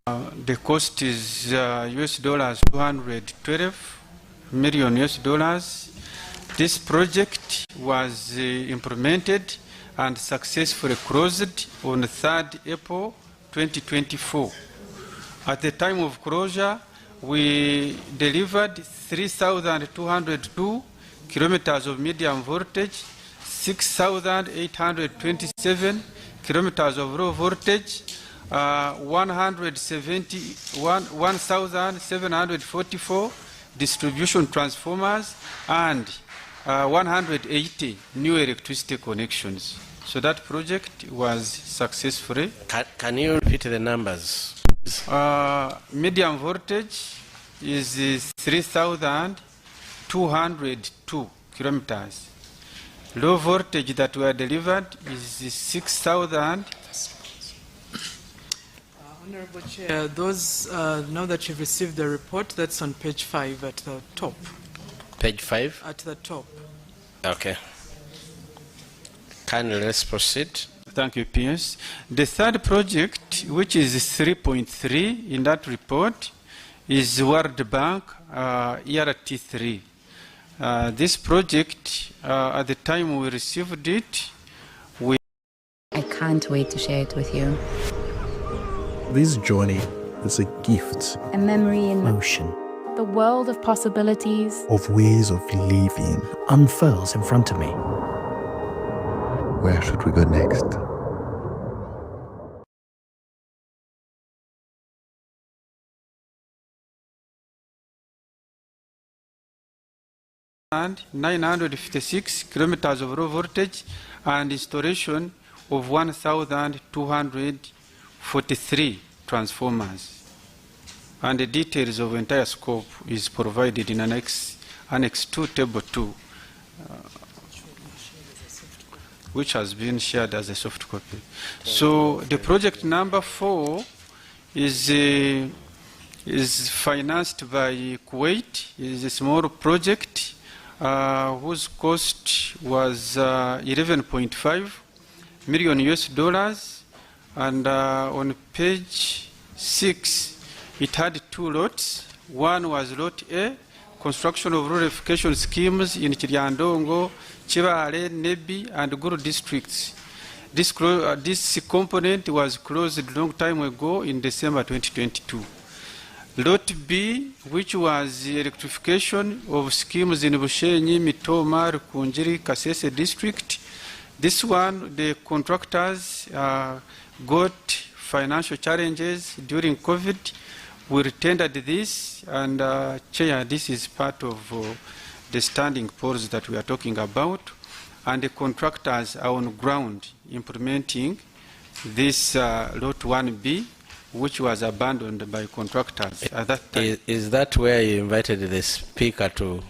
The cost is US dollars 212 million US dollars. This project was implemented and successfully closed on 3rd April 2024. At the time of closure, we delivered 3,202 kilometers of medium voltage, 6,827 kilometers of low voltage, 1,744 distribution transformers, and 180 new electricity connections. So that project was successful. Can you repeat the numbers? Medium voltage is 3,202 kilometers. Low voltage that were delivered is 6,000. Honorable Chair, those, now that you've received the report, that's on page 5 at the top. Page 5? At the top. Okay. Kindly let's proceed. Thank you, PS. The third project, which is 3.3 in that report, is World Bank ERT3. This project, at the time we received it, I can't wait to share it with you. This journey is a gift, A memory in motion, the world of possibilities. of ways of living unfurls in front of me. Where should we go next? and 956 kilometers of low voltage and installation of 1,243 transformers. And the details of the entire scope is provided in Annex 2, Table 2, which has been shared as a soft copy. So the project number 4 is financed by Kuwait. It is a small project whose cost was 11.5 million US dollars, and on page 6 it had 2 lots. One was lot A, construction of rural schemes in Kiryandongo, Chibale, Nebi, and Guru districts. This component was closed a long time ago in December 2022. Lot B, which was electrification of schemes in Bushenyi, Mitoma, Rukunjiri, Kasese district. This one, the contractors got financial challenges during COVID. We retendered this, and Chair, this is part of the standing polls that we are talking about, and the contractors are on ground implementing this Lot 1B, which was abandoned by contractors at that time. Is that where you invited the speaker to?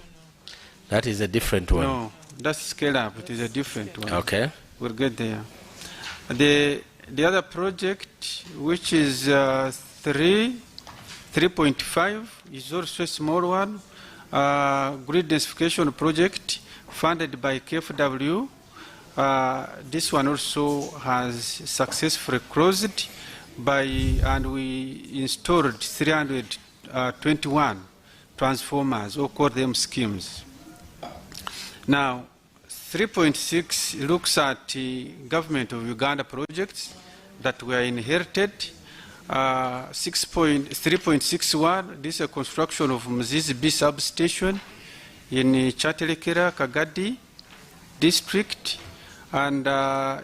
That is a different one. No, that's scale up. It is a different one. Okay. We'll get there. The other project, which is 3.5, is also a small one. Grid densification project funded by KfW. This one also has successfully closed and we installed 321 transformers, or call them schemes. Now, 3.6 looks at the government of Uganda projects that were inherited. 3.61, this is a construction of Mzizi B substation in Chatelekera, Kagadi district, and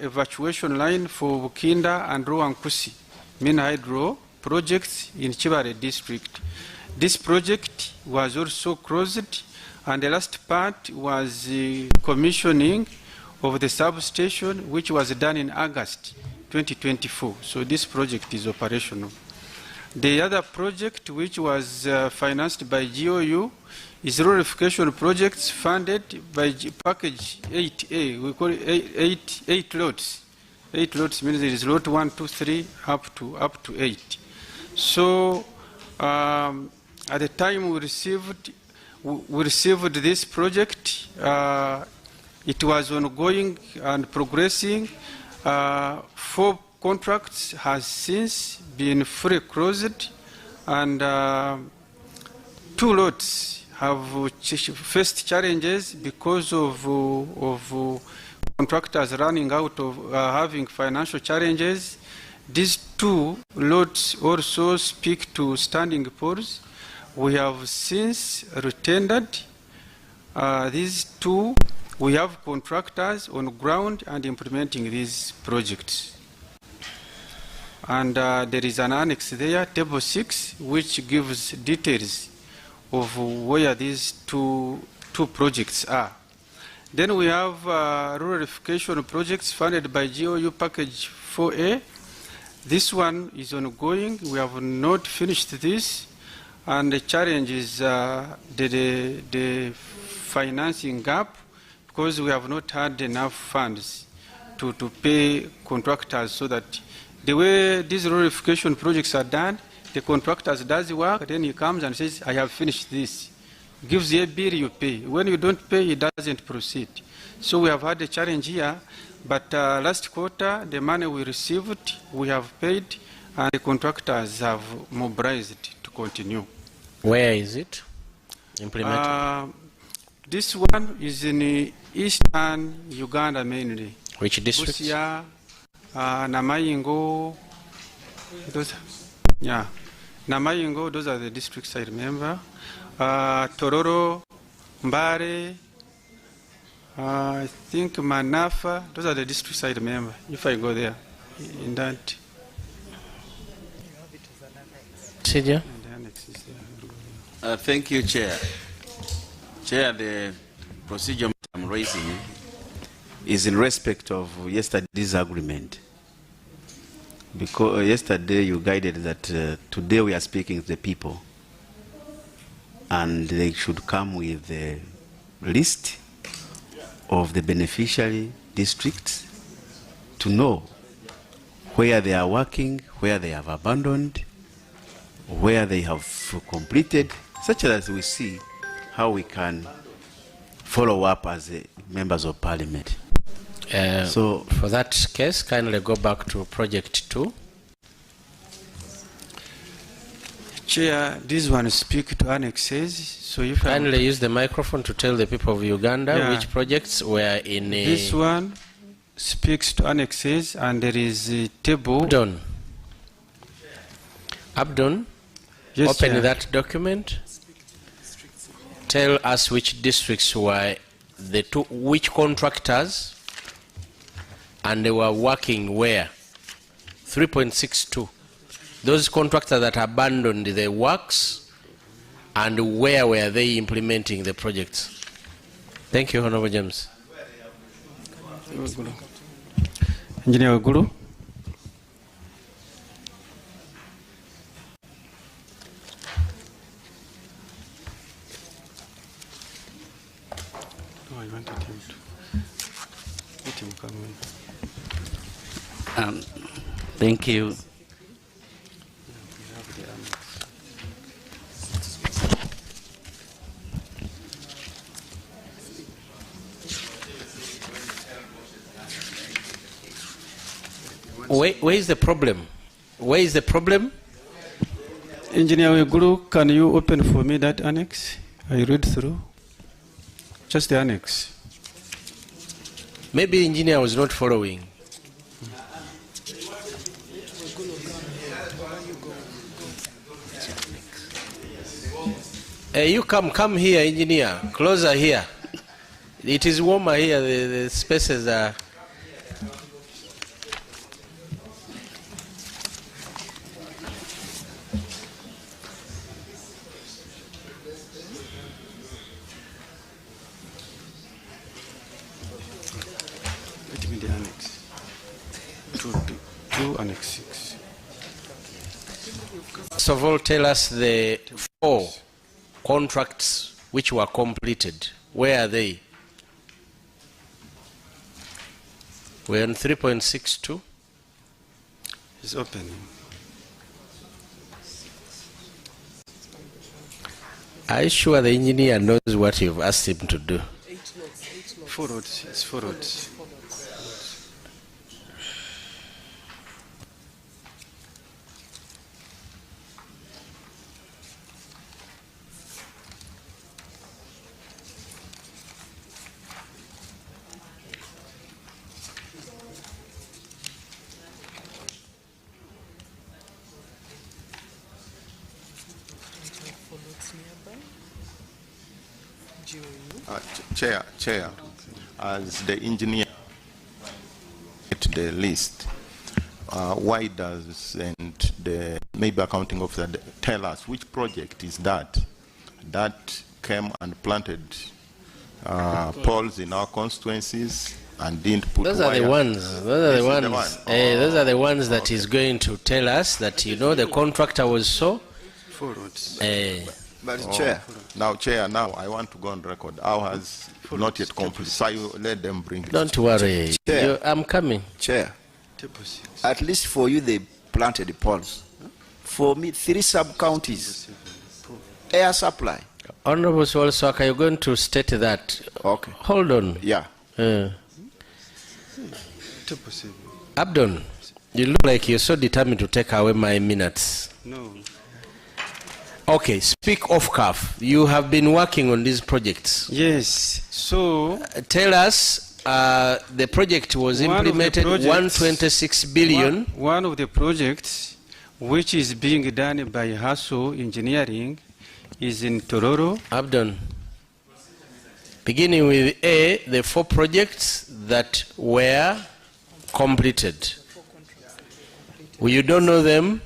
evacuation line for Bukinda and Ruwankusi Min Hydro projects in Chibale district. This project was also closed, and the last part was commissioning of the substation, which was done in August 2024. So this project is operational. The other project, which was financed by GOU, is rural projects funded by package 8A. We call it 8 lots. 8 lots means there is lot 1, 2, 3 up to 8. So at the time we received this project, it was ongoing and progressing. 4 contracts has since been fully closed, and 2 lots have faced challenges because of contractors running out of having financial challenges. These 2 lots also speak to standing pools. We have since retendered these 2. We have contractors on ground and implementing these projects. And there is an annex there, table 6, which gives details of where these two projects are. Then we have rural electrification projects funded by GOU package 4A. This one is ongoing. We have not finished this, and the challenge is the financing gap, because we have not had enough funds to pay contractors, so that the way these rural electrification projects are done, the contractors does the work, then he comes and says, I have finished this. Gives you a bill, you pay. When you don't pay, it doesn't proceed. So we have had a challenge here, but last quarter, the money we received, we have paid, and the contractors have mobilized to continue. Where is it implemented? This one is in eastern Uganda mainly. Which districts? Busia, Namayingo, Namayingo, those are the districts I remember. Tororo, Mbare, I think Manafa, those are the districts I remember, if I go there, in that. Sija? Thank you, Chair. Chair, the procedure I'm raising is in respect of yesterday's agreement. Because yesterday you guided that today we are speaking to the people, and they should come with a list of the beneficiary districts to know where they are working, where they have abandoned, where they have completed, such that we see how we can follow up as members of parliament. So for that case, kindly go back to project 2. Chair, this one speak to annexes, so if kindly use the microphone to tell the people of Uganda which projects were in this one speaks to annexes, and there is a table. Abdon, yes, open Chair. that document. Tell us which districts were which contractors, and they were working where. 3.62. Those contractors that abandoned the works, and where were they implementing the projects? Thank you, Honorable James. Engineer Ogulu. Thank you. Where is the problem? Where is the problem? Engineer Ogulu, can you open for me that annex? I read through. Just the annex. Maybe the engineer was not following. You come here, engineer. Closer here. It is warmer here. The spaces are. Let me the annex. Two annex 6. First of all, tell us the 4 contracts which were completed. Where are they? We're on 3.62. It's opening. Are you sure the engineer knows what you've asked him to do? 4 roads. It's 4 roads. Chair, as the engineer at the list, why doesn't the maybe accounting officer tell us which project is that came and planted poles in our constituencies and didn't put Those wire? are the ones. Those are the ones. Those are the ones that he's going to tell us that the contractor was so. But Chair. Now, Chair, now I want to go on record. Our has not yet completed. So you let them bring it. Don't worry. I'm coming. Chair, at least for you they planted the poles. For me, 3 sub-counties, air supply. Honorable Swalswaka, you're going to state that. Okay. Hold on. Yeah. Abdon, you look like you're so determined to take away my minutes. No. Okay, speak off cuff. You have been working on these projects. Yes. So tell us, the project was implemented, 126 billion. One of the projects which is being done by Hasso Engineering is in Tororo. Abdon, beginning with A, the 4 projects that were completed. Well, you don't know them?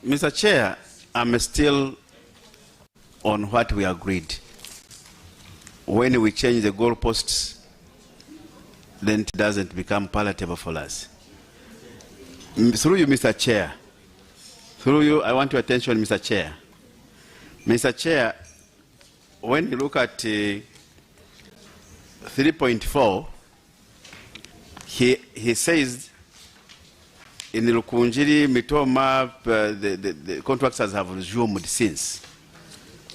Mr. Chair, I'm still on what we agreed. When we change the goalposts, then it doesn't become palatable for us. Through you, Mr. Chair. Through you, I want your attention, Mr. Chair. Mr. Chair, when you look at 3.4, he says in the Rukunjiri, Mitoma, the contractors have resumed since.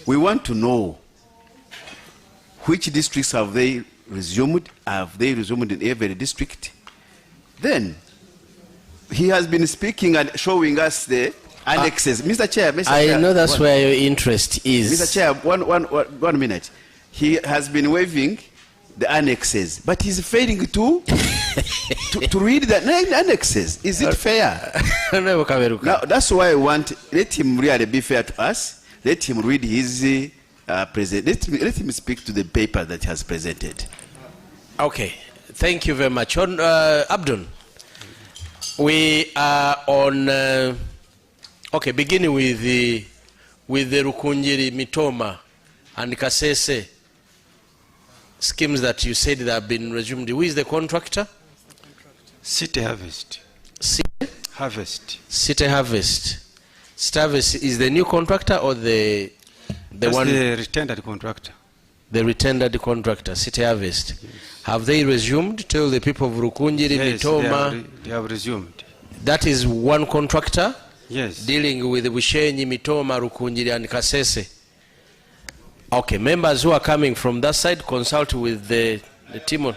We want to know which districts have they resumed? Have they resumed in every district? Then, he has been speaking and showing us the annexes. Mr. Chair, I know that's where your interest is. Mr. Chair, one minute. He has been waving the annexes, but he's failing to read the annexes. Is it fair? Now, that's why I want, let him really be fair to us. Let him read his let him speak to the paper that he has presented. Okay, thank you very much. On Abdon, we are on okay, beginning with the Rukunjiri, Mitoma and Kasese schemes that you said that have been resumed. Who is the contractor? City Harvest. City Harvest. City Harvest. City Harvest is the new contractor or the one? The retendered contractor. The retendered contractor, City Harvest. Yes. Have they resumed? Tell the people of Rukunjiri, yes, Mitoma. They have resumed. That is one contractor? Yes. Dealing with Bushenyi, Mitoma, Rukunjiri and Kasese. Okay, members who are coming from that side, consult with the team on.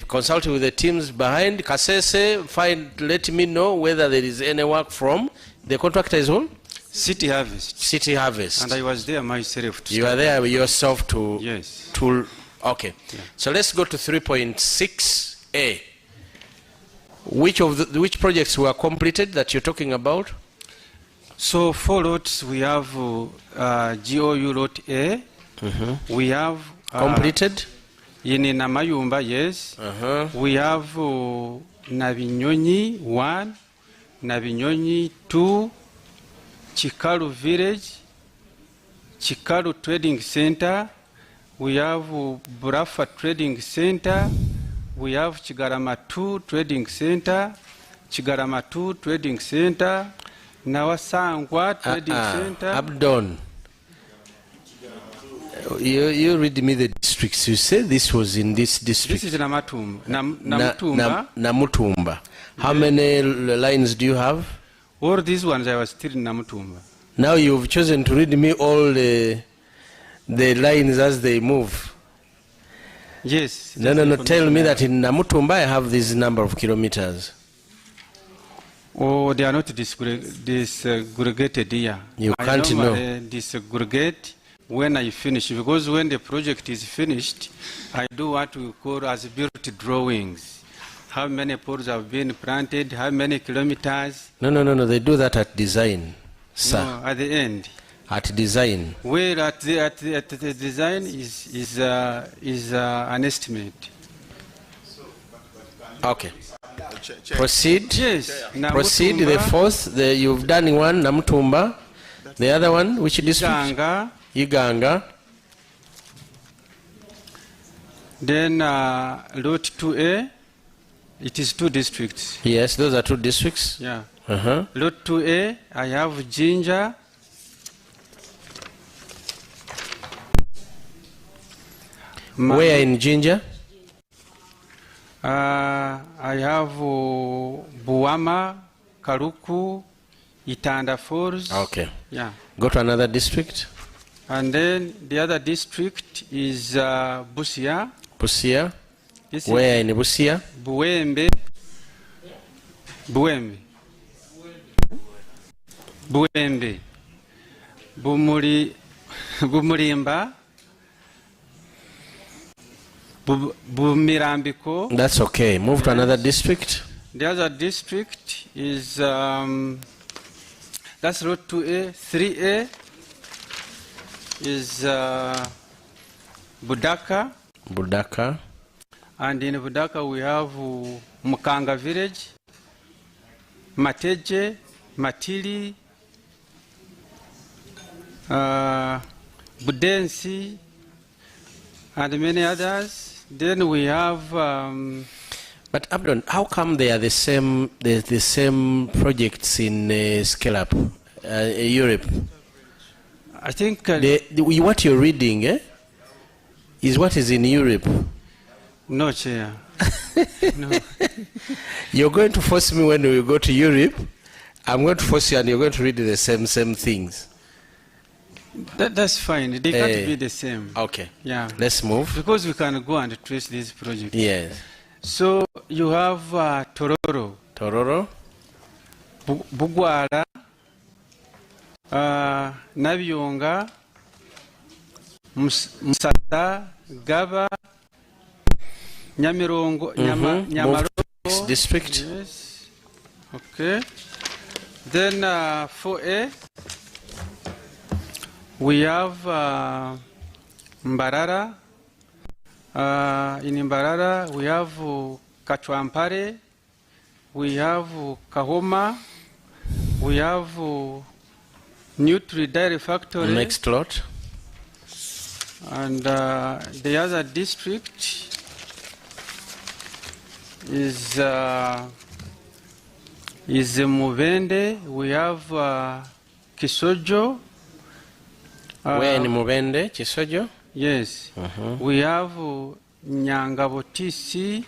Consult with the teams behind Kasese. Let me know whether there is any work from the contractor is on. City Harvest. City Harvest. And I was there myself. You are there yourself to. Yes. Okay. Yeah. So let's go to 3.6A. Which projects were completed that you're talking about? So 4 lots we have GOU lot A. We have completed. In Namayumba, yes. We have Nabinyonyi 1, Nabinyonyi 2, Chikalu Village, Chikalu Trading Center. We have Burafa Trading Center. We have Chigarama 2 Trading Center, Chigarama 2 Trading Center, Nawasangwa Trading Center. Abdon, you read me the districts. You say this was in this district. This is Namutumba. Namutumba. How many lines do you have? All these ones I was still in Namutumba. Now you've chosen to read me all the lines as they move. Yes. No. Tell me that in Namutumba I have this number of kilometers. Oh, they are not disaggregated here. You can't know. Disaggregate when I finish, because when the project is finished, I do what we call as built drawings. how many poles have been planted, how many kilometers. No, they do that at design, sir. No, at the end. At design. Well, at the design is an estimate. Okay. Proceed. Yes. Proceed. The fourth, you've done one, Namutumba. The other one, which district? Uganda. Then Lot 2A, it is 2 districts. Yes, those are 2 districts. Yeah. Lot 2A, I have Jinja. Where in Jinja? I have Buwama, Karuku, Itanda Falls. Okay. Yeah. Go to another district. And then the other district is Busia. Busia. Where in Busia? Buembe. Buembe. Buembe. Bumurimba. Bumirambiko. That's okay. Move to another district. The other district is that's Road 2A. 3A is Budaka. Budaka. And in Budaka we have Mukanga village, Mateje, Matili, Budensi, and many others. Then we have. But Abdon, how come they are the same projects in Scale Up, Europe? I think what you're reading is what is in Europe. No, Chair. No. You're going to force me when we go to Europe. I'm going to force you, and you're going to read the same things. That's fine. They can't be the same. Okay. Yeah. Let's move. Because we can go and trace this project. Yes. So you have Tororo. Tororo. Bugwara. Nabiyonga. Musata. Gaba. Nyamirongo. Nyamarongo. District. Yes. Okay. Then 4A. We have Mbarara. In Mbarara, we have Kachwampare, we have Kahoma, we have Nutri Dairy Factory. Next lot. And the other district is Mubende. We have Kisojo. Where in Mubende, Kisojo? Yes. We have Nyangabo TC,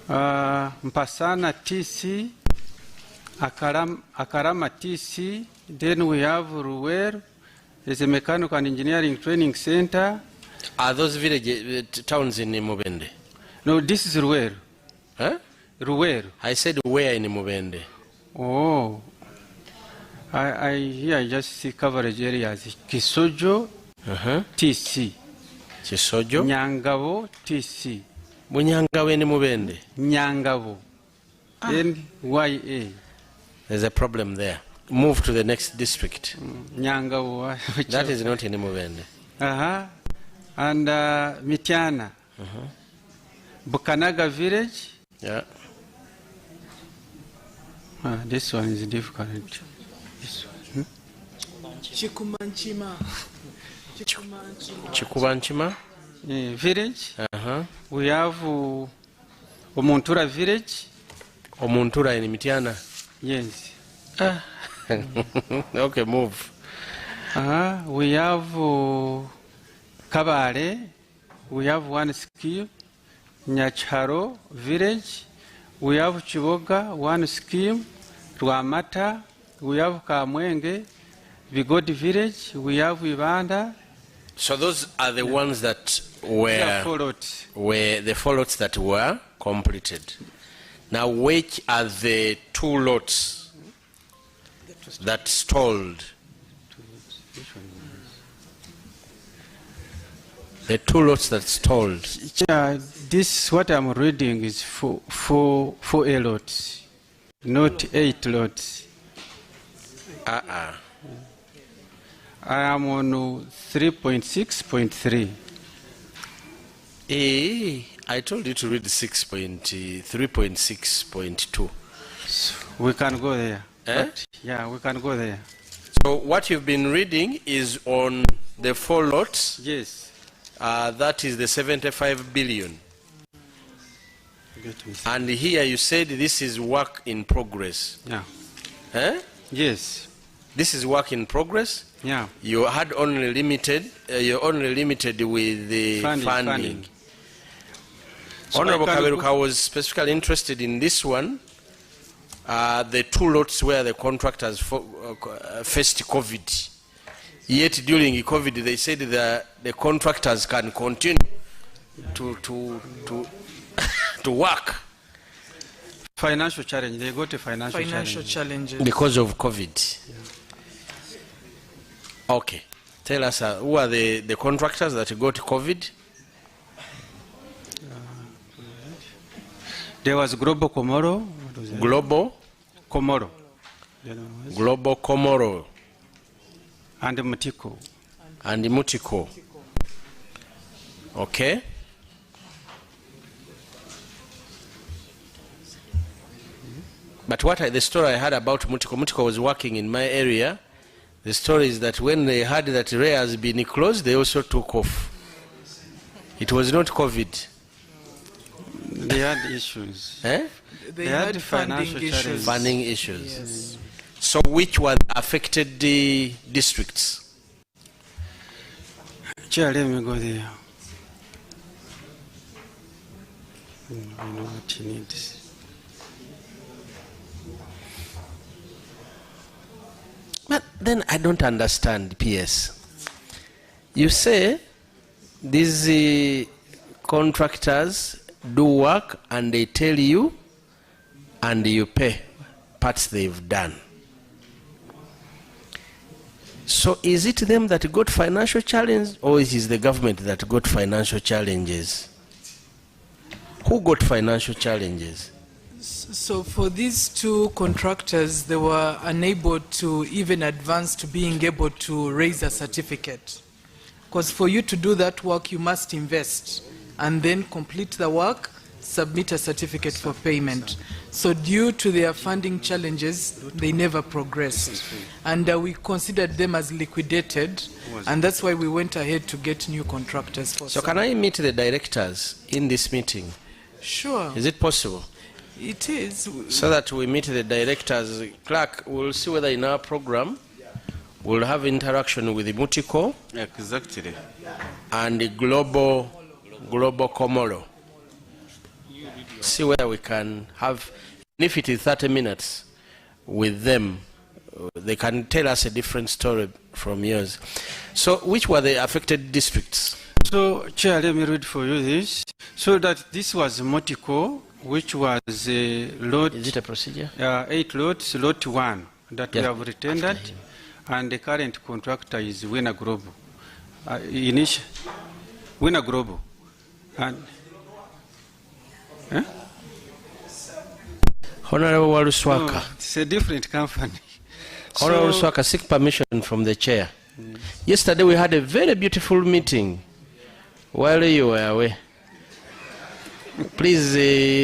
Mpasana TC, Akarama TC. Then we have Ruwer, is a mechanical and engineering training center. Are those villages, towns in Mubende? No, this is Ruwer. Huh? Ruwer. I said where in Mubende? Oh. I just see coverage areas. Kisojo, TC. Kisojo. Nyangabo, TC. Bunyangabo in Mubende? Nyangabo. NYA. There's a problem there. Move to the next district. Nyangabo. That is not in Mubende. And Mitiana. Bukanaga village. Yeah. This one is difficult. Chikumanchima. Chikubanchima village. We have Omuntura village. Omuntura in Mitiana. Yes. Okay, move. We have Kabale. We have one scheme. Nyacharo village. We have Chiboga, one scheme. Rwamata. We have Kamwenge. Vigodi village. We have Ibanda. So those are the ones that were the 4 lots that were completed. Now, which are the 2 lots that stalled? The 2 lots that's told. Chair, this what I'm reading is four A lots, not 8 lots. I am on 3.6.3. I told you to read 3.6.2. We can go there. Eh? Yeah, we can go there. So what you've been reading is on the 4 lots. Yes. That is the 75 billion. And here you said this is work in progress. Yeah. Eh? Yes. This is work in progress. Yeah. You had only limited. You're only limited with the funding. So Honorable Kaberuka was specifically interested in this one. The 2 lots where the contractors faced COVID. Yet during COVID, they said that the contractors can continue to work. Financial challenge. They got a financial challenges. Because of COVID. Yeah. Okay. Tell us who are the contractors that got COVID? There was Global Comoro. Global Comoro. Global Comoro. And Mutiko. And Mutiko. Okay. But the story I heard about Mutiko was working in my area. The story is that when they heard that Ray has been closed, they also took off. It was not COVID. They had issues. Eh? They had financial issues. Funding issues. Yes. So which were the affected districts? Chair, let me go there. I know what he needs. But then I don't understand, PS. You say these contractors do work and they tell you and you pay parts they've done. So is it them that got financial challenges or is it the government that got financial challenges? Who got financial challenges? So for these 2 contractors, they were unable to even advance to being able to raise a certificate. Because for you to do that work, you must invest and then complete the work, submit a certificate for payment. So due to their funding challenges, they never progressed. And we considered them as liquidated, and that's why we went ahead to get new contractors. So can I meet the directors in this meeting? Sure. Is it possible? It is. So that we meet the directors. Clerk, we'll see whether in our program we'll have interaction with the Mutiko. Exactly. And the Global Comoro. See whether we can have, if it is 30 minutes with them, they can tell us a different story from yours. So which were the affected districts? So, Chair, let me read for you this. So that this was Mutiko, which was a lot. Is it a procedure? 8 lots, lot 1 that we have retendered, and the current contractor is Winner Global. Winner Global. And Honorable Waluswaka. No, it's a different company. Honorable Waluswaka, seek permission from the chair. Yesterday we had a very beautiful meeting while you were away. Please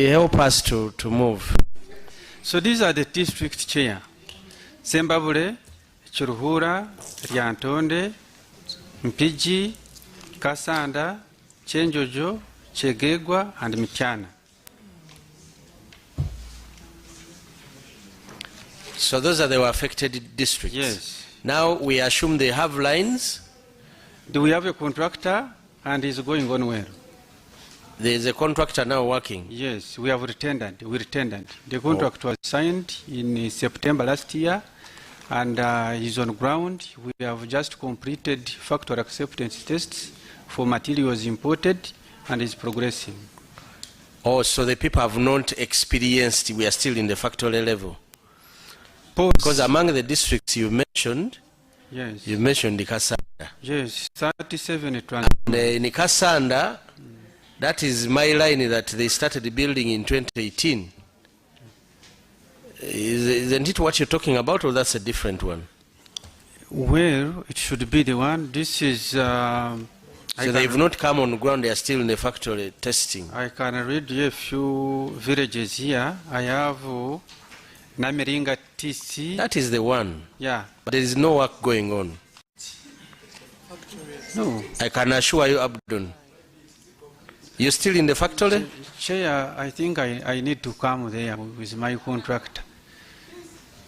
help us to move. So these are the district chair. Sembabule, Churuhura, Ryantonde, Mpiji, Kasanda, Chenjojo, Chegegwa, and Michana. So those are the affected districts? Yes. Now we assume they have lines? Do we have a contractor and is going on well? There is a contractor now working? Yes, we have retendered. We retendered. The contract was signed in September last year and is on ground. We have just completed factory acceptance tests for materials imported and is progressing. Oh, so the people have not experienced, we are still in the factory level? Because among the districts you mentioned, yes, you mentioned the Kasanda. Yes, 37 And in Kasanda, that is my line that they started building in 2018. Isn't it what you're talking about, or that's a different one? Well, it should be the one. This is... so they've not come on ground, they are still in the factory testing. I can read you a few villages here. I have Namiringa TC. That is the one. Yeah. But there is no work going on. No. I can assure you, Abdon. You're still in the factory? Chair, I think I need to come there with my contractor.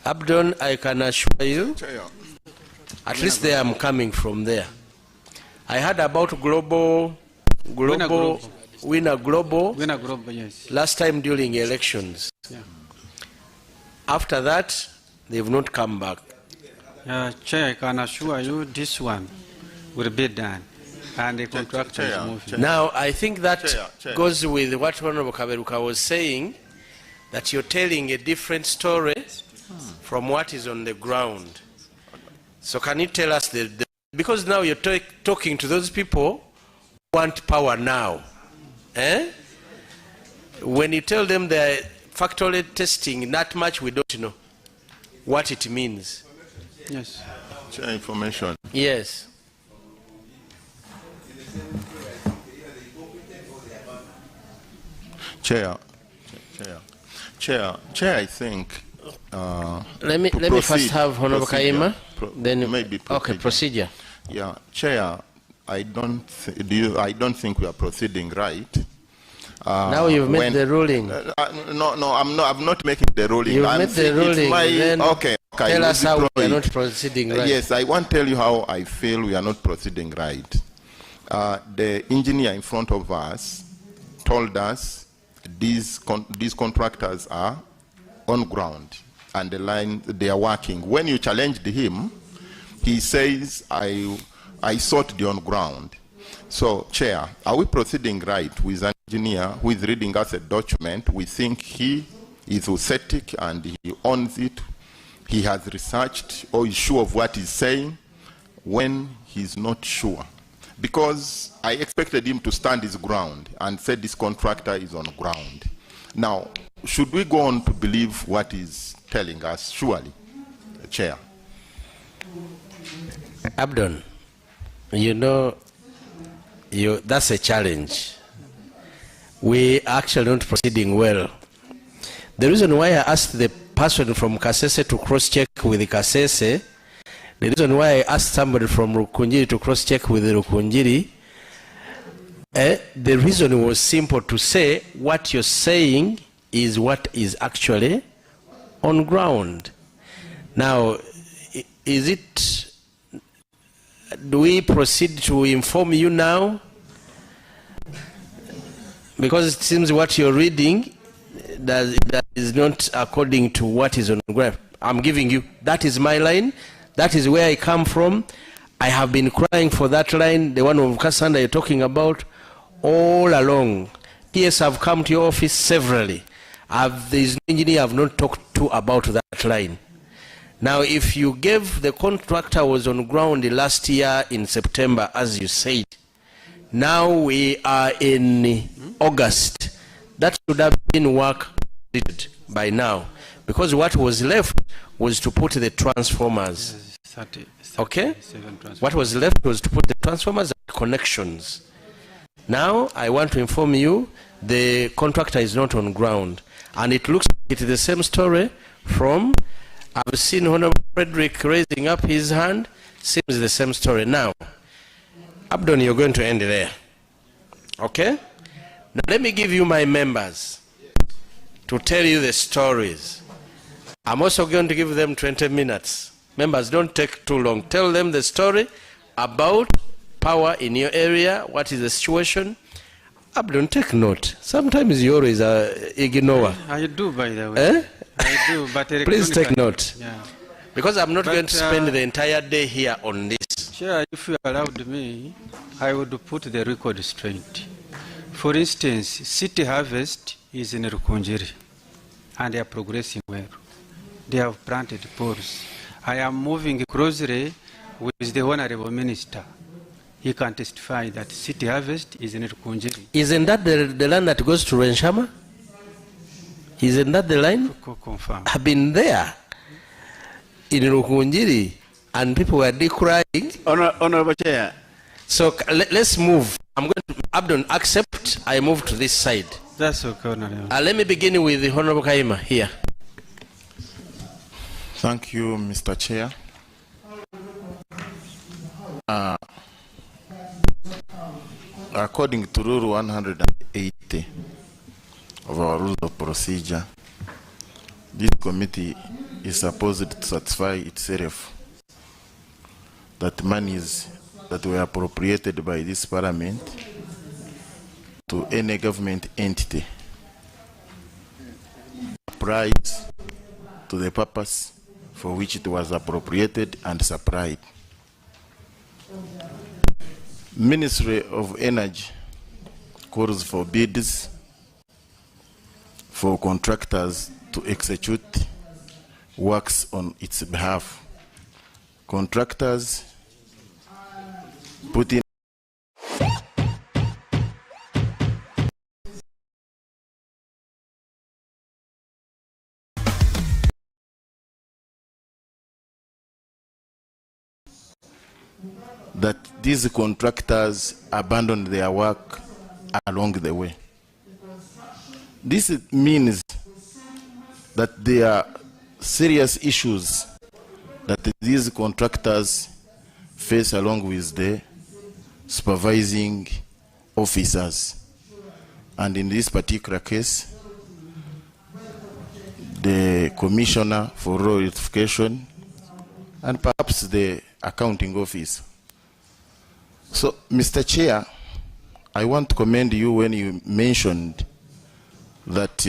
Abdon, I can assure you, at least there I'm coming from there. I heard about Winner Global, yes. last time during elections. Yeah. After that, they've not come back. Chair, I can assure you this one will be done. And the contractor is moving. Now, I think that goes with what Honorable Kaberuka was saying, that you're telling a different story from what is on the ground. So can you tell us because now you're talking to those people who want power now. When you tell them they're factory testing, not much we don't know what it means. Yes. Chair, information. Yes. Chair, I think. Let me first have Honorable Kaima. Then maybe okay, procedure. Yeah, Chair, I don't think we are proceeding right. Now you've made the ruling. No, I'm not making the ruling. You've made the ruling. Then okay. Tell us how we are not proceeding right. Yes, I want to tell you how I feel we are not proceeding right. The engineer in front of us told us these contractors are on ground and the line they are working. When you challenged him, he says, I sought the on ground. So, Chair, are we proceeding right with an engineer who is reading us a document? We think he is authentic and he owns it. He has researched or is sure of what he's saying when he's not sure. Because I expected him to stand his ground and say this contractor is on ground. Now, should we go on to believe what he's telling us? Surely, Chair. Abdon, you know, that's a challenge. We actually not proceeding well. The reason why I asked the person from Kasese to cross-check with the Kasese, the reason why I asked somebody from Rukunjiri to cross-check with the Rukunjiri, the reason was simple, to say what you're saying is what is actually on ground. Now, do we proceed to inform you now? Because it seems what you're reading that is not according to what is on the ground. I'm giving you, that is my line, that is where I come from. I have been crying for that line, the one of Kasanda you're talking about, all along. PS have come to your office severally. There's no engineer I've not talked to about that line. Now, if you gave the contractor was on ground last year in September, as you said, now we are in August. That should have been work by now, because what was left was to put the transformers. Okay? What was left was to put the transformers and connections. Now, I want to inform you, the contractor is not on ground. And it looks like it's the same story from, I've seen Honorable Frederick raising up his hand, seems the same story. Now, Abdon, you're going to end there. Okay? Now let me give you my members to tell you the stories. I'm also going to give them 20 minutes. Members, don't take too long. Tell them the story about power in your area, what is the situation. Abdon, take note. Sometimes you always ignore. I do, by the way. I do, but please take note. Yeah. Because I'm not going to spend the entire day here on this. Chair, if you allowed me, I would put the record straight. For instance, City Harvest is in Rukunjiri, and they are progressing well. They have planted poles. I am moving closely with the Honorable Minister. He can testify that City Harvest is in Rukunjiri. Isn't that the land that goes to Renshama? Isn't that the line? Confirm. I've been there in Rukunjiri and people were decrying. Honorable Chair. So let's move. I'm going to, Abdon, accept. I move to this side. That's okay, Honorable. Let me begin with the Honorable Kaima here. Thank you, Mr. Chair. According to Rule 180 of our Rules of Procedure, this committee is supposed to satisfy itself that monies that were appropriated by this Parliament to any government entity applies to the purpose for which it was appropriated and supplied. Ministry of Energy calls for bids for contractors to execute works on its behalf. Contractors put in that these contractors abandoned their work along the way. This means that there are serious issues that these contractors face along with the supervising officers. And in this particular case, the Commissioner for Rural Electrification and perhaps the accounting office. So, Mr. Chair, I want to commend you when you mentioned that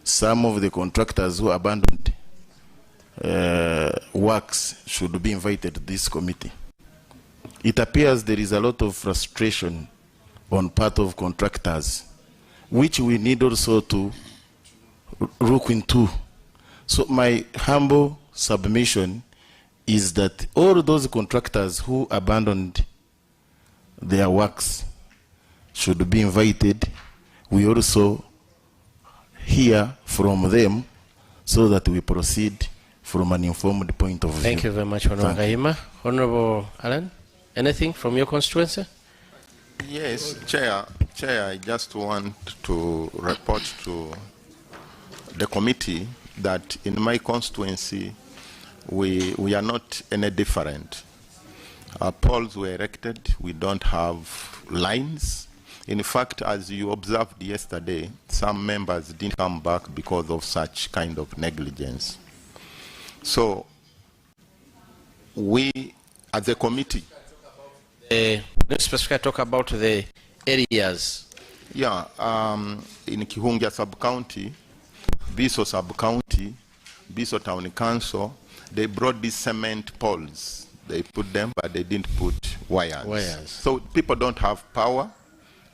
some of the contractors who abandoned works should be invited to this committee. It appears there is a lot of frustration on part of contractors, which we need also to look into. So my humble submission is that all those contractors who abandoned their works should be invited. We also hear from them so that we proceed from an informed point of view. Thank you very much, Honorable Kaima. Honorable Alan, anything from your constituency? Yes, Chair, I just want to report to the committee that in my constituency, we are not any different. Poles were erected, we don't have lines. In fact, as you observed yesterday, some members didn't come back because of such kind of negligence. So, we, as a committee... Let's specifically talk about the areas. Yeah, in Kihungia sub-county, Biso sub-county, Biso town council, they brought these cement poles. They put them, but they didn't put wires. So people don't have power,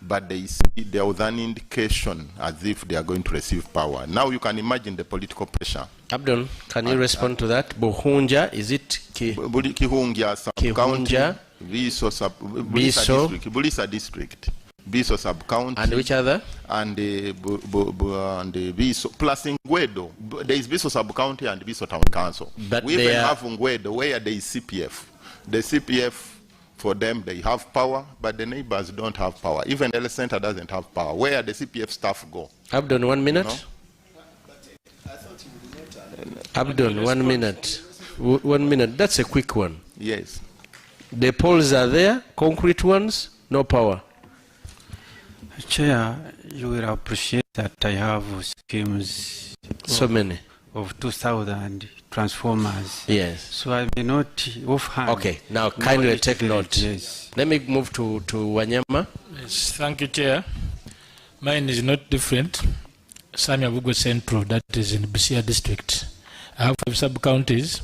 but they see there was an indication as if they are going to receive power. Now you can imagine the political pressure. Abdul, can you respond to that? Buhunja, is it Kihungia sub-county, Biso Bulisa district. Biso sub-county. And which other? And the Biso, plus in Ngwedo. There is Biso sub-county and Biso town council. But we even have Ngwedo where there is CPF. The CPF, for them, they have power, but the neighbors don't have power. Even the center doesn't have power. Where the CPF staff go? Abdul, 1 minute. Abdul, 1 minute. 1 minute. That's a quick one. Yes. The poles are there, concrete ones, no power. Chair, you will appreciate that I have schemes. So many. Of 2,000 transformers. Yes. So I may not offhand. Okay, now kindly take note. Yes. Let me move to Wanyama. Yes, thank you, Chair. Mine is not different. Samia Bugo Central, that is in Busia district. I have 5 sub-counties,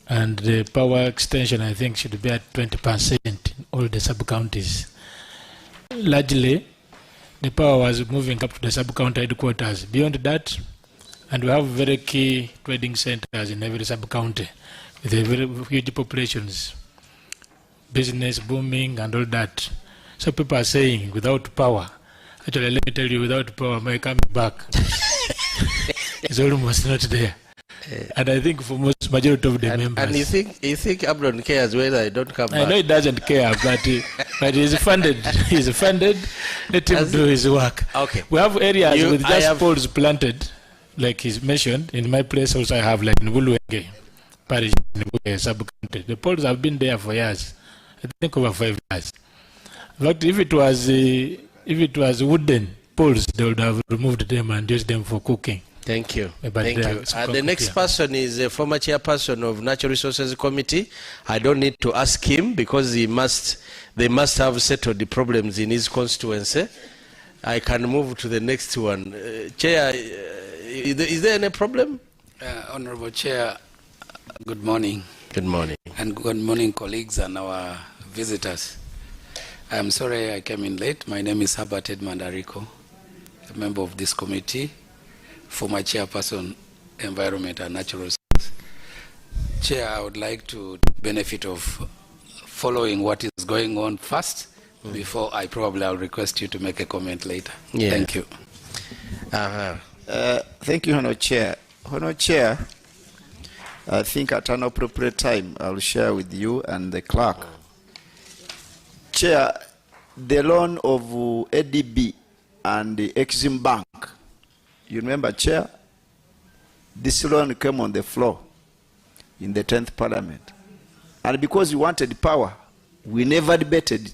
and the power extension, I think, should be at 20% in all the sub-counties. Largely, the power was moving up to the sub-county headquarters. Beyond that, and we have very key trading centers in every sub-county. with a very huge populations, business booming and all that. So people are saying without power. Actually, let me tell you, without power, my coming back is almost not there. And I think for most majority of the members. And you think Abdon cares whether I don't come back? I know he doesn't care, but he's funded. He's funded. Let him do his work. Okay. We have areas with just poles planted, like he's mentioned. In my place also I have like Nbuluwenge parish, Nbuluwenge sub-county. The poles have been there for years. I think over 5 years. In fact, if it was wooden poles, they would have removed them and used them for cooking. Thank you. Thank you. The next person is a former chairperson of Natural Resources Committee. I don't need to ask him because they must have settled the problems in his constituency. I can move to the next one. Chair, is there any problem? Honorable Chair, good morning. Good morning. And good morning, colleagues and our visitors. I'm sorry I came in late. My name is Herbert Edmund Ariko, a member of this committee, former chairperson, Environment and Natural Resources. Chair, I would like to benefit of following what is going on first before I probably I'll request you to make a comment later. Yeah. Thank you. Thank you, Honour Chair. Honour Chair, I think at an appropriate time I'll share with you and the clerk. Chair, the loan of ADB and the Exim Bank, you remember, Chair, this loan came on the floor in the 10th Parliament. And because we wanted power, we never debated.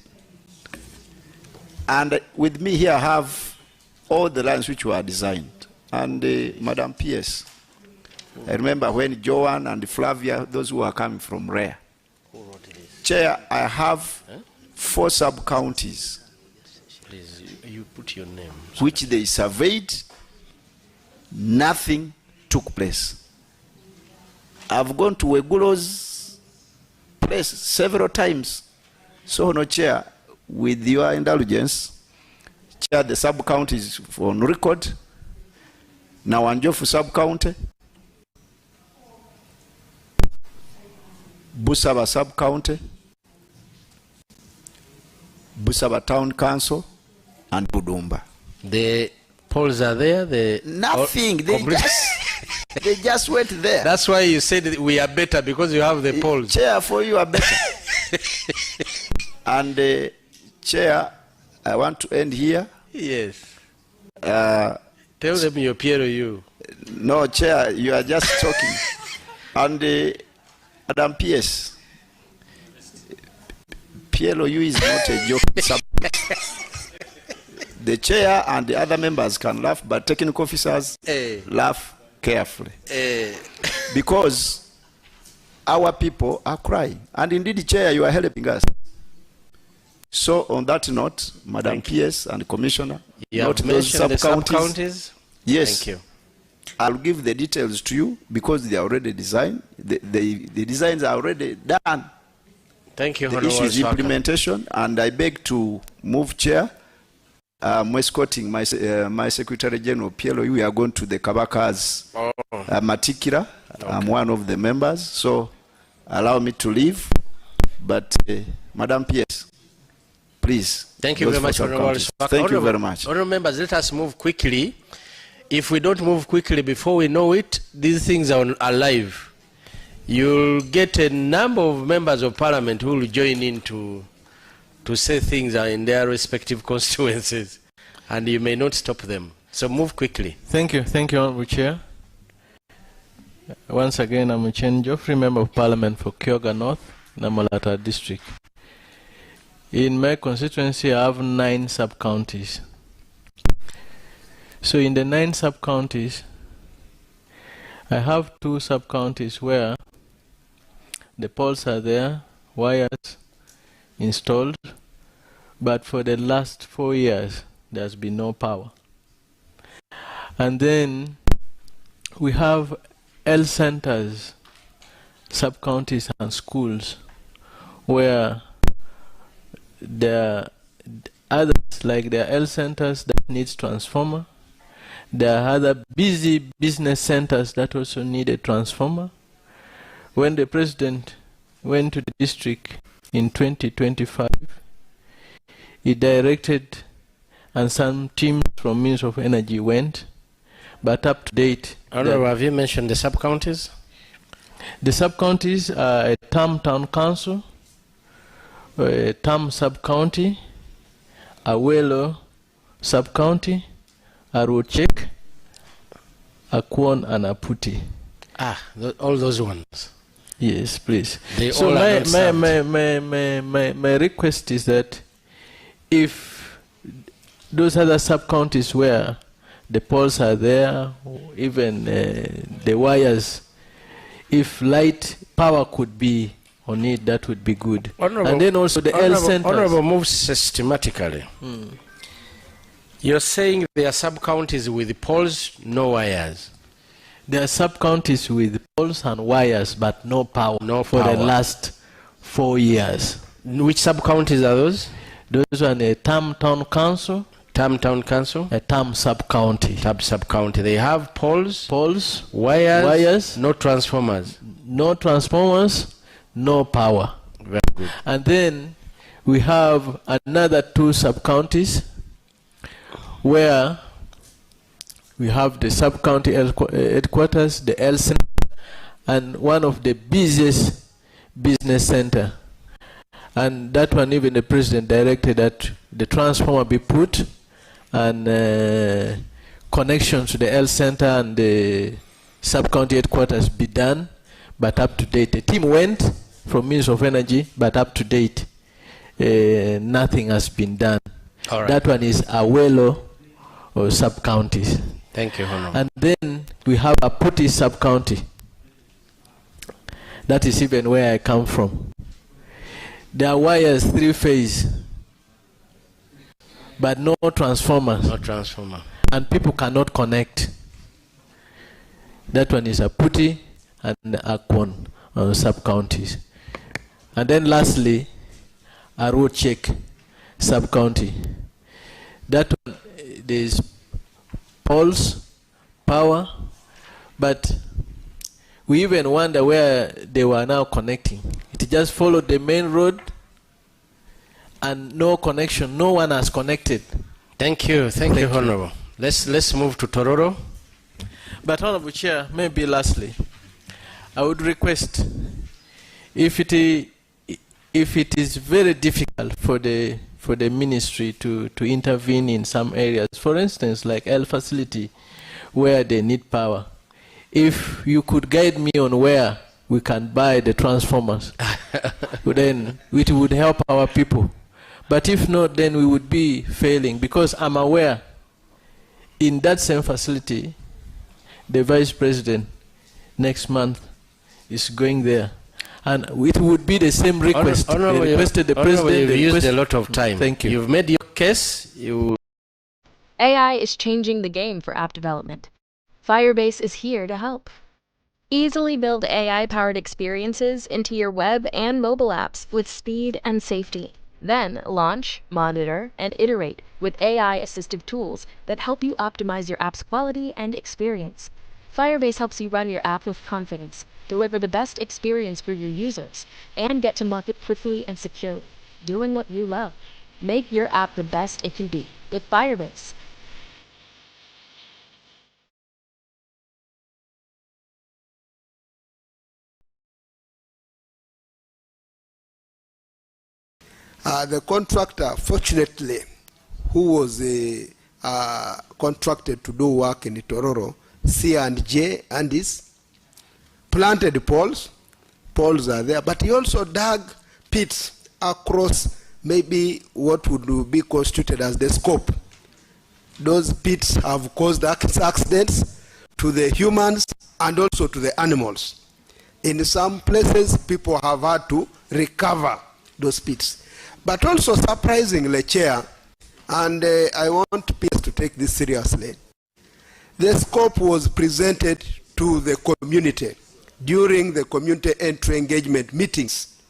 And with me here I have all the lines which were designed. And Madam PS, I remember when Joanne and Flavia, those who are coming from Rare. Chair, I have 4 sub-counties. Please, you put your name. Which they surveyed, nothing took place. I've gone to Wegulo's place several times. So, no, Chair, with your indulgence, Chair, the sub-county is on record. Now, Anjofu sub-county, Busaba sub-county, Busaba Town Council, and Budumba. The polls are there. Nothing. They just went there. That's why you said that we are better, because you have the polls. Chair, for you are better. And Chair, I want to end here. Yes. Tell them your PLU. No, Chair, you are just talking. And Madam PS, PLOU is not a joking subject. The Chair and the other members can laugh, but technical officers laugh carefully. Because our people are crying. And indeed, Chair, you are helping us. So on that note, Madam PS and Commissioner, you not have those mentioned the sub-counties. Yes. Thank you. I'll give the details to you because they are already designed. The designs are already done. Thank you, The issue is implementation, and I beg to move, Chair. I'm escorting my Secretary General, PLOU. We are going to the Kabaka's Matikira. Okay. I'm one of the members, so allow me to leave. But Madam PS, please. Thank you very much, Honorable. Thank you very much. Honorable members, let us move quickly. If we don't move quickly before we know it, these things are alive. You'll get a number of members of Parliament who will join in to say things are in their respective constituencies, and you may not stop them. So move quickly. Thank you, Honorable Chair. Once again, I'm Chen Geoffrey, Member of Parliament for Kyoga North, Namolata District. In my constituency, I have 9 sub-counties. So in the 9 sub-counties, I have 2 sub-counties where the poles are there, wires installed, but for the last 4 years, there's been no power. And then we have health centers, sub-counties and schools where there are others, like there are health centers that needs transformer. There are other busy business centers that also need a transformer. when the president went to the district in 2025, he directed, and some teams from Ministry of Energy went, but up to date. Honorable, have you mentioned the sub-counties? The sub-counties are a Tam Town Council, a Tam Sub-County, Awelo Sub-County, Arochek, Akwon, and Aputi. Ah, all those ones. Yes, please. They so all my request is that if those other sub-counties where the poles are there, even the wires, if light power could be on it, that would be good. Honorable, and then also the L centers. Honorable moves systematically. You're saying there are sub-counties with poles, no wires. There are sub-counties with poles and wires, but no power for the last 4 years. Which sub-counties are those? Those are the Tam Town Council. Tam Town Council? A Tam Sub-County. Tam Sub-County. They have poles, wires, no transformers. No transformers, no power. Very good. And then we have another 2 sub-counties where we have the sub-county headquarters, the L Center, and one of the busiest business center. And that one, even the president directed that the transformer be put and connection to the L Center and the sub-county headquarters be done, but up to date. The team went from Ministry of Energy, but up to date, nothing has been done. All right. That one is Awelo or sub-counties. Thank you, Honorable. And then we have Aputi sub-county. That is even where I come from. There are wires 3-phase, but no transformers. No transformer. And people cannot connect. That one is Aputi and Akwon sub-counties. And then lastly, Arochek sub-county. That one, there is poles, power, but we even wonder where they were now connecting. It just followed the main road and no connection. No one has connected. Thank you. Thank you, Honorable. Let's move to Tororo. But Honorable Chair, maybe lastly, I would request if it is very difficult for the ministry to intervene in some areas, for instance, like L facility, where they need power, if you could guide me on where we can buy the transformers, then it would help our people. But if not, then we would be failing, because I'm aware in that same facility, the Vice President next month is going there. And it would be the same request. They requested the President. You've used a lot of time. Thank you. You've made your case. AI is changing the game for app development. Firebase is here to help. Easily build AI-powered experiences into your web and mobile apps with speed and safety. Then launch, monitor, and iterate with AI-assistive tools that help you optimize your app's quality and experience. Firebase helps you run your app with confidence, deliver the best experience for your users, and get to market quickly and securely, doing what you love. Make your app the best it can be with Firebase. The contractor, fortunately, who was contracted to do work in Tororo, C&J Andis, planted poles. Poles are there, but he also dug pits across maybe what would be constituted as the scope. Those pits have caused accidents to the humans and also to the animals. In some places, people have had to recover those pits. But also surprisingly, Chair, and I want PS to take this seriously, the scope was presented to the community during the community entry engagement meetings.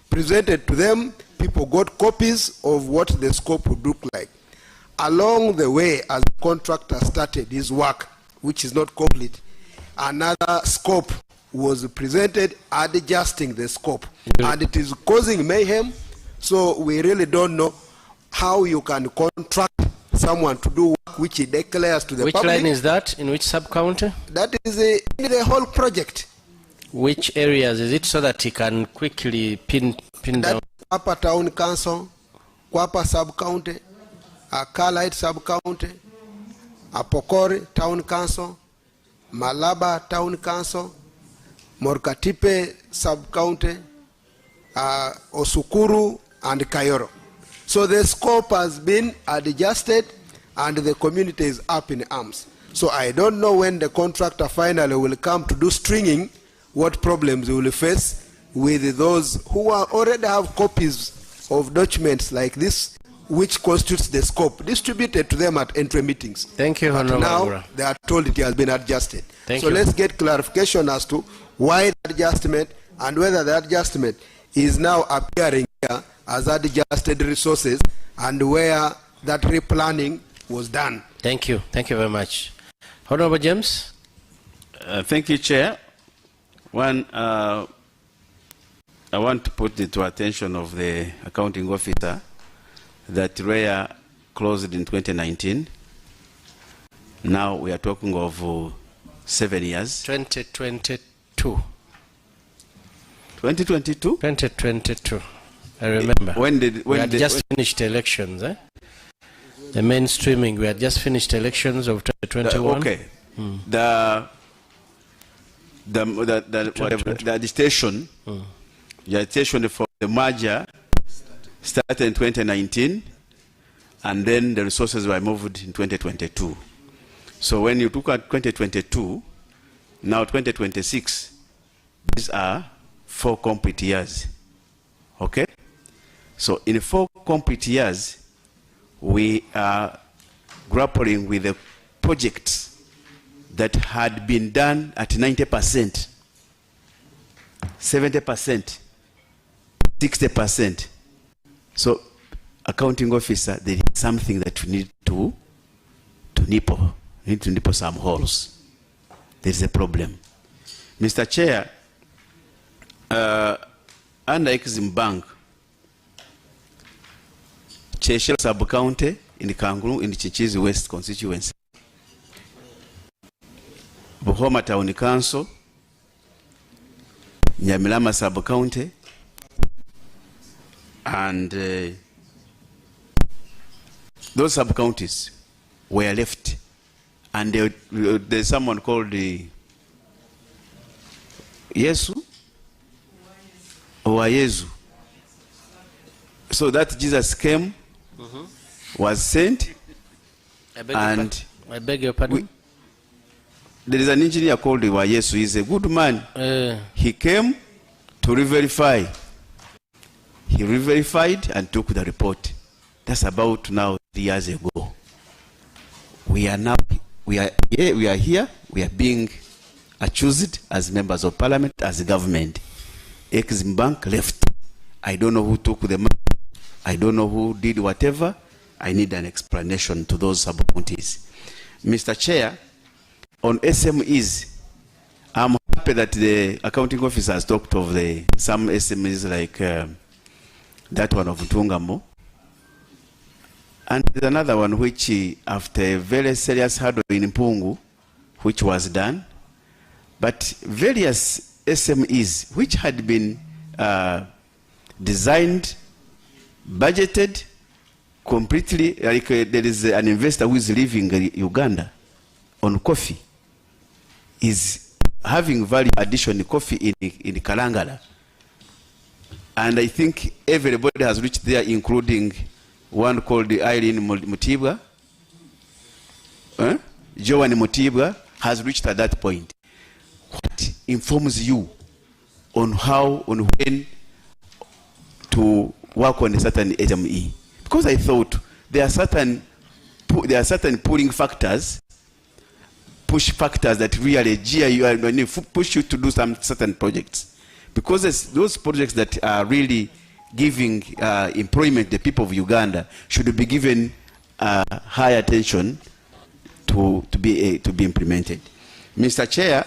Presented to them, people got copies of what the scope would look like. Along the way, as the contractor started his work, which is not complete, another scope was presented adjusting the scope, and it is causing mayhem. So we really don't know how you can contract someone to do work which he declares to the Which public. line is that? In which sub-county? That is in the whole project. Which areas is it, so that he can quickly pin down? Upper Town Council, Kwapa Sub-County, Carlisle Sub-County, Apokore Town Council, Malaba Town Council, Morkatipe Sub-County, Osukuru, and Kayoro. So the scope has been adjusted and the community is up in arms. So I don't know when the contractor finally will come to do stringing, what problems we will face with those who already have copies of documents like this, which constitutes the scope, distributed to them at entry meetings. Thank you, But Honorable now Agura. they are told it has been adjusted. Thank so you. let's get clarification as to why the adjustment and whether the adjustment is now appearing here as adjusted resources and where that replanning was done. Thank you. Thank you very much. Honorable James. Thank you, Chair. One, I want to put it to attention of the accounting officer that REA closed in 2019. Now we are talking of 7 years. 2022. 2022? 2022. I remember. We had just finished elections, eh? The mainstreaming, we had just finished elections of 2021. Okay. The agitation, the agitation for the merger started in 2019, and then the resources were moved in 2022. So when you look at 2022, now 2026, these are 4 complete years. Okay? So in 4 complete years, we are grappling with the projects that had been done at 90%, 70%, 60%. So, accounting officer, there is something that we need to nipple. We need to nipple some holes. There is a problem. Mr. Chair, under Exim Bank, Cheshire Sub-County in the Kanguru in the Chichizi West constituency, Buhoma Town Council, Nyamilama Sub-County, and those sub-counties were left, and there's someone called the Yesu or Yesu. So that Jesus came, was sent, and I beg your pardon. There is an engineer called Yesu. He's a good man. He came to re-verify. He re-verified and took the report. That's about now 3 years ago. We are here. We are being accused as members of parliament, as government. Exim Bank left. I don't know who took the money. I don't know who did whatever. I need an explanation to those sub-counties. Mr. Chair, on SMEs, I'm happy that the accounting officer has talked of some SMEs like that one of Tungamo. And there's another one which, after a very serious hurdle in Mpungu, which was done, but various SMEs which had been designed, budgeted completely, like there is an investor who is living in Uganda on coffee, is having value addition in coffee in Kalangala. And I think everybody has reached there, including one called Irene Mutibwa. Joan Mutibwa has reached at that point. What informs you on how, on when to work on a certain SME? Because I thought there are certain pulling factors, push factors that really push you to do some certain projects. Because those projects that are really giving employment to the people of Uganda should be given high attention to be implemented. Mr. Chair,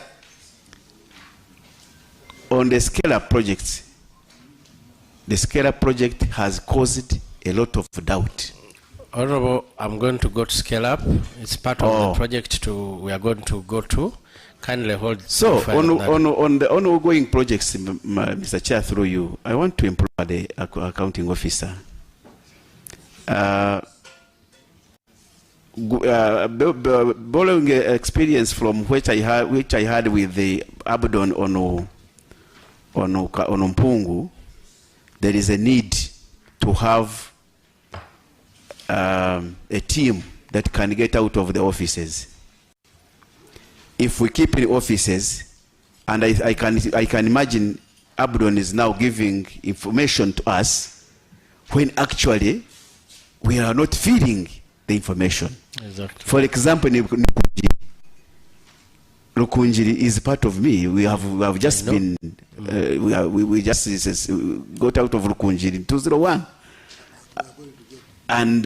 on the scale-up projects, the scale-up project has caused a lot of doubt. Honorable, I'm going to go to scale up. It's part of the project we are going to go to. Kindly hold. So on the ongoing projects, Mr. Chair, through you, I want to improve the accounting officer. Borrowing experience from which I had with the Abdon on Mpungu, there is a need to have a team that can get out of the offices. If we keep in offices, and I can imagine Abdon is now giving information to us when actually we are not feeding the information. Exactly. For example, Lukunjiri is part of me. We have just been we just got out of Lukunjiri in 2001, and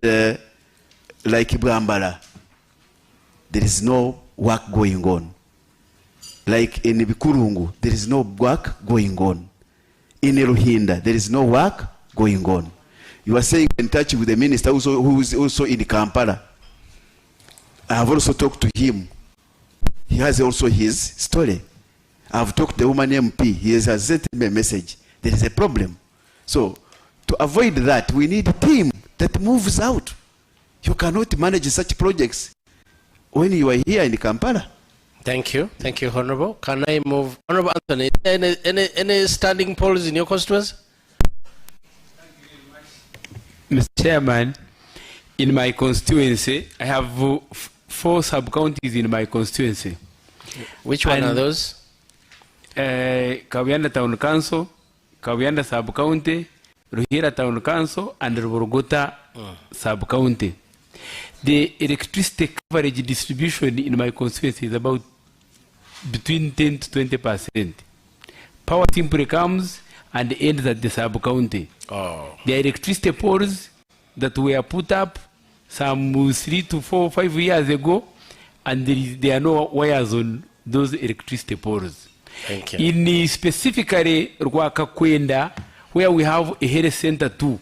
like Bwambala, there is no work going on. Like in Bikurungu, there is no work going on. In Ruhinda, there is no work going on. You are saying in touch with the minister who is also in Kampala. I have also talked to him. He has also his story. I have talked to the woman MP. He has sent me a message. There is a problem. So to avoid that, we need a team that moves out. You cannot manage such projects when you are here in Kampala. Thank you. Thank you, Honorable. Can I move? Honorable Anthony, any standing polls in your constituency? Mr. Chairman, in my constituency, I have 4 sub-counties in my constituency. Which one are those? Kawianda Town Council, Kawianda Sub-County, Ruhira Town Council, and Ruborogota Sub-County. The electricity coverage distribution in my constituency is about between 10 to 20%. Power simply comes and ends at the sub-county. The electricity poles that were put up some 3 to 4, 5 years ago, and there are no wires on those electricity poles. Thank you. In specifically Rwakakwenda, where we have a health center too,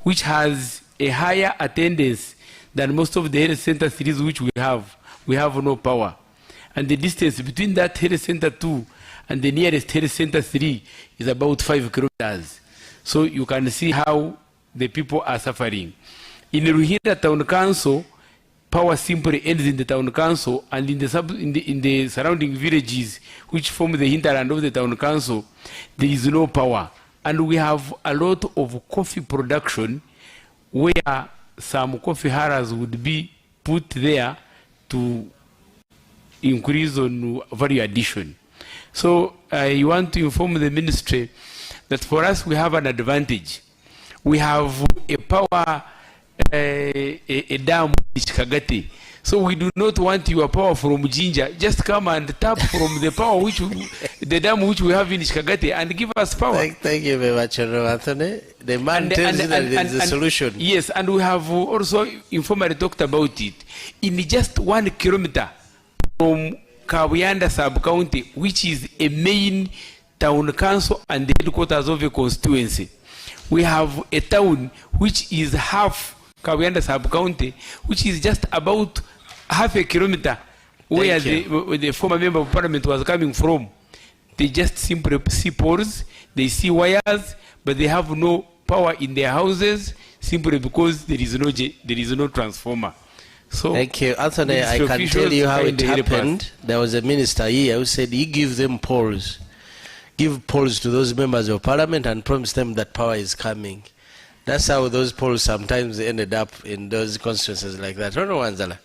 which has a higher attendance than most of the health center cities which we have no power. And the distance between that health center 2 and the nearest health center 3 is about 5 kilometers. So you can see how the people are suffering. In Ruhira Town Council, power simply ends in the town council, and in the surrounding villages which form the hinterland of the town council, there is no power. And we have a lot of coffee production where some coffee harrows would be put there to increase on value addition. So I want to inform the ministry that for us we have an advantage. We have a power, a dam in Kagati. So we do not want your power from Jinja. Just come and tap from the power the dam which we have in Kagati and give us power. Thank you very much, Anthony. The man tells you that there is a solution. Yes, and we have also informally talked about it. In just 1 kilometer from Kawianda sub-county, which is a main town council and the headquarters of a constituency, we have a town which is half Kawianda sub-county, which is just about half a kilometer where the former member of parliament was coming from. They just simply see poles, they see wires, but they have no power in their houses simply because there is no transformer. So thank you, Anthony. I can tell you how it happened. There was a minister here who said he gives them poles, give poles to those members of parliament and promise them that power is coming. That's how those poles sometimes ended up in those constituencies like that. Honorable Wanzala,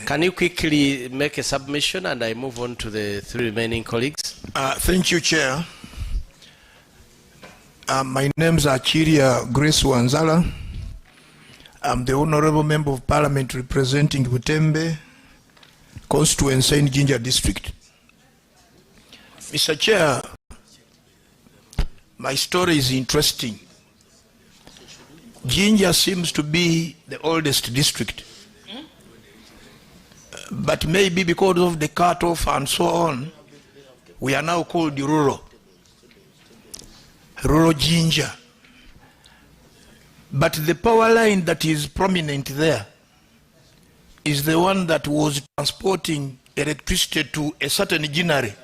can you quickly make a submission and I move on to the 3 remaining colleagues? Thank you, Chair. My name is Achiria Grace Wanzala. I'm the Honorable Member of Parliament representing Butembe constituency in Jinja District. Mr. Chair, my story is interesting. Jinja seems to be the oldest district. But maybe because of the cutoff and so on, we are now called rural. rural ginger. But the power line that is prominent there is the one that was transporting electricity to a certain ginnery.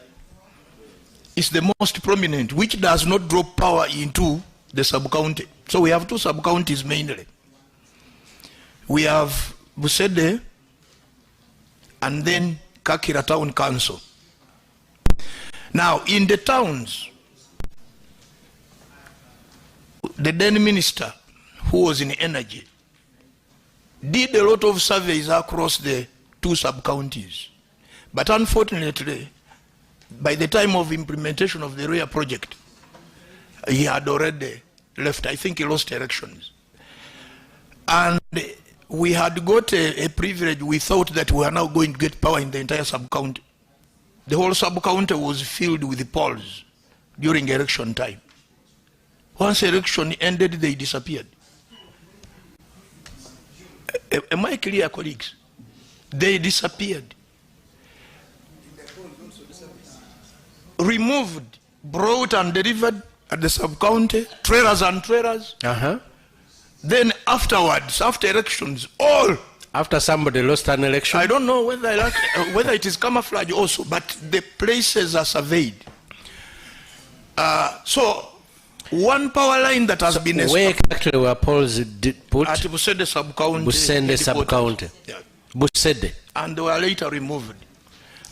It's the most prominent, which does not drop power into the sub-county. So we have two sub-counties mainly. We have Busede and then Kakira Town Council. Now, in the towns, the then minister, who was in energy, did a lot of surveys across the two sub-counties. But unfortunately, by the time of implementation of the REA project, he had already left. I think he lost elections. And we had got a privilege. We thought that we were now going to get power in the entire sub-county. The whole sub-county was filled with polls during election time. Once election ended, they disappeared. Am I clear, colleagues? They disappeared. Removed, brought and delivered at the sub-county, trailers and trailers. Then afterwards, after elections, all. After somebody lost an election? I don't know whether it is camouflage also, but the places are surveyed. So, one power line that has been... Where exactly were polls put? At Busede sub-county. Busede sub-county. Yeah. Busede. And they were later removed.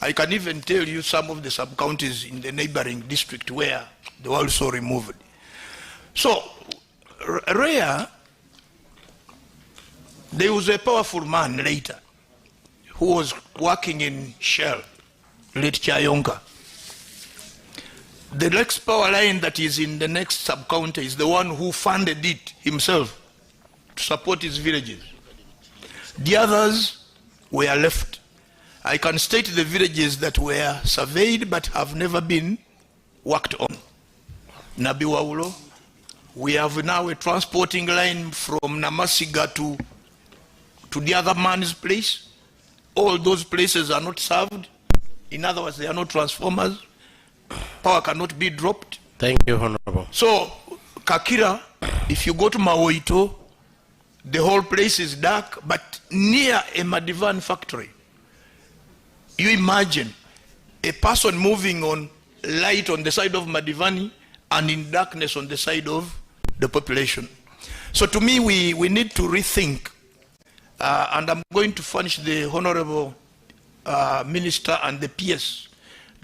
I can even tell you some of the sub-counties in the neighboring district where they were also removed. So, REA, there was a powerful man later who was working in Shell, late Chayonka. The next power line that is in the next sub-county is the one who funded it himself to support his villages. The others were left. I can state the villages that were surveyed but have never been worked on. Nabiwaulo, we have now a transporting line from Namasiga to the other man's place. All those places are not served. In other words, they are not transformers. Power cannot be dropped. Thank you, Honorable. So, Kakira, if you go to Mawoito, the whole place is dark, but near a Madivan factory. You imagine a person moving on light on the side of Madivani and in darkness on the side of the population. So to me, we need to rethink, and I'm going to furnish the Honorable Minister and the PS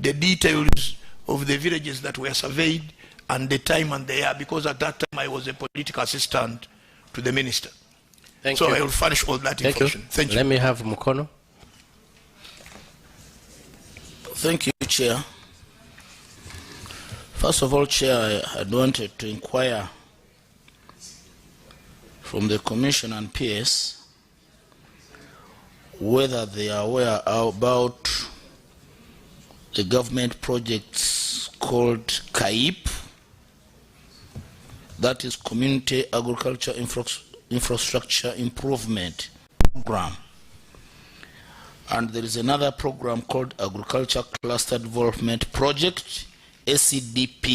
the details of the villages that were surveyed and the time and the year, because at that time I was a political assistant to the minister. Thank you. So I will furnish all that information. Thank you. Let me have Mukono. Thank you, Chair. First of all, Chair, I wanted to inquire from the Commission and PS whether they are aware about the government projects called CAIP, that is Community Agriculture Infrastructure Improvement Program. And there is another program called Agriculture Cluster Development Project, ACDP.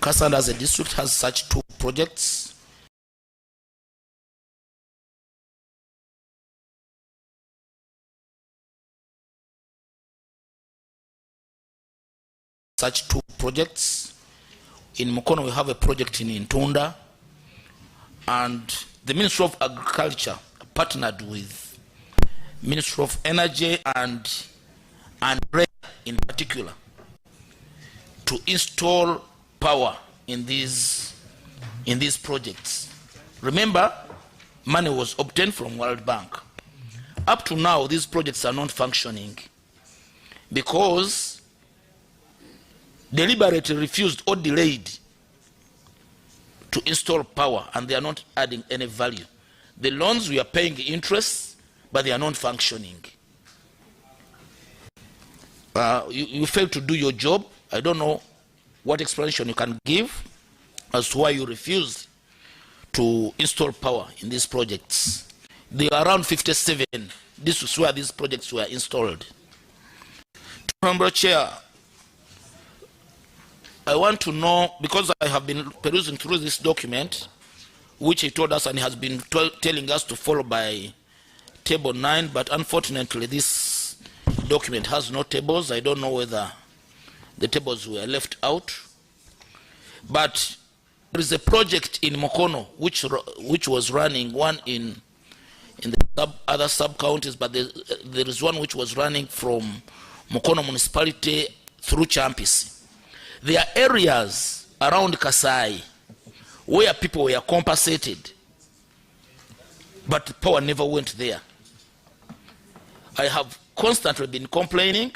Kasanda as a district has such two projects. In Mukono we have a project in Intunda, and the Ministry of Agriculture partnered with Ministry of Energy and REA in particular to install power in these projects. Remember, money was obtained from World Bank. Up to now, these projects are not functioning because deliberately refused or delayed to install power, and they are not adding any value. The loans, we are paying interest, but they are not functioning. You failed to do your job. I don't know what explanation you can give as to why you refused to install power in these projects. There are around 57 districts where these projects were installed. Honorable Chair, I want to know, because I have been perusing through this document, which he told us and he has been telling us to follow by table 9, but unfortunately this document has no tables. I don't know whether the tables were left out. But there is a project in Mokono which was running, one in the other sub-counties, but there is one which was running from Mokono municipality through Champisi. There are areas around Kasai where people were compensated, but power never went there. I have constantly been complaining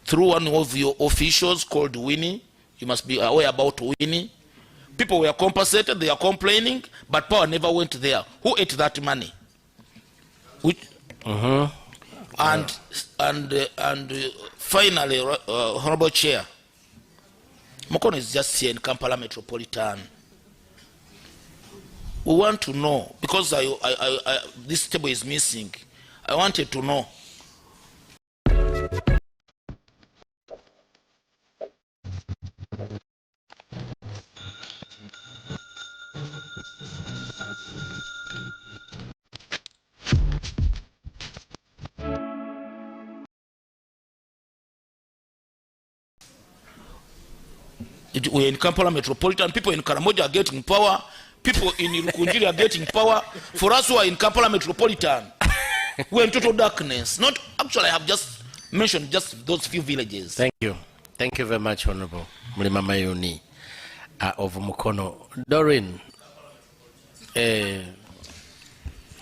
through one of your officials called Winnie. You must be aware about Winnie. People were compensated, they are complaining, but power never went there. Who ate that money? And finally, Honorable Chair, Mokono is just here in Kampala Metropolitan. We want to know, because this table is missing, I wanted to know. We're in Kampala Metropolitan, people in Karamoja are getting power, people in Rukunjiri are getting power. For us who are in Kampala Metropolitan, we're in total darkness. Not actually, I have just mentioned just those few villages. Thank you. Thank you very much, Honorable Mlima Mayuni of Mukono. Doreen,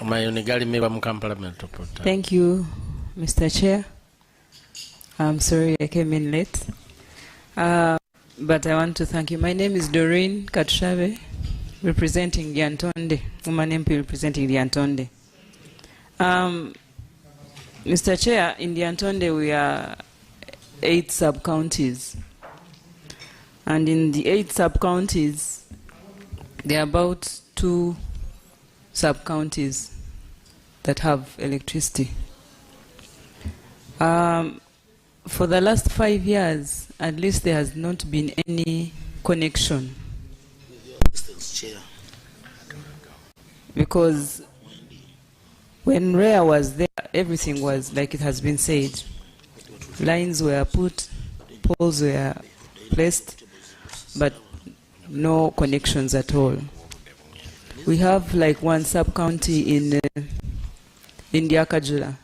Mayuni gali meba mu Kampala Metropolitan. Thank you, Mr. Chair. I'm sorry I came in late. But I want to thank you. My name is Doreen Katushabe, representing Lyantonde, woman MP representing Lyantonde. Mr. Chair, in Lyantonde we are 8 sub-counties. And in the 8 sub-counties, there are about 2 sub-counties that have electricity. For the last 5 years, at least there has not been any connection. Because when REA was there, everything was like it has been said. Lines were put, poles were placed, but no connections at all. We have like one sub-county in Diakajula.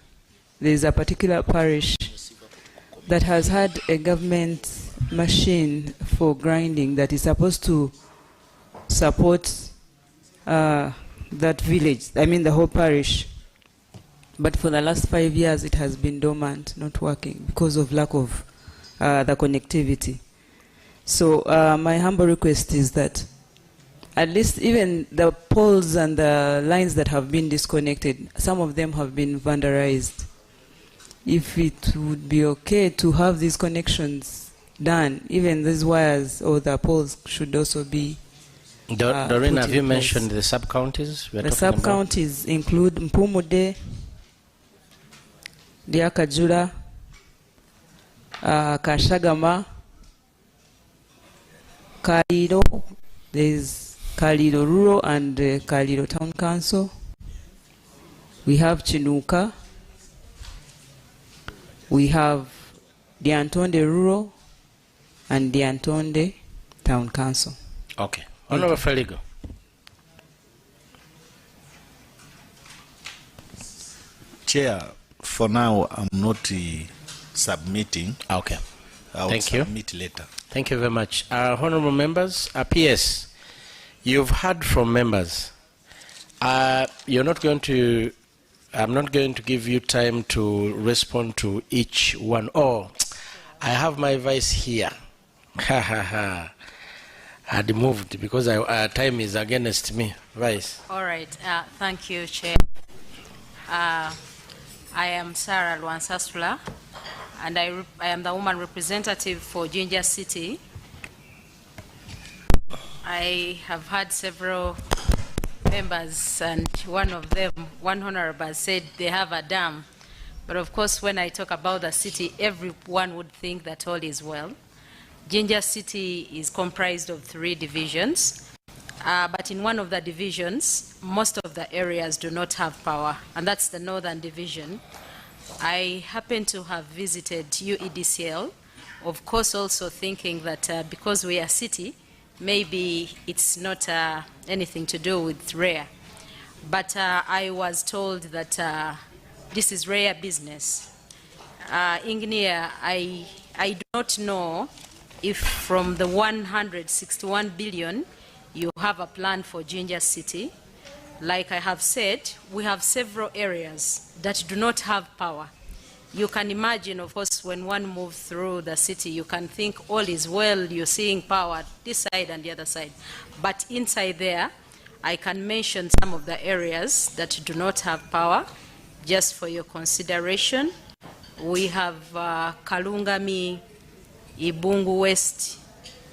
There is a particular parish that has had a government machine for grinding that is supposed to support that village, I mean the whole parish. But for the last 5 years it has been dormant, not working, because of lack of the connectivity. So my humble request is that at least even the poles and the lines that have been disconnected, some of them have been vandalized. If it would be okay to have these connections done, even these wires or the poles should also be Doreen, have you mentioned the sub-counties? The sub-counties include Mpumude, Diakajula, Kashagama, Kaliro, there's Kaliro Rural and Kaliro Town Council. We have Chinuka. We have Lyantonde Rural and Lyantonde Town Council. Okay. Honorable Feligo. Chair, for now I'm not submitting. Okay. I will Thank you. submit later. Thank you very much. Honorable members, PS, you've heard from members. You're not going to, I'm not going to give you time to respond to each one. Oh, I have my vice here. Ha ha ha. I had moved because time is against me. Vice. All right. Thank you, Chair. I am Sarah Lwansasula, and I am the woman representative for Jinja City. I have had several members, and one of them, one honorable, said they have a dam. But of course, when I talk about the city, everyone would think that all is well. Jinja City is comprised of 3 divisions, but in one of the divisions, most of the areas do not have power, and that's the Northern Division. I happen to have visited UEDCL, of course also thinking that because we are a city, maybe it's not anything to do with rare. But I was told that this is rare business. Engineer, I do not know if from the 161 billion you have a plan for Jinja City. Like I have said, we have several areas that do not have power. You can imagine, of course, when one moves through the city, you can think all is well, you're seeing power this side and the other side. But inside there, I can mention some of the areas that do not have power, just for your consideration. We have Kalungami, Ibungu West,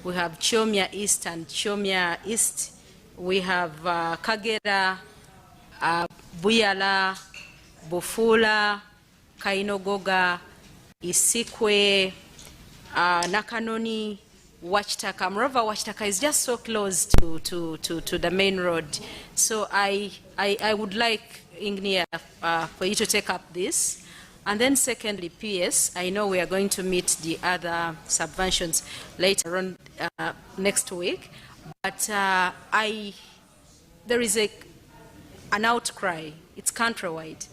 we have Chomia East and Chomia East, we have Kagera, Buyala, Bufula, Kainogoga, Isikwe, Nakanoni, Wachitaka. Moreover, Wachitaka is just so close to the main road. So I would like, Engineer, for you to take up this. And then secondly, PS, I know we are going to meet the other subventions later on next week, but there is an outcry. It's countrywide.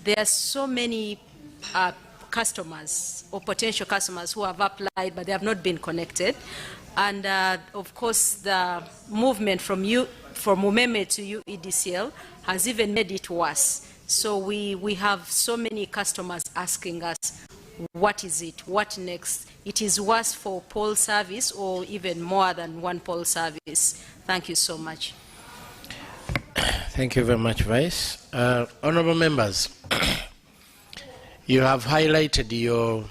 There are so many customers or potential customers who have applied, but they have not been connected. And of course, the movement from Umeme to UEDCL has even made it worse. So we have so many customers asking us, what is it? What next? It is worse for pole service or even more than one pole service. Thank you so much. Thank you very much, Vice. Honorable members, you have highlighted your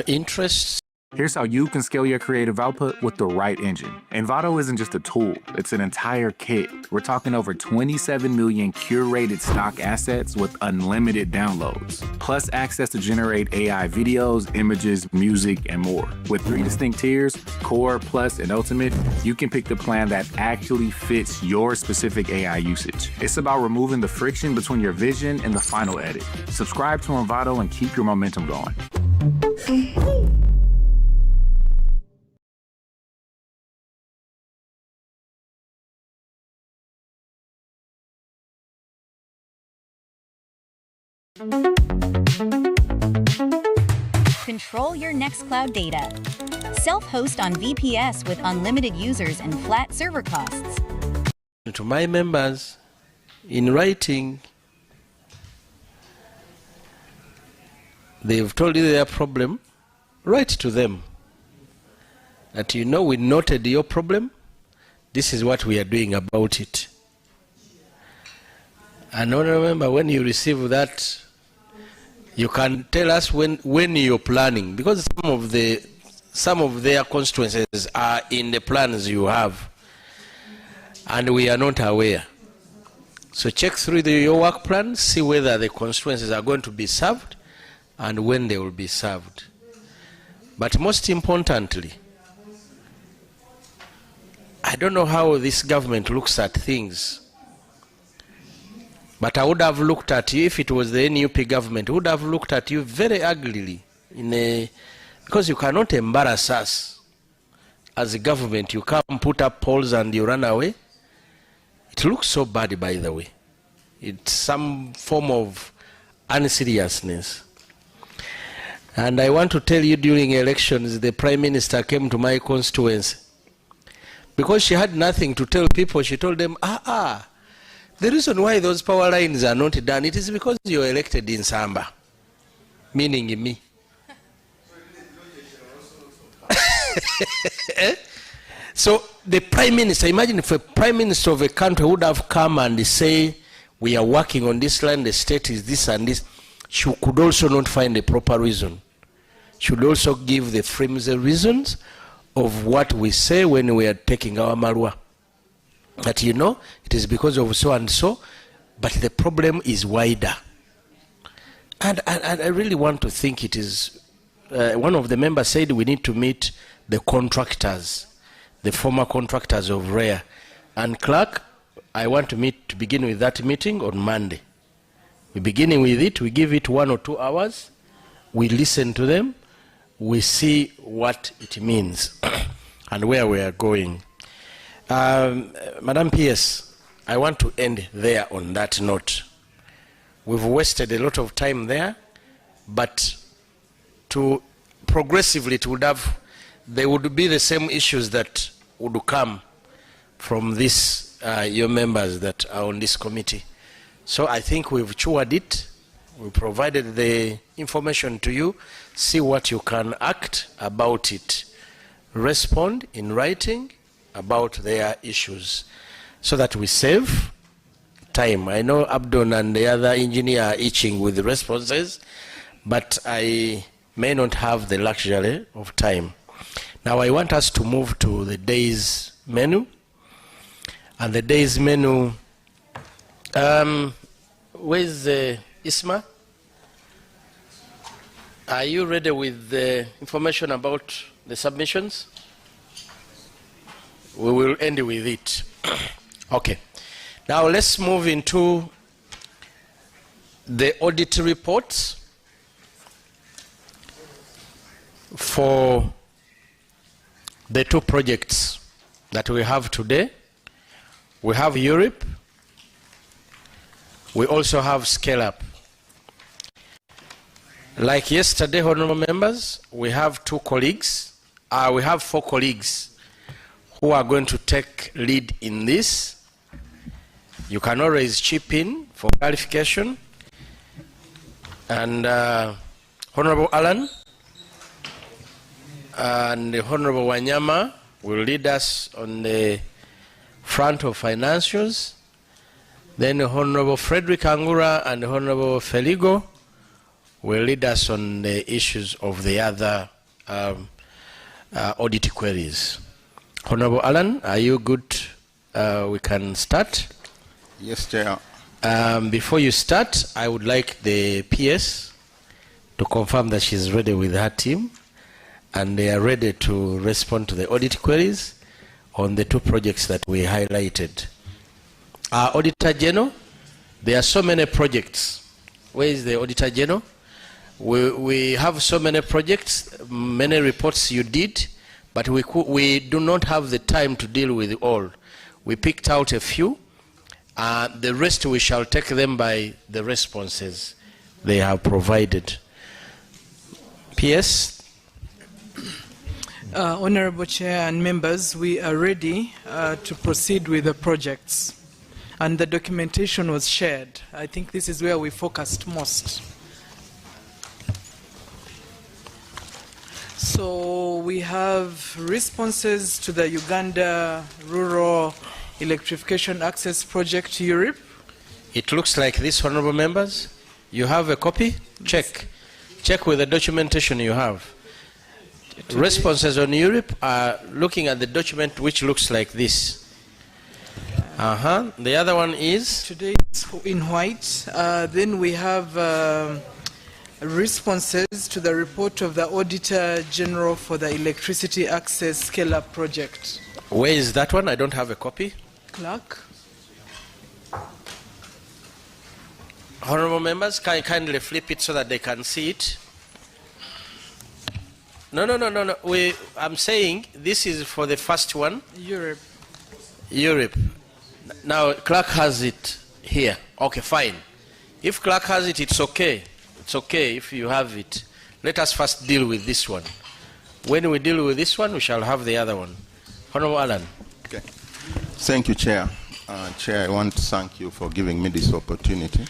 interests. Here's how you can scale your creative output with the right engine. Envato isn't just a tool, it's an entire kit. We're talking over 27 million curated stock assets with unlimited downloads, plus access to generate AI videos, images, music, and more. With 3 distinct tiers, Core, Plus, and Ultimate, you can pick the plan that actually fits your specific AI usage. It's about removing the friction between your vision and the final edit. Subscribe to Envato and keep your momentum going. Control your Nextcloud data. Self-host on VPS with unlimited users and flat server costs. To my members, in writing, they've told you their problem. Write to them that, you know, we noted your problem. This is what we are doing about it. And remember, when you receive that, you can tell us when you're planning, because some of their constituencies are in the plans you have, and we are not aware. So check through your work plan, see whether the constituencies are going to be served and when they will be served. But most importantly, I don't know how this government looks at things, but I would have looked at you, if it was the NUP government, would have looked at you very uglily, because you cannot embarrass us as a government. You come put up polls and you run away. It looks so bad, by the way. It's some form of unseriousness. And I want to tell you, during elections, the Prime Minister came to my constituency. Because she had nothing to tell people, she told them, the reason why those power lines are not done, it is because you're elected in Samba, meaning me. So the Prime Minister, imagine if a Prime Minister of a country would have come and say, we are working on this land, the state is this and this, she could also not find a proper reason. She would also give the flimsy reasons of what we say when we are taking our marwa. That you know, it is because of so and so, but the problem is wider. And I really want to think it is, one of the members said we need to meet the contractors, the former contractors of RARE. And Clerk, I want to begin with that meeting on Monday. We're beginning with it, we give it 1 or 2 hours, we listen to them, we see what it means and where we are going. Madam PS, I want to end there on that note. We've wasted a lot of time there, but to progressively there would be the same issues that would come from this, your members that are on this committee. So I think we've chewed it, we provided the information to you, see what you can act about it. Respond in writing about their issues so that we save time. I know Abdon and the other engineer are itching with the responses, but I may not have the luxury of time. Now I want us to move to the day's menu. And the day's menu, where's Isma? Are you ready with the information about the submissions? We will end with it. Okay. Now let's move into the audit reports for the 2 projects that we have today. We have Europe. We also have Scale Up. Like yesterday, honorable members, we have 2 colleagues. We have 4 colleagues who are going to take lead in this. You can always chip in for clarification. And Honorable Alan and the Honorable Wanyama will lead us on the front of financials. Then Honorable Frederick Angura and Honorable Feligo will lead us on the issues of the other audit queries. Honorable Alan, are you good? We can start. Yes, Chair. Before you start, I would like the PS to confirm that she's ready with her team and they are ready to respond to the audit queries on the 2 projects that we highlighted. Auditor General, there are so many projects. Where is the Auditor General? We have so many projects, many reports you did, but we do not have the time to deal with all. We picked out a few. The rest we shall take them by the responses they have provided. PS? Honorable Chair and members, we are ready to proceed with the projects. And the documentation was shared. I think this is where we focused most. So we have responses to the Uganda Rural Electrification Access Project Europe. It looks like this, honorable members. You have a copy? Check. Check with the documentation you have. Responses on Europe are looking at the document which looks like this. The other one is? Today it's in white. Then we have responses to the report of the Auditor General for the Electricity Access Scale-Up Project. Where is that one? I don't have a copy. Clerk. Honorable members, can you kindly flip it so that they can see it? No. I'm saying this is for the first one. Europe. Now, Clerk has it here. Okay, fine. If Clerk has it, it's okay. It's okay if you have it. Let us first deal with this one. When we deal with this one, we shall have the other one. Honorable Alan. Okay. Thank you, Chair. Chair, I want to thank you for giving me this opportunity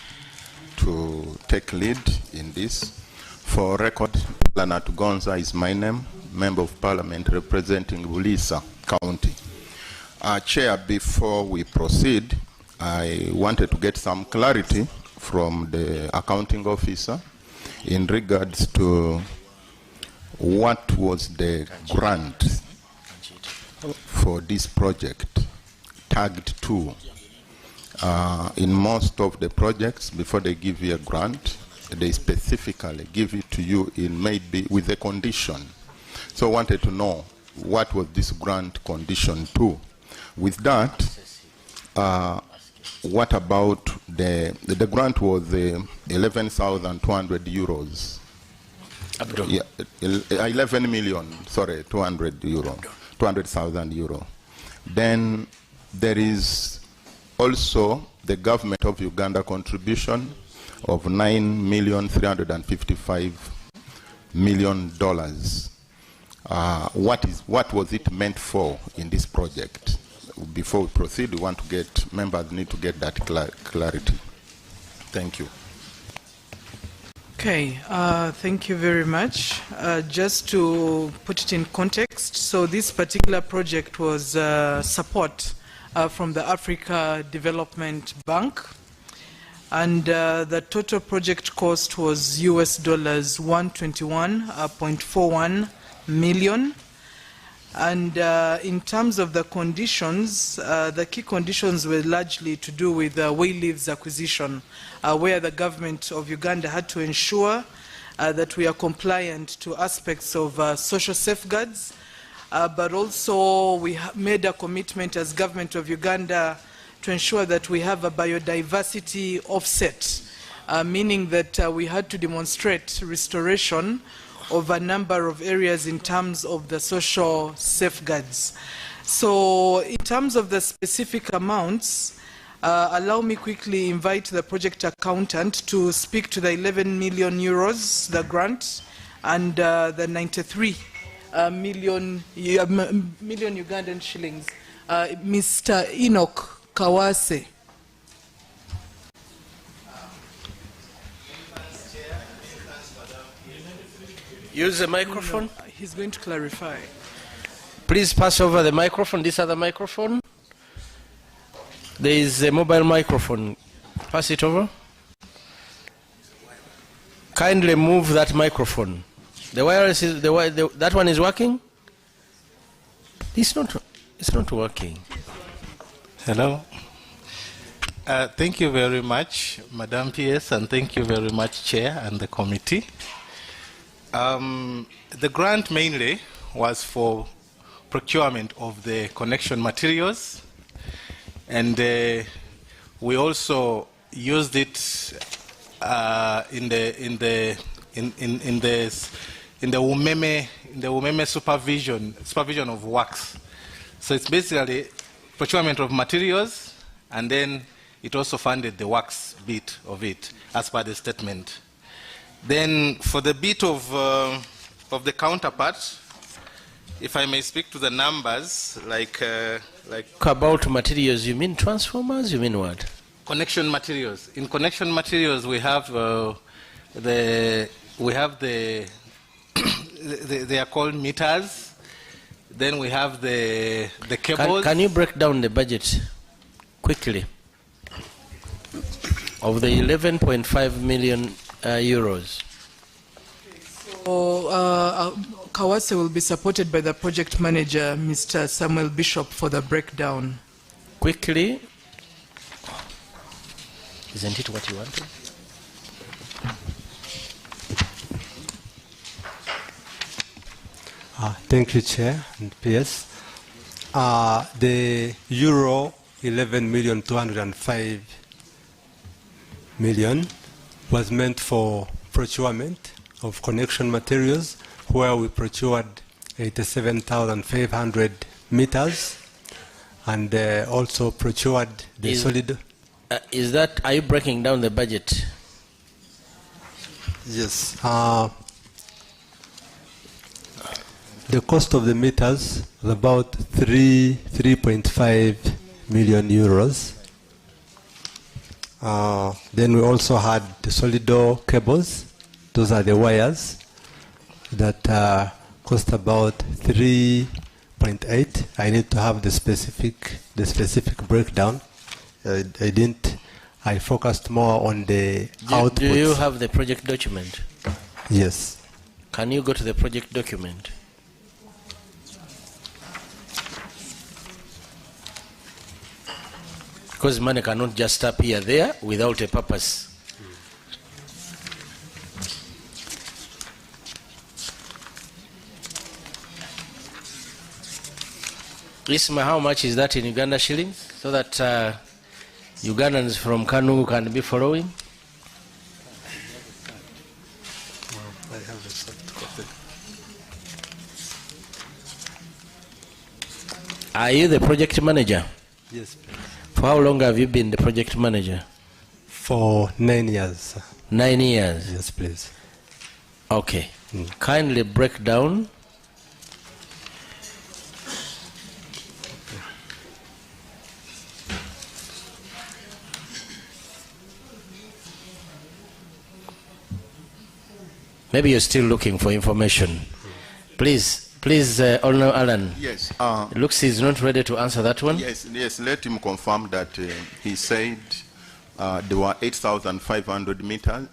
to take lead in this. For record, Alan Atugonza is my name, Member of Parliament representing Bulisa County. Chair, before we proceed, I wanted to get some clarity from the accounting officer in regards to what was the grant for this project tagged 2. In most of the projects, before they give you a grant, they specifically give it to you in maybe with a condition. So I wanted to know what was this grant condition 2. With that, what about the grant was 11,200 euros. Yeah, 11 million, sorry, 200,000 euro. Then there is also the government of Uganda contribution of $9,355,000,000. What was it meant for in this project? Before we proceed, we want to get, members need to get that clarity. Thank you. Okay, thank you very much. Just to put it in context, so this particular project was support from the Africa Development Bank, and the total project cost was US dollars 121.41 million. And in terms of the conditions, the key conditions were largely to do with way leaves acquisition, where the government of Uganda had to ensure that we are compliant to aspects of social safeguards, but also we made a commitment as government of Uganda to ensure that we have a biodiversity offset, meaning that we had to demonstrate restoration of a number of areas in terms of the social safeguards. So in terms of the specific amounts, allow me quickly invite the project accountant to speak to the 11 million euros, the grant, and the 93 million Ugandan shillings. Mr. Enoch Kawase. Use the microphone. He's going to clarify. Please pass over the microphone. This other microphone. There is a mobile microphone. Pass it over. Kindly move that microphone. The wireless is that one is working. It's not working. Hello. Thank you very much, Madam PS, and thank you very much, Chair and the committee. The grant mainly was for procurement of the connection materials, and we also used it in the UMEME supervision of works. So it's basically procurement of materials, and then it also funded the works bit of it as per the statement. Then for the bit of the counterpart, if I may speak to the numbers, like about materials, you mean transformers? You mean what? Connection materials. In connection materials, we have they are called meters. Then we have the cables. Can you break down the budget quickly of the 11.5 million euros? So Kawase will be supported by the project manager, Mr. Samuel Bishop, for the breakdown. Quickly. Isn't it what you wanted? Thank you, Chair and PS. The euro 11,205,000,000 was meant for procurement of connection materials, where we procured 87,500 meters, and also procured the solid. Are you breaking down the budget? Yes. The cost of the meters was about 3.5 million euros. Then we also had the Solido cables. Those are the wires that cost about 3.8. I need to have the specific breakdown. I focused more on the output. Do you have the project document? Yes. Can you go to the project document? Because money cannot just appear there without a purpose. Isma, how much is that in Uganda shillings? So that Ugandans from Kanu can be following? Are you the project manager? Yes, please. For how long have you been the project manager? For 9 years. 9 years? Yes, please. Okay. Kindly break down. Maybe you're still looking for information. Please, Honorable Alan. Yes. Looks he's not ready to answer that one. Yes, let him confirm that he said there were 8,500 meters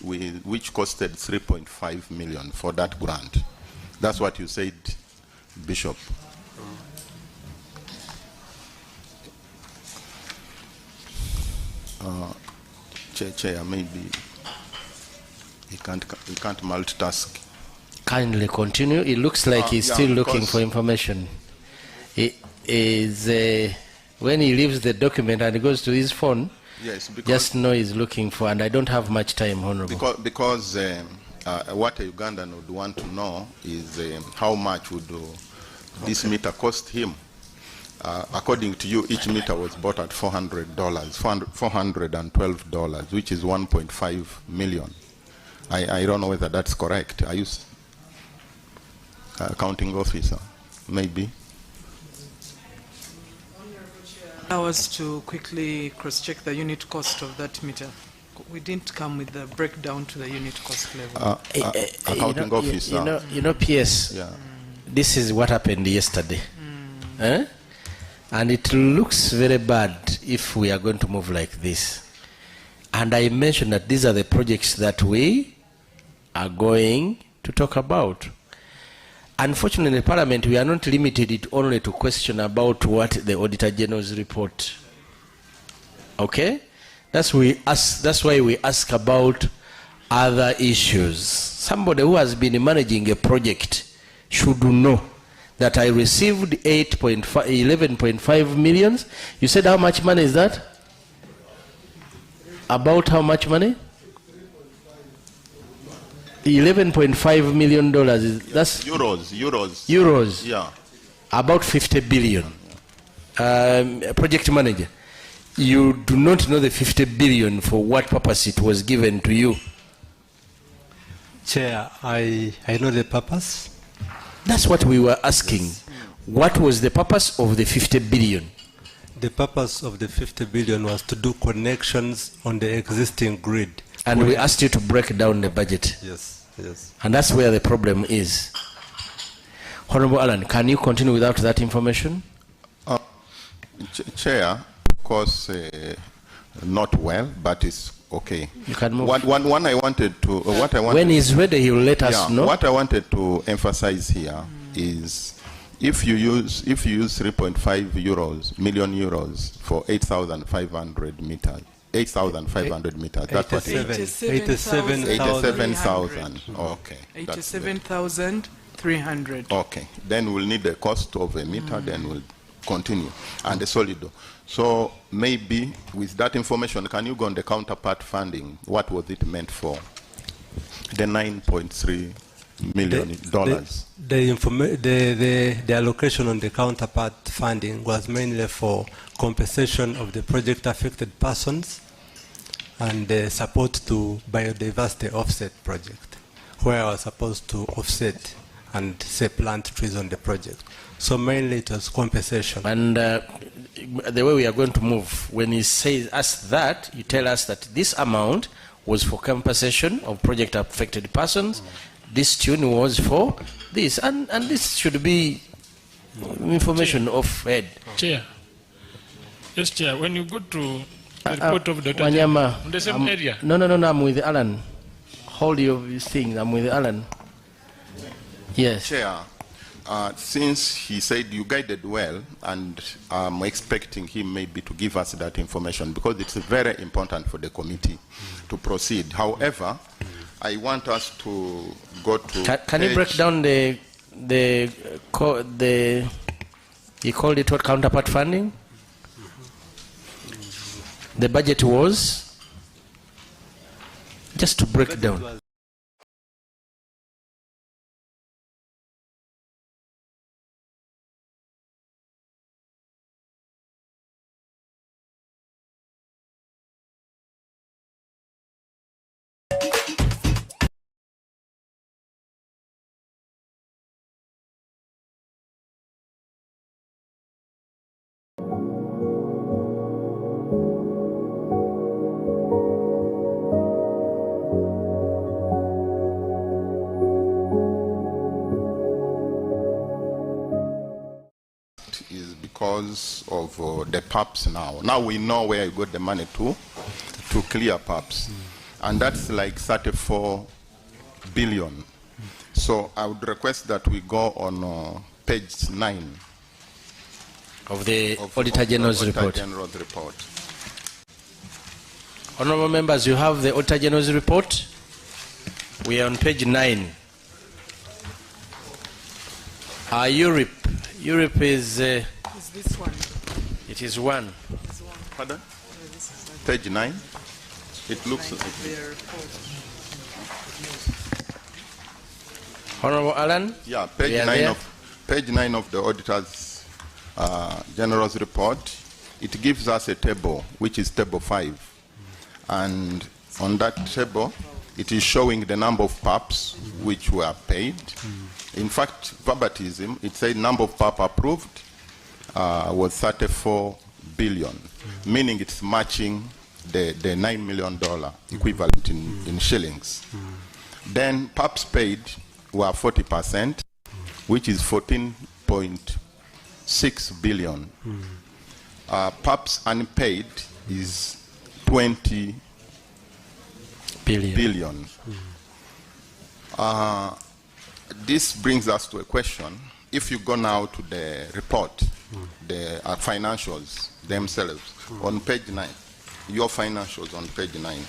which costed 3.5 million for that grant. That's what you said, Bishop. Chair, maybe he can't multitask. Kindly continue. It looks like he's still looking for information. He is when he leaves the document and goes to his phone. Yes, because just know he's looking for, and I don't have much time, Honorable. Because what a Ugandan would want to know is how much would this meter cost him. According to you, each meter was bought at $400, $412, which is 1.5 million. I don't know whether that's correct. Are you accounting officer? Maybe. Allow us to quickly cross-check the unit cost of that meter. We didn't come with the breakdown to the unit cost level. Accounting officer. You know, PS. Yeah. This is what happened yesterday. And it looks very bad if we are going to move like this. And I mentioned that these are the projects that we are going to talk about. Unfortunately, in Parliament, we are not limited it only to question about what the Auditor General's report. Okay? That's why we ask about other issues. Somebody who has been managing a project should know that I received 11.5 million. You said how much money is that? About how much money? $11.5 million. That's euros. Yeah. About 50 billion. Project manager, you do not know the 50 billion for what purpose it was given to you. Chair, I know the purpose. That's what we were asking. What was the purpose of the 50 billion? The purpose of the 50 billion was to do connections on the existing grid. And we asked you to break down the budget. Yes, yes. And that's where the problem is. Honorable Alan, can you continue without that information? Chair, of course, not well, but it's okay. You can move. One I wanted to, when he's ready, he will let us know. What I wanted to emphasize here is if you use 3.5 million euros for 8,500 meters. 8,500 meters. That's what it is. 87,000. Okay. 87,300. Okay. Then we'll need the cost of a meter. Then we'll continue. And the solido. So maybe with that information, can you go on the counterpart funding? What was it meant for? The $9.3 million. The allocation on the counterpart funding was mainly for compensation of the project affected persons and the support to biodiversity offset project, where I was supposed to offset and say plant trees on the project. So mainly it was compensation. And the way we are going to move, when he says us that, you tell us that this amount was for compensation of project affected persons. This tune was for this, and this should be information off head. Chair. Yes, Chair. When you go to the report of Dr. Wanyama, in the same area. No, I'm with Alan. Hold your thing. I'm with Alan. Yes. Chair, Since he said you guided well, and I'm expecting him maybe to give us that information because it's very important for the committee to proceed. However, I want us to go to. Can you break down the you called it what, counterpart funding? The budget was just to break down. Is because of the PAPs now. Now we know where you got the money to clear PAPs. And that's like 34 billion. So I would request that we go on page 9 of the Auditor General's report. Honorable members, you have the Auditor General's report. We are on page 9. Europe is this one? It is one. Pardon? Page 9. It looks like Honorable Alan? Yeah, page 9 of the Auditor's General's report. It gives us a table, which is table 5. And on that table, it is showing the number of PAPs which were paid. In fact, verbatim, it said number of PAP approved was 34 billion, meaning it's matching the $9 million equivalent in shillings. Then PAPs paid were 40%, which is 14.6 billion. PAPs unpaid is 20 billion. This brings us to a question. If you go now to the report, the financials themselves, on page 9, your financials on page 9,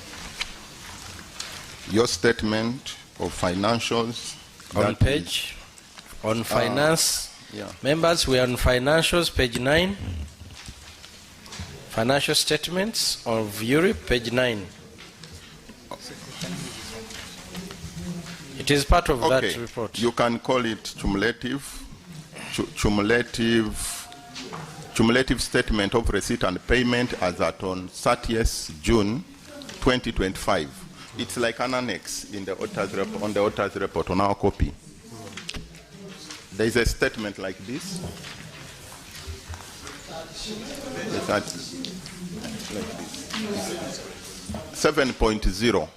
your statement of financials. On page, on finance. Yeah. Members, we are on financials, page 9. Financial statements of Europe, page 9. It is part of that report. You can call it cumulative statement of receipt and payment as at on 30th June 2025. It's like an annex in the on the auditor's report on our copy. There is a statement like this. Like this. 7.0.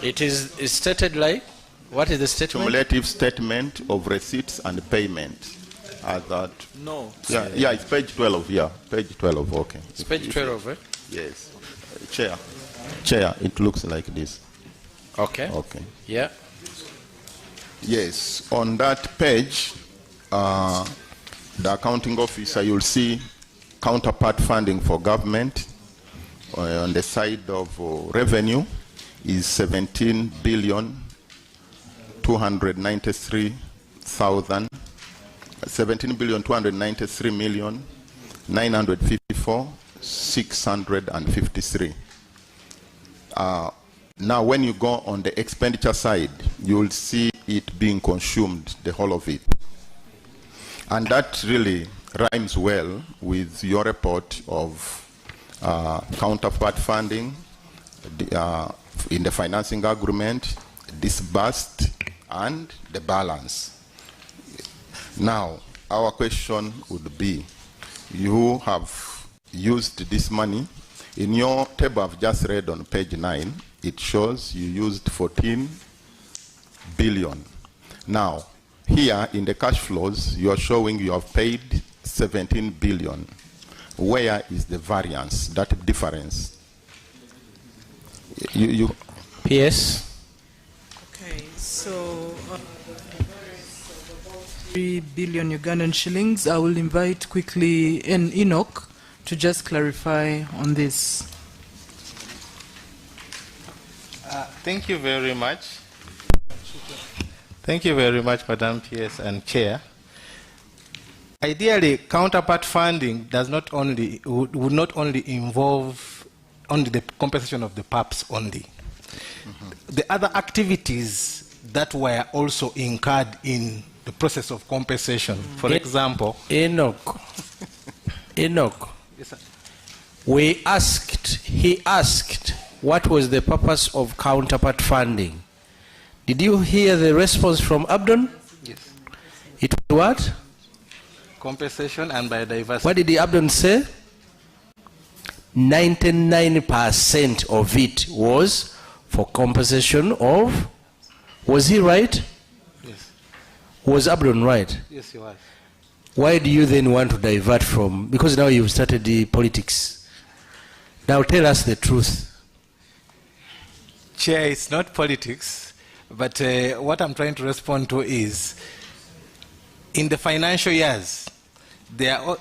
It is stated like, what is the statement? Cumulative statement of receipts and payment. As that. No. Yeah, it's page 12. Yeah, page 12. Okay. It's page 12, eh? Yes. Chair, it looks like this. Okay. Okay. Yeah. Yes, on that page, the accounting officer, you'll see counterpart funding for government. On the side of revenue is 17,293,954,653. Now, when you go on the expenditure side, you'll see it being consumed, the whole of it. And that really rhymes well with your report of counterpart funding in the financing agreement, disbursed, and the balance. Now, our question would be, you have used this money. In your table I've just read on page 9, it shows you used 14 billion. Now, here in the cash flows, you are showing you have paid 17 billion. Where is the variance, that difference? PS. Okay, so 3 billion Ugandan shillings. I will invite quickly Enoch to just clarify on this. Thank you very much. Thank you very much, Madam PS and Chair. Ideally, counterpart funding does not only would not only involve only the compensation of the PAPs only. The other activities that were also incurred in the process of compensation. For example, Enoch. Yes, sir. He asked, what was the purpose of counterpart funding? Did you hear the response from Abdon? Yes. It was what? Compensation and biodiversity. What did the Abdon say? 99% of it was for compensation of, was he right? Yes. Was Abdon right? Yes, he was. Why do you then want to divert from, because now you've started the politics. Now tell us the truth. Chair, it's not politics, but what I'm trying to respond to is, in the financial years, there are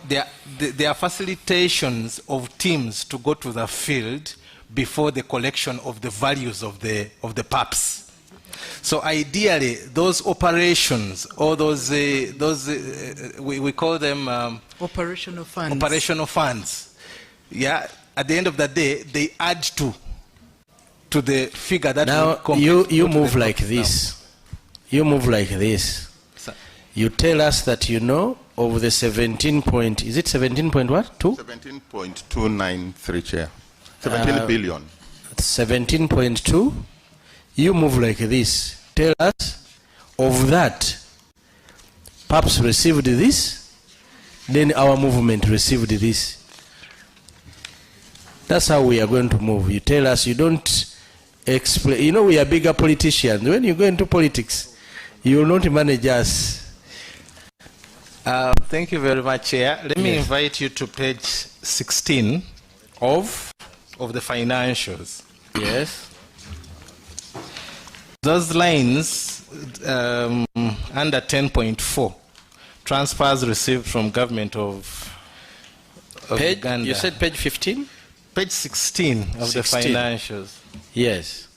facilitations of teams to go to the field before the collection of the values of the PAPs. So ideally, those operations, or those we call them operational funds. Operational funds. Yeah. At the end of the day, they add to the figure that. Now you move like this. You move like this. Sir. You tell us that you know of the 17 point. Is it 17 point what? 2? 17.293, Chair. 17 billion. 17.2. You move like this. Tell us of that. PAPS received this, then our movement received this. That's how we are going to move. You tell us, you don't explain. You know, we are bigger politicians. When you go into politics, you will not manage us. Thank you very much, Chair. Let me invite you to page 16 of the financials. Yes. Those lines under 10.4, transfers received from government of Uganda. You said page 15? Page 16 of 16. The financials. Yes.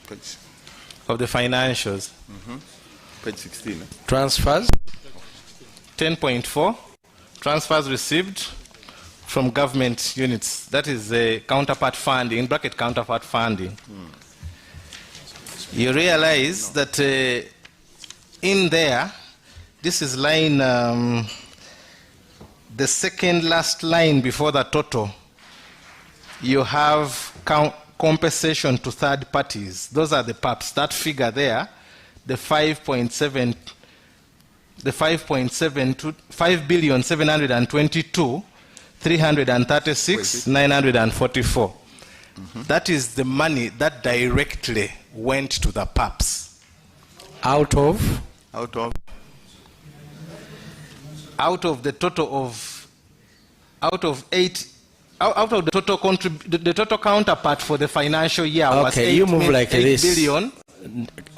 Page. Of the financials. Page 16. Transfers. 10.4, transfers received from government units. That is the counterpart funding, in bracket counterpart funding. You realize that in there, this is line, the second last line before the total, you have compensation to third parties. Those are the PAPs. That figure there, the 5.7, the 5,722,336,944. That is the money that directly went to the PAPs. Out of the total of, out of the total the total counterpart for the financial year was 8 billion.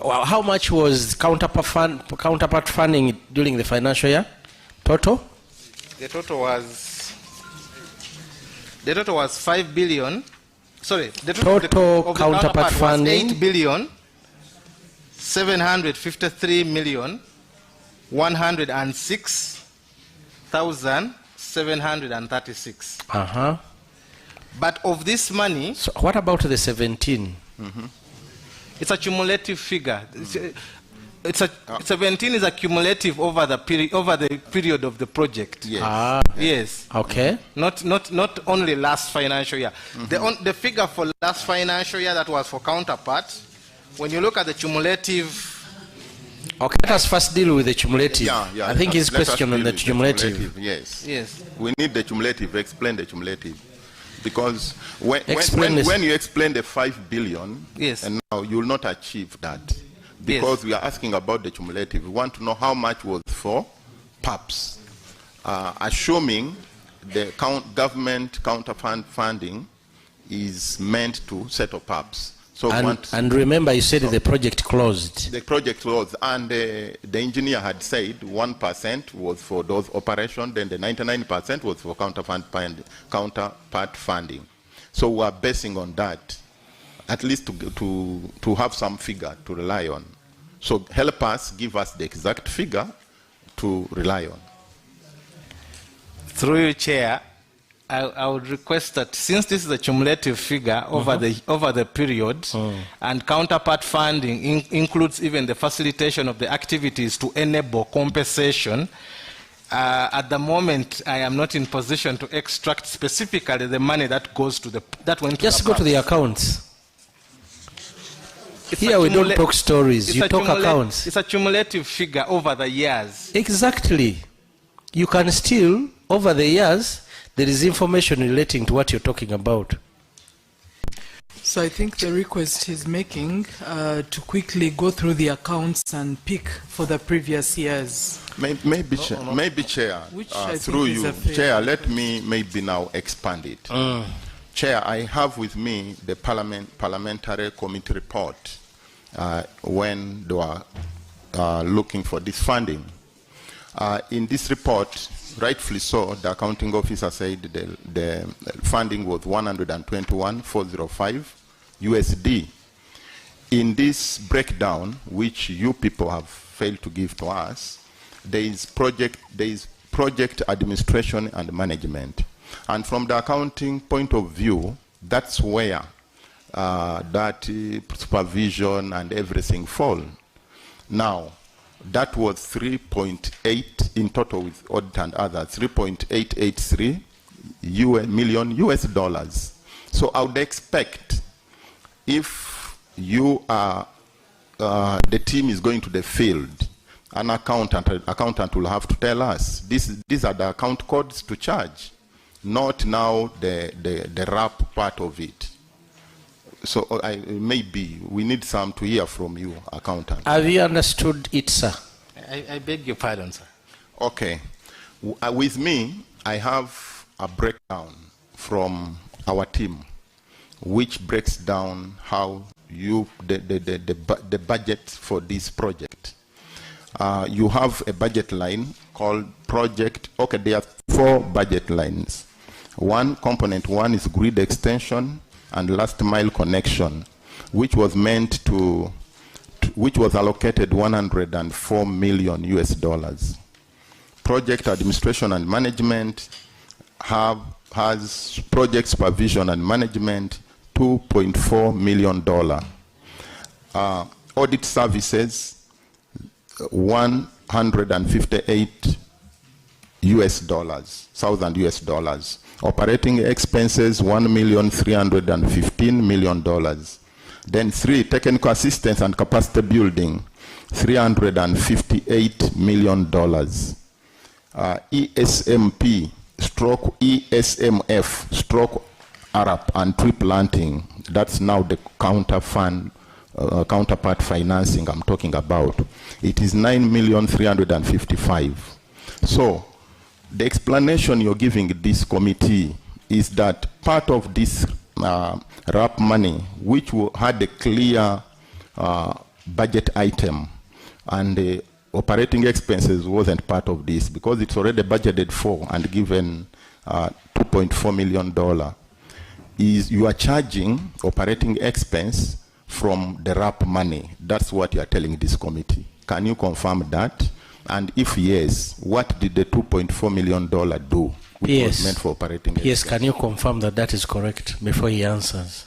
How much was counterpart funding during the financial year? Total? The total was 5 billion. Sorry, the total counterpart funding was 8 billion 753 million 106,736. But of this money, so what about the 17? It's a cumulative figure. 17 is a cumulative over the period of the project. Yes. Yes. Okay. Not only last financial year. The figure for last financial year that was for counterpart, when you look at the cumulative. Okay, let us first deal with the cumulative. I think his question on the cumulative. Yes. Yes. We need the cumulative. Explain the cumulative. Because when you explain the 5 billion, yes, and now you will not achieve that. Because we are asking about the cumulative. We want to know how much was for PAPs. Assuming the government counterfund funding is meant to settle PAPs. So and remember, you said the project closed. The project closed, and the engineer had said 1% was for those operations, then the 99% was for counterpart funding. So we are basing on that, at least to have some figure to rely on. So help us, give us the exact figure to rely on. Through you, Chair, I would request that since this is a cumulative figure over the period, and counterpart funding includes even the facilitation of the activities to enable compensation, at the moment I am not in position to extract specifically the money that goes to that went to Just go to the accounts. Here we don't talk stories, you talk accounts. It's a cumulative figure over the years. Exactly. You can still, over the years, there is information relating to what you're talking about. So I think the request he's making to quickly go through the accounts and pick for the previous years. Maybe, Chair, through you, Chair, let me maybe now expand it. Chair, I have with me the parliamentary committee report when they were looking for this funding. In this report, rightfully so, the accounting officer said the funding was 121,405 USD. In this breakdown, which you people have failed to give to us, there is project administration and management. And from the accounting point of view, that's where that supervision and everything fall. Now, that was 3.8 in total with audit and others, 3.883 million US dollars. So I would expect if you are, the team is going to the field, an accountant will have to tell us, these are the account codes to charge, not now the RAP part of it. So maybe we need some to hear from you, accountant. Have you understood it, sir? I beg your pardon, sir. Okay. With me, I have a breakdown from our team, which breaks down how the budget for this project. You have a budget line called project. Okay, there are 4 budget lines. Component one is grid extension and last mile connection, which was meant to, which was allocated 104 million US dollars. Project administration and management has project supervision and management $2.4 million. Audit services 158 thousand US dollars. Operating expenses $1,315 million. Then 3, technical assistance and capacity building, $358 million. ESMP stroke ESMF stroke ARAP and tree planting, that's now the counterpart financing I'm talking about. It is $9,355,000. So the explanation you're giving this committee is that part of this RAP money, which had a clear budget item, and the operating expenses wasn't part of this because it's already budgeted for and given $2.4 million, is you are charging operating expense from the RAP money. That's what you are telling this committee. Can you confirm that? And if yes, what did the $2.4 million do, which was meant for operating expense? Yes, can you confirm that that is correct before he answers?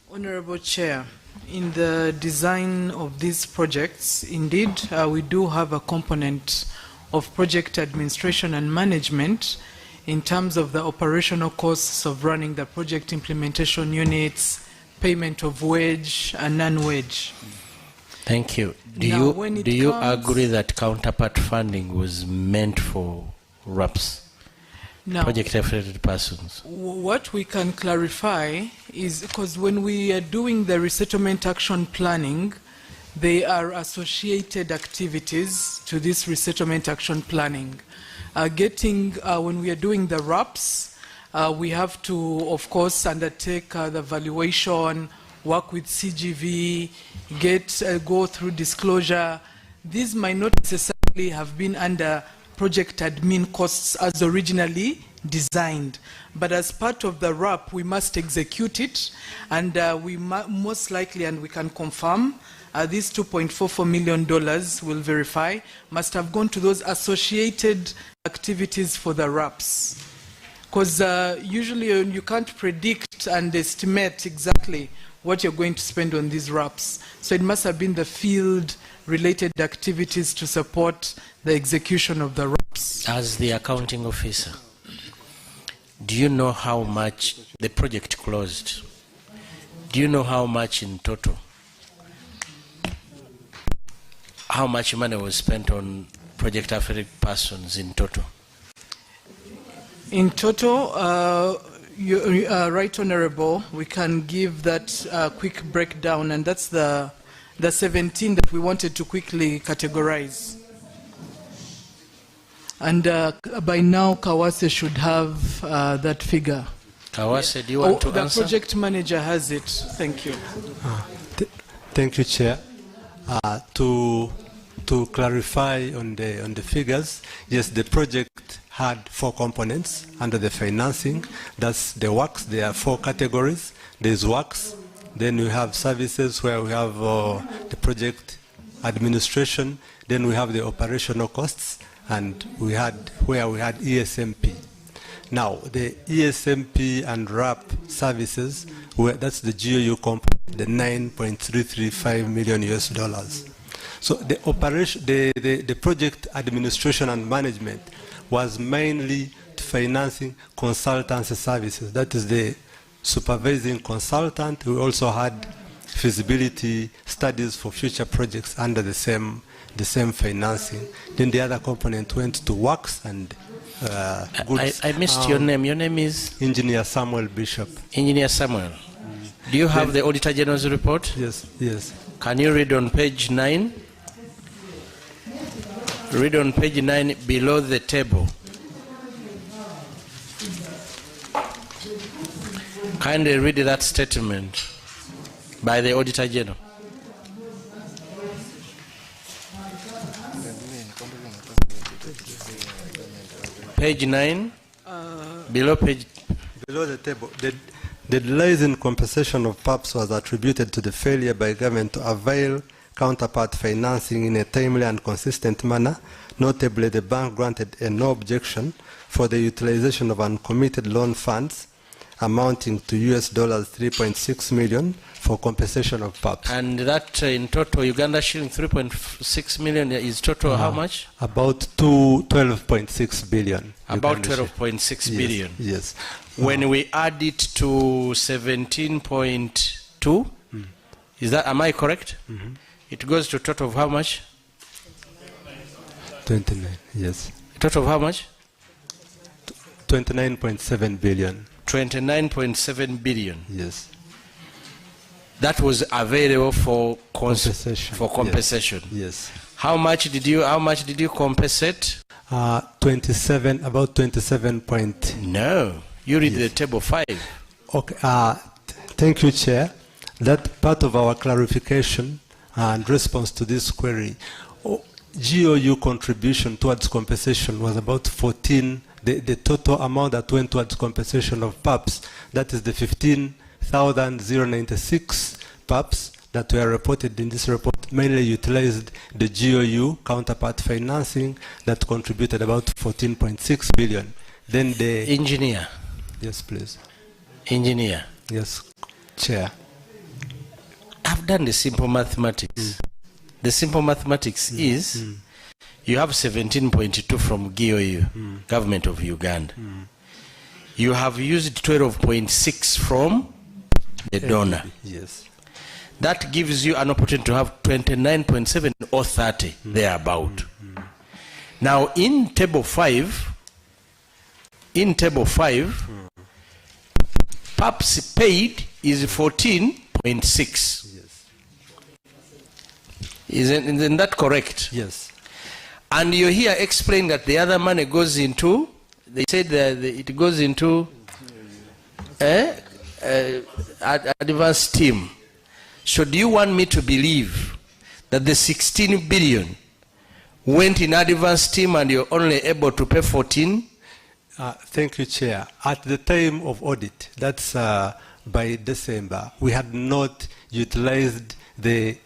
Honorable Chair, in the design of these projects, indeed, we do have a component of project administration and management in terms of the operational costs of running the project implementation units, payment of wage and non-wage. Thank you. Do you agree that counterpart funding was meant for RAPs, project affected persons? What we can clarify is, because when we are doing the resettlement action planning, they are associated activities to this resettlement action planning. When we are doing the RAPs, We have to, of course, undertake the valuation, work with CGV, go through disclosure. These might not necessarily have been under project admin costs as originally designed. But as part of the RAP, we must execute it, and we most likely, and we can confirm, these $2.44 million, we'll verify, must have gone to those associated activities for the RAPs. Because usually you can't predict and estimate exactly what you're going to spend on these RAPs. So it must have been the field-related activities to support the execution of the RAPs. As the accounting officer, do you know how much the project closed? Do you know how much in total? How much money was spent on project affected persons in total? In total, Right Honorable, we can give that quick breakdown, and that's the 17 that we wanted to quickly categorize. And by now, Kawase should have that figure. Kawase, do you want to answer? The project manager has it. Thank you. Thank you, Chair. To clarify on the figures, yes, the project had 4 components under the financing. That's the works. There are 4 categories. There's works. Then we have services where we have the project administration. Then we have the operational costs, and we had ESMP. Now, the ESMP and RAP services, that's the GOU component, the $9.335 million. So the operation, the project administration and management was mainly financing consultancy services. That is the supervising consultant. We also had feasibility studies for future projects under the same financing. Then the other component went to works and goods. I missed your name. Your name is? Engineer Samuel Bishop. Engineer Samuel. Do you have the Auditor General's report? Yes, yes. Can you read on page 9? Read on page 9 below the table. Kindly read that statement by the Auditor General. Page 9, below the table. The delays in compensation of PAPs was attributed to the failure by government to avail counterpart financing in a timely and consistent manner. Notably, the bank granted a no objection for the utilization of uncommitted loan funds amounting to US $3.6 million for compensation of PAPs. And that in total, Uganda shilling 3.6 million is total how much? About 12.6 billion. About 12.6 billion. Yes. When we add it to 17.2, is that, am I correct? Mm-hmm. It goes to total of how much? 29, yes. Total of how much? 29.7 billion. 29.7 billion. Yes. That was available for compensation. Yes. How much did you compensate? 27, about 27 point. No, you read the table 5. Okay. Thank you, Chair. That part of our clarification and response to this query, GOU contribution towards compensation was about 14. The total amount that went towards compensation of PAPs, that is the 15,096 PAPs that were reported in this report, mainly utilized the GOU counterpart financing that contributed about 14.6 billion. Then the engineer. Yes, please. Engineer. Yes, Chair. I've done the simple mathematics. The simple mathematics is you have 17.2 from GOU, Government of Uganda. You have used 12.6 from the donor. Yes. That gives you an opportunity to have 29.7 or 30, thereabout. Now in table 5, PAPs paid is 14.6. Isn't that correct? Yes. And you here explain that the other money goes into, they said that it goes into advance team. So do you want me to believe that the 16 billion went in advance team and you're only able to pay 14? Thank you, Chair. At the time of audit, that's by December, we had not utilized the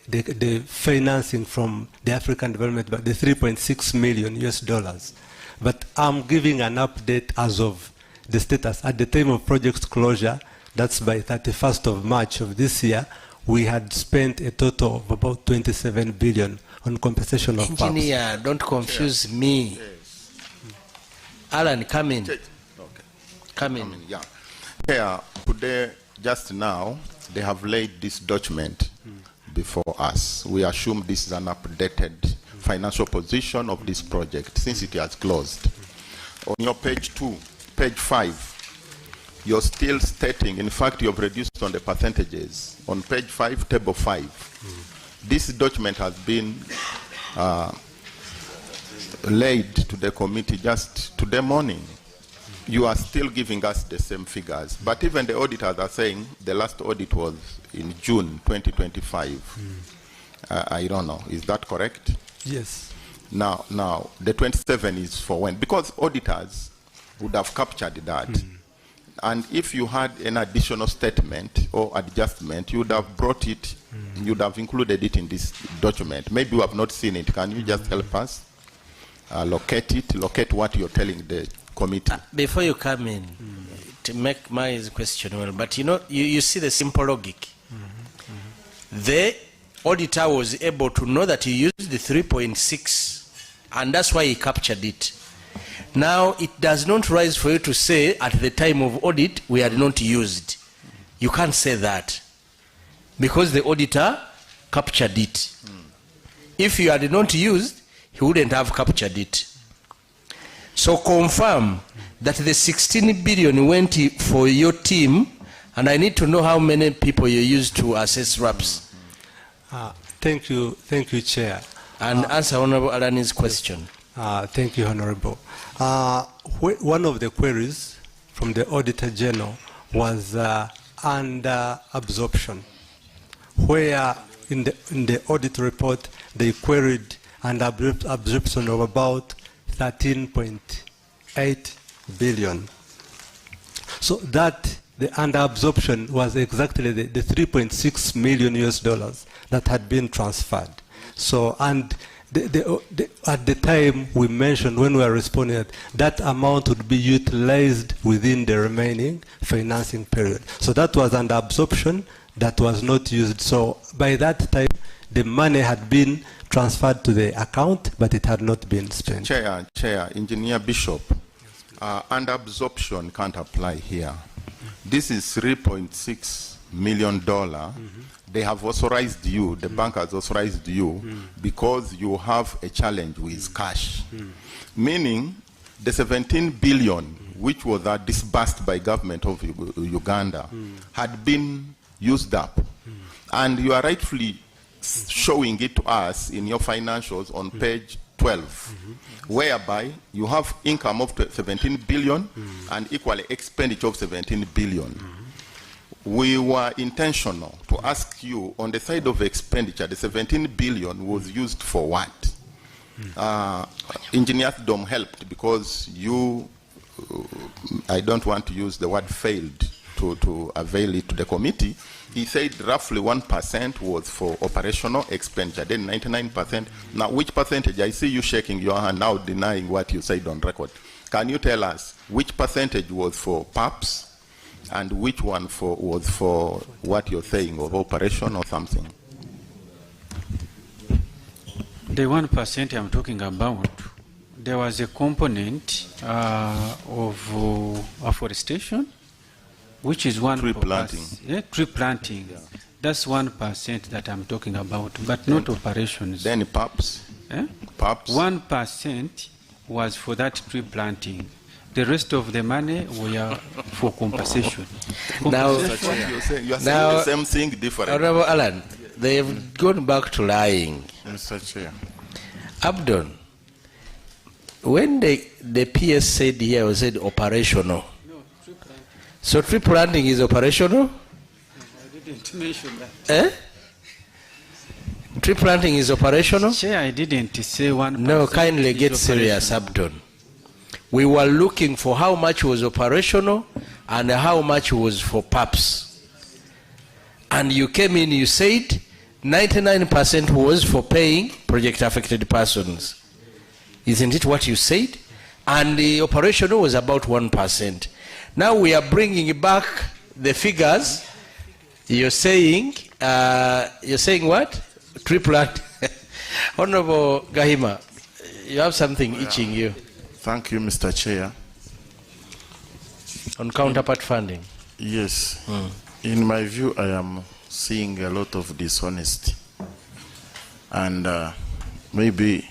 financing from the African Development Bank, the $3.6 million US. But I'm giving an update as of the status. At the time of project closure, that's by 31st of March of this year, we had spent a total of about 27 billion on compensation of PAPs. Engineer, don't confuse me. Alan, come in. Okay. Come in. Yeah. Here, today, just now, they have laid this document before us. We assume this is an updated financial position of this project since it has closed. On your page 2, page 5, you're still stating, in fact, you have reduced on the percentages. On page 5, table 5, this document has been laid to the committee just today morning. You are still giving us the same figures. But even the auditors are saying the last audit was in June 2025. I don't know. Is that correct? Yes. Now, the 27 is for when? Because auditors would have captured that. And if you had an additional statement or adjustment, you would have brought it, you would have included it in this document. Maybe you have not seen it. Can you just help us locate it, locate what you're telling the committee? Before you come in, to make my question well, but you know, you see the simple logic. The auditor was able to know that you used the 3.6, and that's why he captured it. Now, it does not rise for you to say at the time of audit we had not used. You can't say that because the auditor captured it. If you had not used, he wouldn't have captured it. So confirm that the 16 billion went for your team, and I need to know how many people you used to assess RAPs. Thank you, Chair. And answer Honorable Alani's question. Thank you, Honorable. One of the queries from the Auditor General was under absorption, where in the audit report they queried an absorption of about 13.8 billion. So that the under absorption was exactly the 3.6 million US dollars that had been transferred. So, and at the time we mentioned when we were responding that amount would be utilized within the remaining financing period. So that was under absorption that was not used. So by that time, the money had been transferred to the account, but it had not been spent. Chair, Engineer Bishop, under absorption can't apply here. This is $3.6 million. They have authorized you, the bank has authorized you because you have a challenge with cash. Meaning the 17 billion, which was disbursed by government of Uganda, had been used up. And you are rightfully showing it to us in your financials on page 12, whereby you have income of 17 billion and equally expenditure of 17 billion. We were intentional to ask you on the side of expenditure, the 17 billion was used for what? Engineer Dom helped because you, I don't want to use the word failed to avail it to the committee. He said roughly 1% was for operational expenditure, then 99%. Now, which percentage? I see you shaking your hand now denying what you said on record. Can you tell us which percentage was for PAPs and which one was for what you're saying of operation or something? The 1% I'm talking about, there was a component of afforestation, which is one tree planting. Tree planting. Yeah. That's 1% that I'm talking about, but not operations. Then PAPs? PAPs? 1% was for that tree planting. The rest of the money were for compensation. Now, you're saying the same thing different. Honorable Alan, they've gone back to lying. Mr. Chair. Abdon, when the PS said here, was said operational. So tree planting is operational? I didn't mention that. Eh? Tree planting is operational? Chair, I didn't say 1%. No, kindly get serious, Abdon. We were looking for how much was operational and how much was for PAPs. And you came in, you said 99% was for paying project affected persons. Isn't it what you said? And the operational was about 1%. Now we are bringing back the figures. You're saying what? Tree plant. Honorable Gahima, you have something itching you. Thank you, Mr. Chair. On counterpart funding. Yes. In my view, I am seeing a lot of dishonesty. And maybe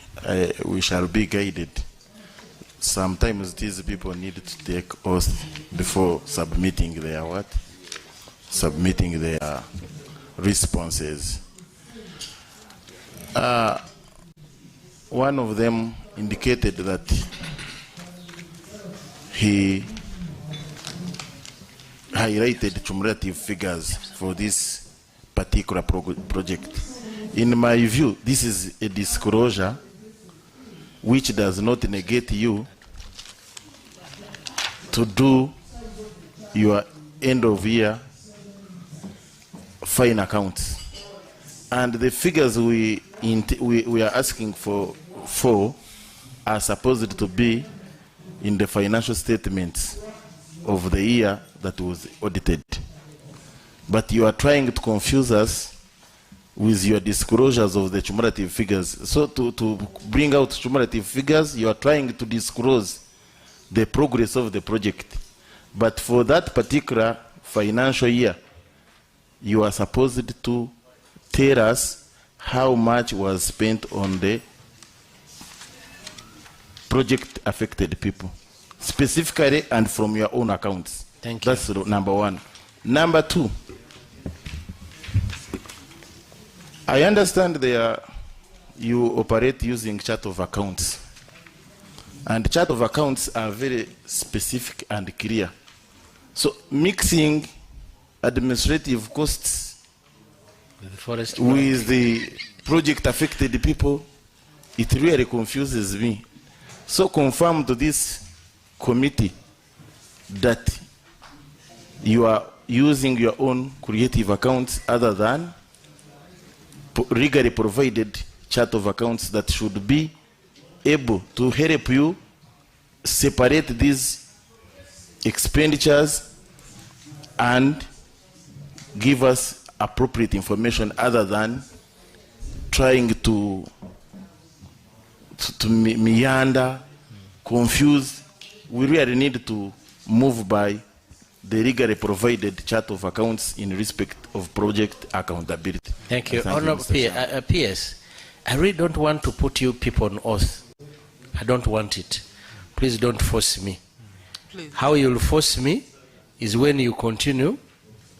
we shall be guided. Sometimes these people need to take oath before submitting their what? Submitting their responses. One of them indicated that he highlighted cumulative figures for this particular project. In my view, this is a disclosure which does not negate you to do your end of year fine accounts. And the figures we are asking for are supposed to be in the financial statements of the year that was audited. But you are trying to confuse us with your disclosures of the cumulative figures. So to bring out cumulative figures, you are trying to disclose the progress of the project. But for that particular financial year, you are supposed to tell us how much was spent on the project affected people, specifically and from your own accounts. Thank you. That's number one. Number two, I understand you operate using chart of accounts. And chart of accounts are very specific and clear. So mixing administrative costs with the project affected people, it really confuses me. So confirm to this committee that you are using your own creative accounts other than legally provided chart of accounts that should be able to help you separate these expenditures and give us appropriate information other than trying to meander, confuse. We really need to move by the legally provided chart of accounts in respect of project accountability. Thank you. Honorable Mr. PS, I really don't want to put you people on oath. I don't want it. Please don't force me. Please. How you'll force me is when you continue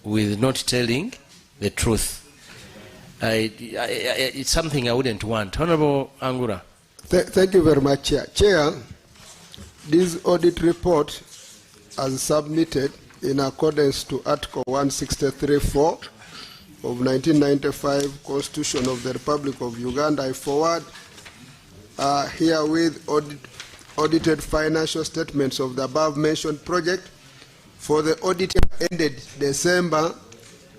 with not telling the truth. It's something I wouldn't want. Honorable Angura. Thank you very much, Chair. Chair, this audit report as submitted in accordance to Article 163(4) of 1995 Constitution of the Republic of Uganda, I forward herewith audited financial statements of the above mentioned project for the audit year ended December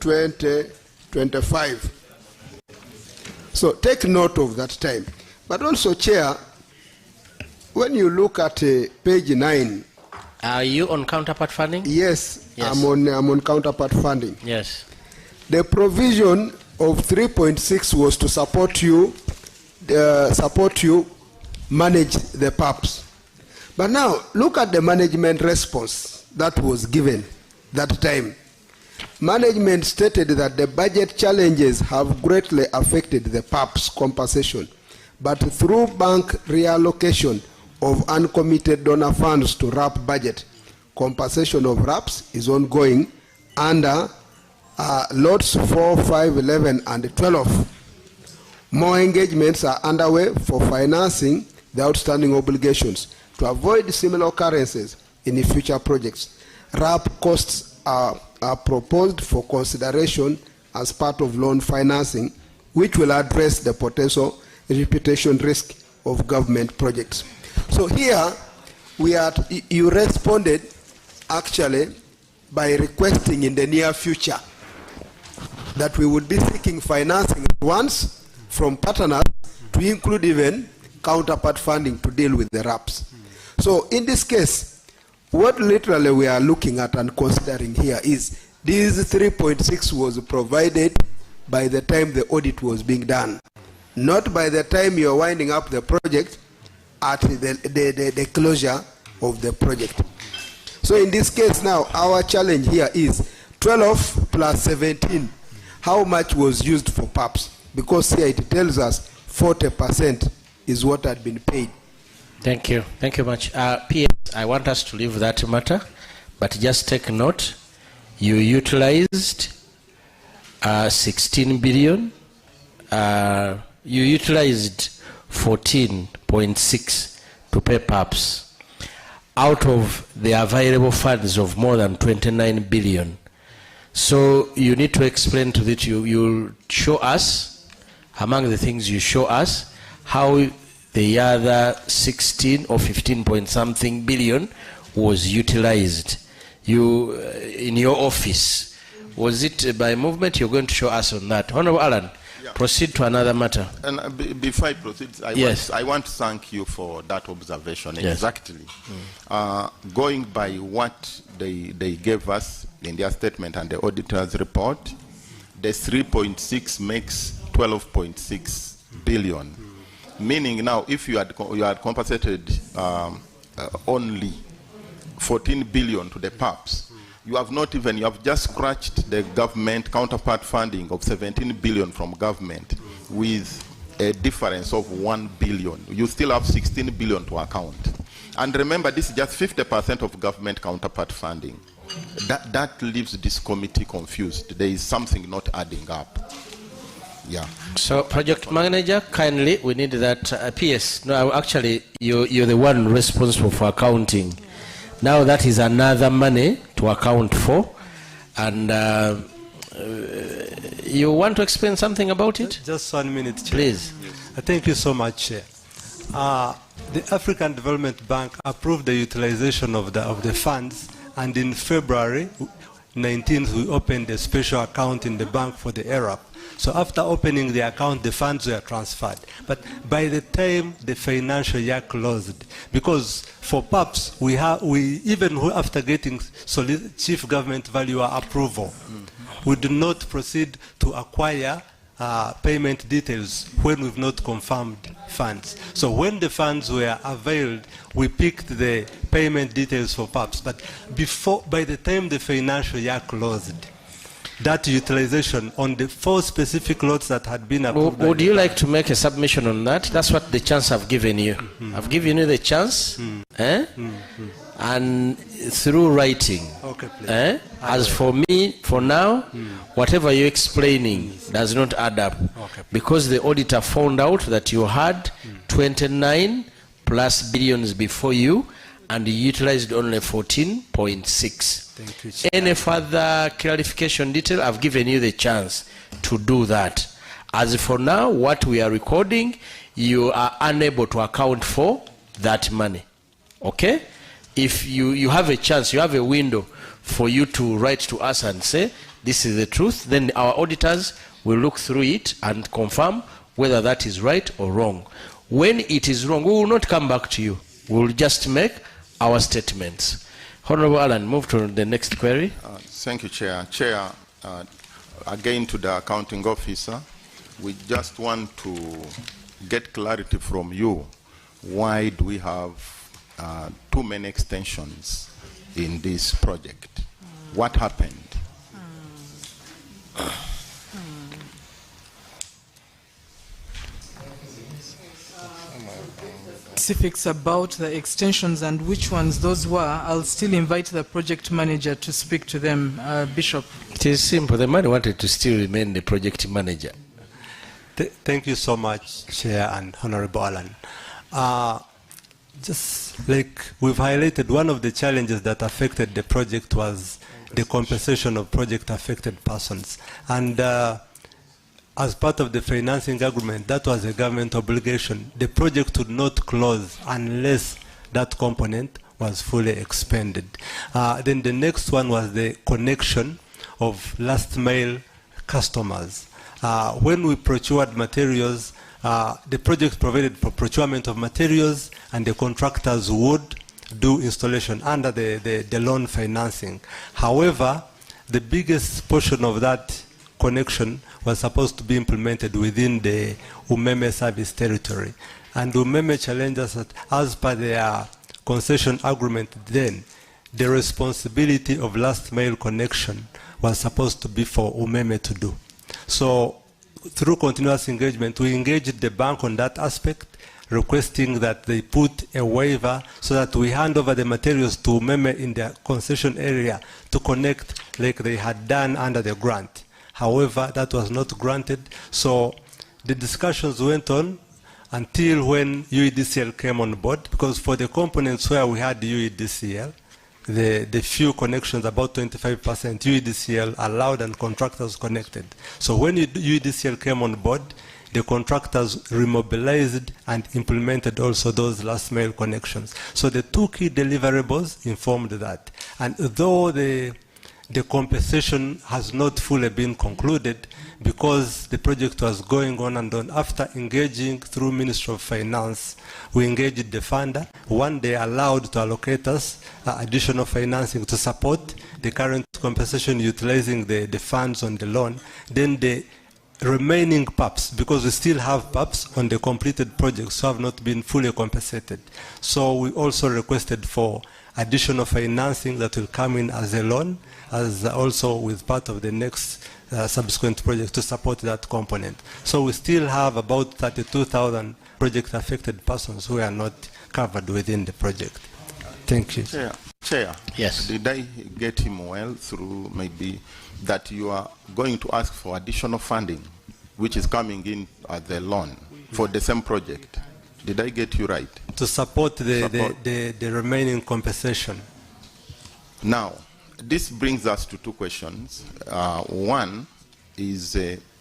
2025. So take note of that time. But also, Chair, when you look at page 9. Are you on counterpart funding? Yes, yes. I'm on counterpart funding. Yes. The provision of 3.6 was to support you manage the PAPs. But now, look at the management response that was given that time. Management stated that the budget challenges have greatly affected the PAPs compensation, but through bank reallocation of uncommitted donor funds to RAP budget, compensation of RAPs is ongoing under lots 4, 5, 11, and 12. More engagements are underway for financing the outstanding obligations to avoid similar occurrences in the future projects. RAP costs are proposed for consideration as part of loan financing, which will address the potential reputation risk of government projects. So here, you responded actually by requesting in the near future that we would be seeking financing once from partners to include even counterpart funding to deal with the RAPs. So in this case, what literally we are looking at and considering here is this 3.6 was provided by the time the audit was being done, not by the time you're winding up the project at the closure of the project. So in this case now, our challenge here is 12 plus 17. How much was used for PAPs? Because here it tells us 40% is what had been paid. Thank you. Thank you much. PS, I want us to leave that matter, but just take note. You utilized 16 billion. You utilized 14.6 to pay PAPs out of the available funds of more than 29 billion. So you need to explain to that. You'll show us, among the things you show us, how the other 16 or 15 point something billion was utilized. You, in your office, was it by movement? You're going to show us on that. Honorable Alan, proceed to another matter. And before I proceed, I want to thank you for that observation. Yes. Exactly. Going by what they gave us in their statement and the auditor's report, the 3.6 makes 12.6 billion. Meaning now, if you had compensated only 14 billion to the PAPs, you have just scratched the government counterpart funding of 17 billion from government with a difference of 1 billion. You still have 16 billion to account. And remember, this is just 50% of government counterpart funding. That leaves this committee confused. There is something not adding up. Yeah. So, project manager, kindly, we need that. PS, no, actually, you're the one responsible for accounting. Now that is another money to account for, and you want to explain something about it? Just 1 minute, Chair. Please. Thank you so much, Chair. The African Development Bank approved the utilization of the funds, and in February 19th, we opened a special account in the bank for the ERAP. So after opening the account, the funds were transferred. But by the time the financial year closed, because for PAPs, even after getting Chief Government Valuer approval, we do not proceed to acquire payment details when we've not confirmed funds. So when the funds were availed, we picked the payment details for PAPs. But by the time the financial year closed, that utilization on the 4 specific lots that had been approved. Would you like to make a submission on that? That's what the chance I've given you. I've given you the chance, and through writing. Okay, please. As for me, for now, whatever you're explaining does not add up. Okay, because the auditor found out that you had 29 plus billions before you, and you utilized only 14.6. Thank you, Chair. Any further clarification detail, I've given you the chance to do that. As for now, what we are recording, you are unable to account for that money. Okay? If you have a chance, you have a window for you to write to us and say, this is the truth, then our auditors will look through it and confirm whether that is right or wrong. When it is wrong, we will not come back to you. We will just make our statements. Honorable Alan, move to the next query. Thank you, Chair. Chair, again to the accounting officer, we just want to get clarity from you. Why do we have too many extensions in this project? What happened? Specifics about the extensions and which ones those were, I'll still invite the project manager to speak to them. Bishop. It is simple. The man wanted to still remain the project manager. Thank you so much, Chair and Honorable Alan. Just like we've highlighted, one of the challenges that affected the project was the compensation of project affected persons. And as part of the financing agreement, that was a government obligation. The project would not close unless that component was fully expended. Then the next one was the connection of last mile customers. When we procured materials, the project provided for procurement of materials, and the contractors would do installation under the loan financing. However, the biggest portion of that connection was supposed to be implemented within the Umeme service territory. And Umeme challenged us that, as per their concession agreement then, the responsibility of last mile connection was supposed to be for Umeme to do. So through continuous engagement, we engaged the bank on that aspect, requesting that they put a waiver so that we hand over the materials to Umeme in their concession area to connect like they had done under the grant. However, that was not granted, so the discussions went on until when UEDCL came on board, because for the components where we had UEDCL, the few connections, about 25%, UEDCL allowed and contractors connected. So when UEDCL came on board, the contractors remobilized and implemented also those last mile connections. So the two key deliverables informed that. And though the compensation has not fully been concluded, because the project was going on and on, after engaging through Ministry of Finance, we engaged the funder. One, they allowed to allocate us additional financing to support the current compensation utilizing the funds on the loan. Then the remaining PAPs, because we still have PAPs on the completed projects who have not been fully compensated. So we also requested for additional financing that will come in as a loan, as also with part of the next subsequent project to support that component. So we still have about 32,000 project affected persons who are not covered within the project. Thank you. Chair, yes. Did I get him well through maybe that you are going to ask for additional funding, which is coming in as a loan for the same project? Did I get you right? To support the remaining compensation. Now, this brings us to two questions. One is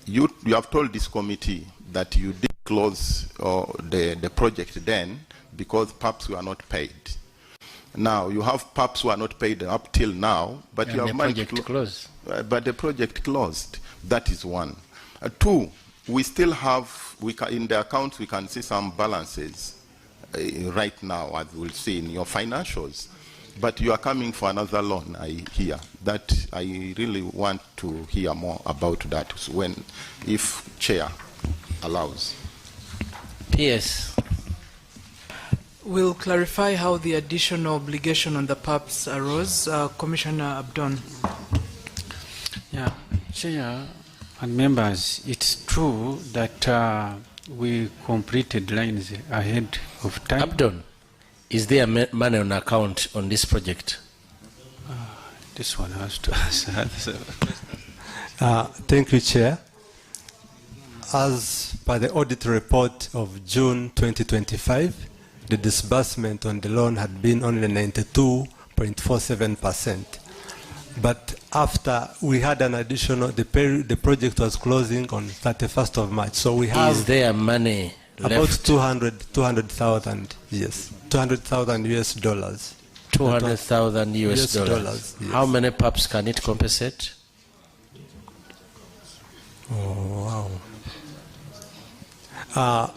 you have told this committee that you did close the project then because PAPs were not paid. Now, you have PAPs who are not paid up till now, but and you have the project closed. But the project closed. That is one. Two, we still have, in the accounts we can see some balances right now, as we'll see in your financials. But you are coming for another loan, I hear. That I really want to hear more about that if Chair allows. Yes. We'll clarify how the additional obligation on the PAPs arose. Commissioner Abdon. Yeah, Chair and members, it's true that we completed lines ahead of time. Abdon, is there money on account on this project? This one has to answer. Thank you, Chair. As per the audit report of June 2025, the disbursement on the loan had been only 92.47%. But after we had an additional, the project was closing on 31st of March. So we have. Is there money about left? 200,000, yes. 200,000 US dollars. 200,000 US dollars. Yes. How many PAPs can it compensate? Oh, wow.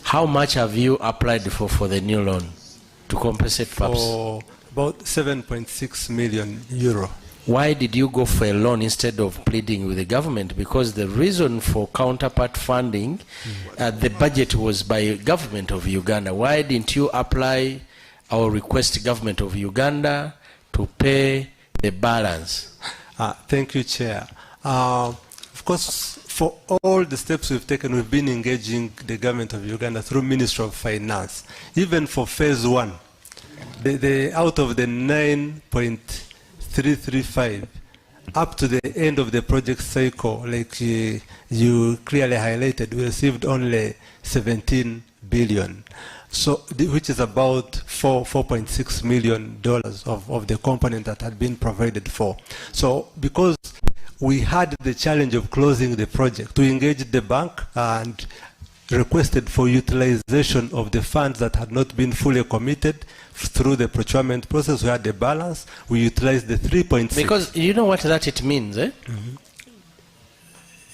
How much have you applied for the new loan to compensate PAPs? For about 7.6 million euro. Why did you go for a loan instead of pleading with the government? Because the reason for counterpart funding, the budget was by government of Uganda. Why didn't you apply or request government of Uganda to pay the balance? Thank you, Chair. Of course, for all the steps we've taken, we've been engaging the government of Uganda through Ministry of Finance. Even for phase one, out of the 9.335, up to the end of the project cycle, like you clearly highlighted, we received only 17 billion. So, which is about $4.6 million of the component that had been provided for. So, because we had the challenge of closing the project, we engaged the bank and requested for utilization of the funds that had not been fully committed through the procurement process. We had the balance. We utilized the 3.6. Because you know what that it means, eh? Mm-hmm.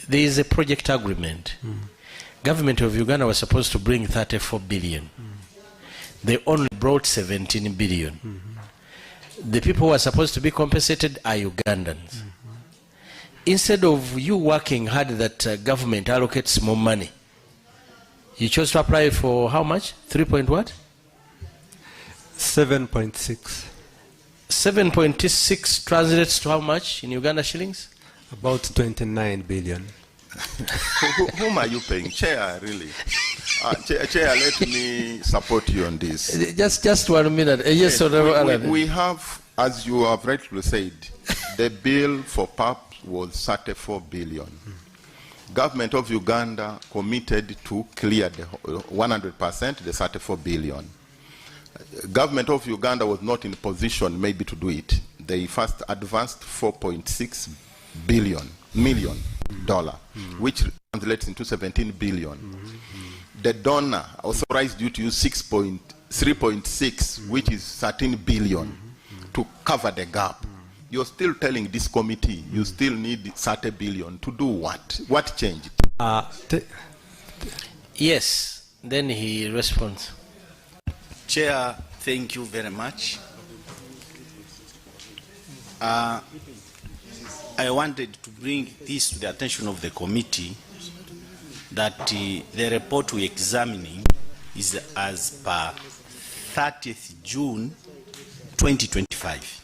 There is a project agreement. Mm-hmm. Government of Uganda was supposed to bring 34 billion. Mm-hmm. They only brought 17 billion. Mm-hmm. The people who are supposed to be compensated are Ugandans. Mm-hmm. Instead of you working hard that government allocates more money, you chose to apply for how much? 3 point what? 7.6. 7.6 translates to how much in Uganda shillings? About 29 billion. Whom are you paying? Chair, really? Chair, let me support you on this. Just 1 minute. Yes, we have, as you have rightly said, the bill for PAP was 34 billion. Government of Uganda committed to clear the 100%, the 34 billion. Government of Uganda was not in position maybe to do it. They first advanced $4.6 million, which translates into 17 billion. The donor authorized you to use 3.6, which is 13 billion, to cover the gap. You're still telling this committee you still need 30 billion to do what? What changed? Yes, then he responds. Chair, thank you very much. I wanted to bring this to the attention of the committee that the report we're examining is as per 30th June 2025.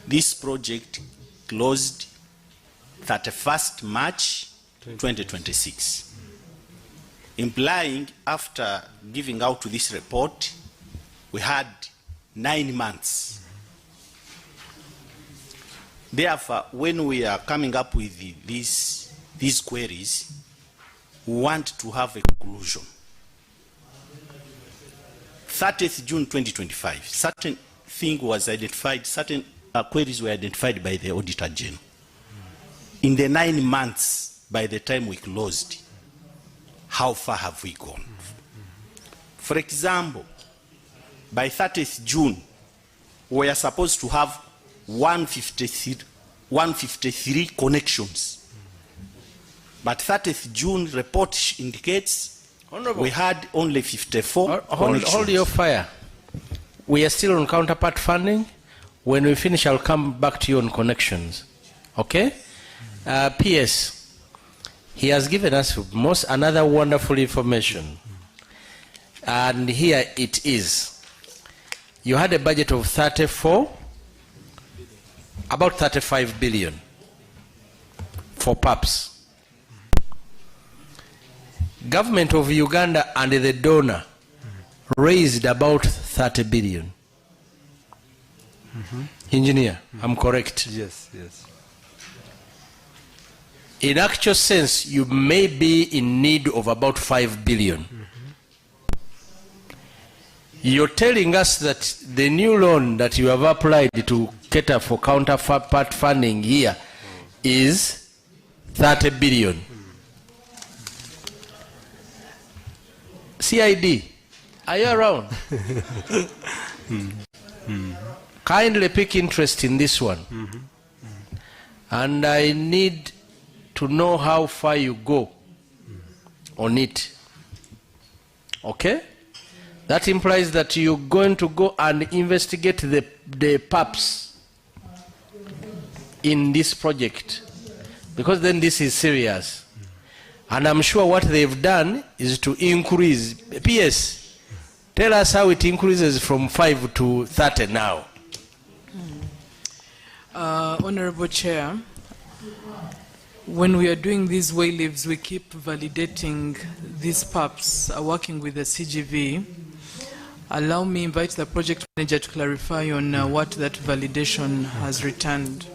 This project closed 31st March 2026, implying after giving out to this report, we had 9 months. Therefore, when we are coming up with these queries, we want to have a conclusion. 30th June 2025, certain thing was identified, certain queries were identified by the Auditor General. In the 9 months, by the time we closed, how far have we gone? For example, by 30th June, we are supposed to have 153 connections. But 30th June report indicates Honorable, we had only 54 connections. Hold your fire. We are still on counterpart funding. When we finish, I'll come back to you on connections. Okay? P.S. He has given us another wonderful information. And here it is. You had a budget of 34, about 35 billion for PAPs. Government of Uganda and the donor raised about 30 billion. Engineer, I'm correct? Yes, yes. In actual sense, you may be in need of about 5 billion. You're telling us that the new loan that you have applied to cater for counterpart funding here is 30 billion. CID, are you around? Kindly pick interest in this one. And I need to know how far you go on it. Okay? That implies that you're going to go and investigate the PAPs in this project. Because then this is serious. And I'm sure what they've done is to increase. P.S. Tell us how it increases from 5 to 30 now. Honorable Chair, when we are doing these way leaves, we keep validating these PAPs, working with the CGV. Allow me invite the project manager to clarify on what that validation has returned.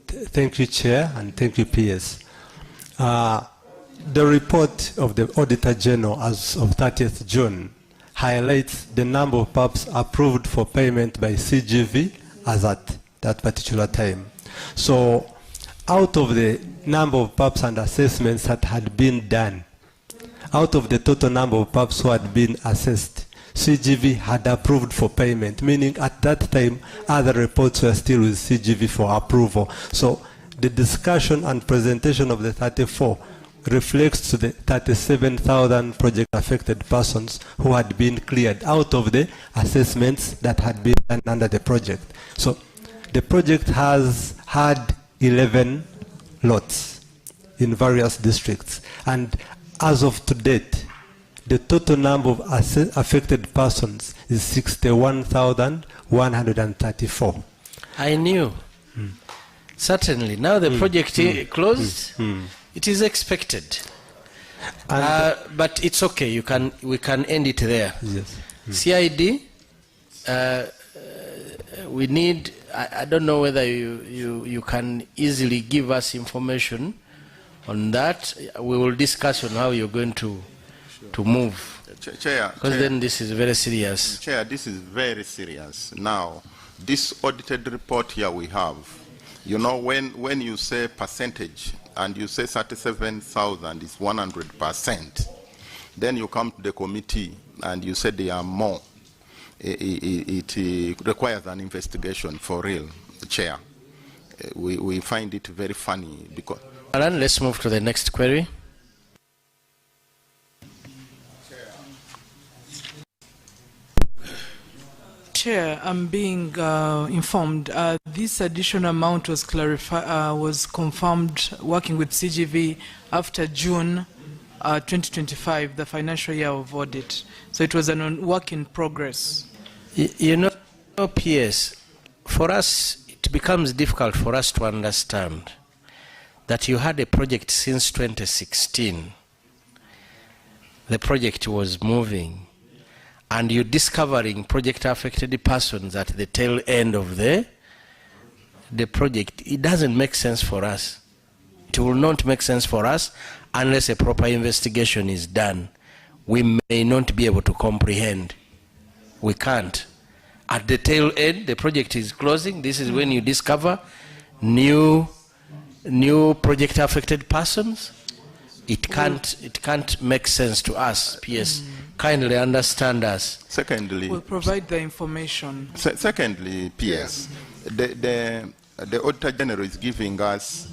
Thank you, Chair, and thank you, PS. The report of the Auditor General as of 30th June highlights the number of PAPs approved for payment by CGV as at that particular time. So out of the number of PAPs and assessments that had been done, out of the total number of PAPs who had been assessed, CGV had approved for payment, meaning at that time other reports were still with CGV for approval. So the discussion and presentation of the 34 reflects to the 37,000 project affected persons who had been cleared out of the assessments that had been done under the project. So the project has had 11 lots in various districts, and as of to date, the total number of affected persons is 61,134. I knew. Certainly. Now the project closed. It is expected. But it's okay. We can end it there. Yes. CID, we need, I don't know whether you can easily give us information on that. We will discuss on how you're going to move. Chair, because then this is very serious. Chair, this is very serious. Now, this audited report here we have, you know, when you say percentage and you say 37,000 is 100%, then you come to the committee and you say there are more. It requires an investigation for real, Chair. We find it very funny because... Alan, let's move to the next query. Chair, I'm being informed this additional amount was confirmed working with CGV after June 2025, the financial year of audit. So it was a work in progress. You know, PS, for us, it becomes difficult for us to understand that you had a project since 2016. The project was moving, and you're discovering project affected persons at the tail end of the project. It doesn't make sense for us. It will not make sense for us unless a proper investigation is done. We may not be able to comprehend. We can't. At the tail end, the project is closing. This is when you discover new project affected persons. It can't make sense to us. PS, kindly understand us. Secondly, we'll provide the information. Secondly, PS, the Auditor General is giving us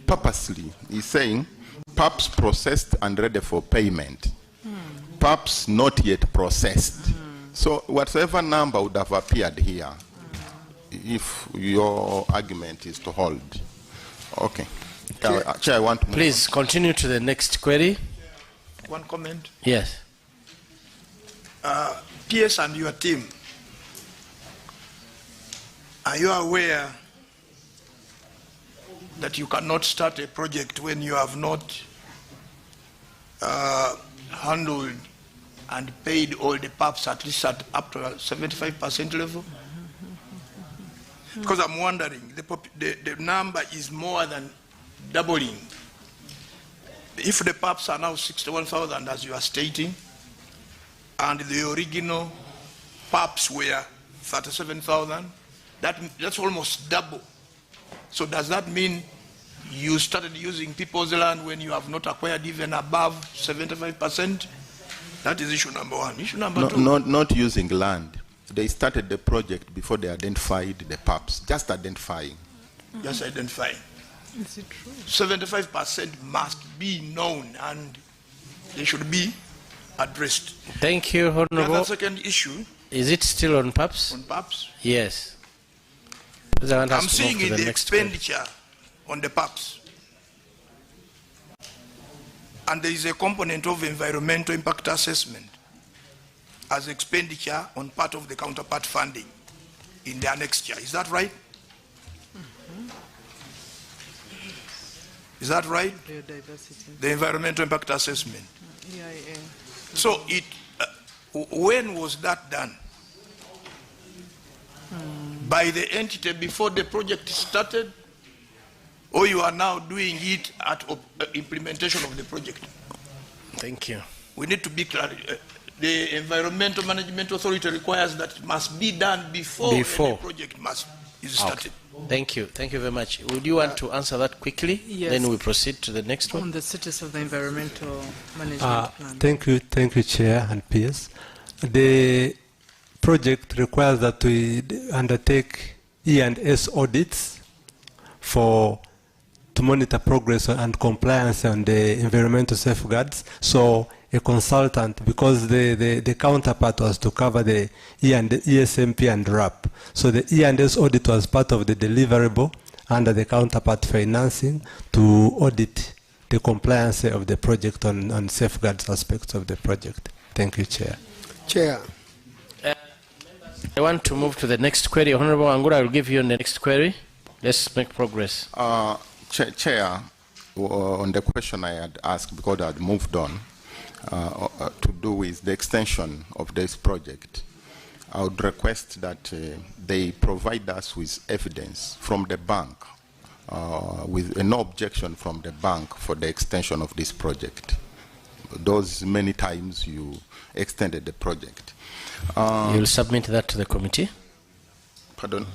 purposely, he's saying PAPs processed and ready for payment. PAPs not yet processed. So whatever number would have appeared here, if your argument is to hold. Okay. Chair, I want to please continue to the next query. One comment. Yes. PS and your team, are you aware that you cannot start a project when you have not handled and paid all the PAPs at least up to a 75% level? Because I'm wondering, the number is more than doubling. If the PAPs are now 61,000 as you are stating, and the original PAPs were 37,000, that's almost double. So does that mean you started using people's land when you have not acquired even above 75%? That is issue number one. Issue number two. Not using land. They started the project before they identified the PAPs. Just identifying. Just identifying. Is it true? 75% must be known and they should be addressed. Thank you, Honorable. The second issue. Is it still on PAPs? On PAPs? Yes. I'm seeing in the expenditure on the PAPs. And there is a component of environmental impact assessment as expenditure on part of the counterpart funding in the next year. Is that right? Is that right? Biodiversity. The environmental impact assessment. So when was that done? By the entity before the project started, or you are now doing it at implementation of the project? Thank you. We need to be clear. The Environmental Management Authority requires that it must be done before any project is started. Thank you. Thank you very much. Would you want to answer that quickly? Yes. Then we proceed to the next one. On the status of the environmental management plan. Thank you, Chair and PS. The project requires that we undertake E&S audits to monitor progress and compliance on the environmental safeguards. So a consultant, because the counterpart was to cover the ESMP and RAP. So the E&S audit was part of the deliverable under the counterpart financing to audit the compliance of the project on safeguards aspects of the project. Thank you, Chair. Chair. I want to move to the next query. Honorable Angura, I will give you the next query. Let's make progress. Chair, on the question I had asked, because I had moved on, to do with the extension of this project, I would request that they provide us with evidence from the bank, with no objection from the bank for the extension of this project. Those many times you extended the project. You will submit that to the committee? Pardon?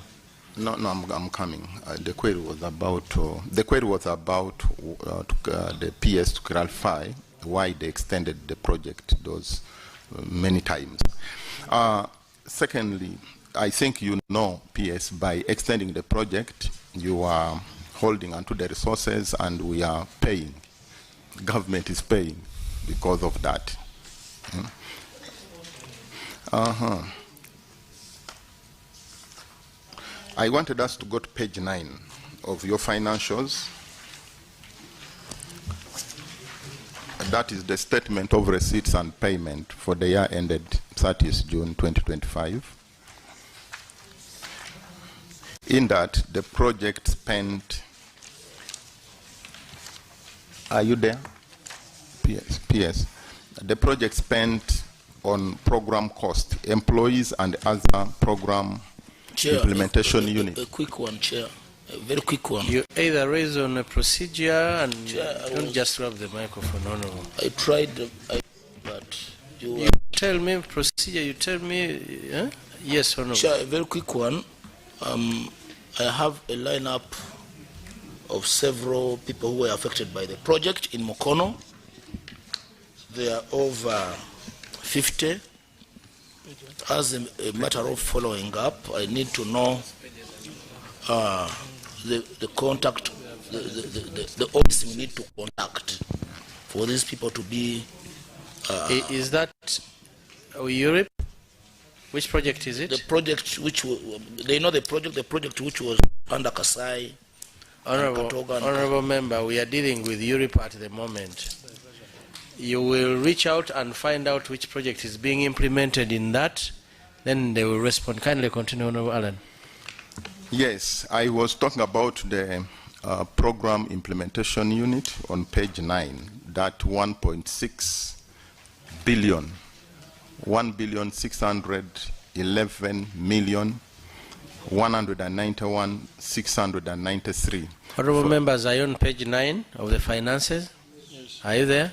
No, I'm coming. The query was about the PS to clarify why they extended the project those many times. Secondly, I think you know, PS, by extending the project, you are holding onto the resources, and we are paying. Government is paying because of that. I wanted us to go to page 9 of your financials. That is the statement of receipts and payment for the year ended 30th June 2025. In that, the project spent, are you there? PS. The project spent on program cost, employees and other program Chair, implementation unit. A quick one, Chair. A very quick one. You either raise on a procedure and don't just grab the microphone. No. I tried, but you tell me procedure. You tell me yes or no. Chair, a very quick one. I have a lineup of several people who were affected by the project in Mukono. They are over 50. As a matter of following up, I need to know the contact, the office we need to contact for these people to be. Is that Europe? Which project is it? The project which they know the project which was under Kasai. Honorable member, we are dealing with Europe at the moment. You will reach out and find out which project is being implemented in that, then they will respond. Kindly continue, Honorable Allen. Yes, I was talking about the program implementation unit on page 9, that 1.6 billion, 1,611,191,693. Honorable members, are you on page 9 of the finances? Yes. Are you there?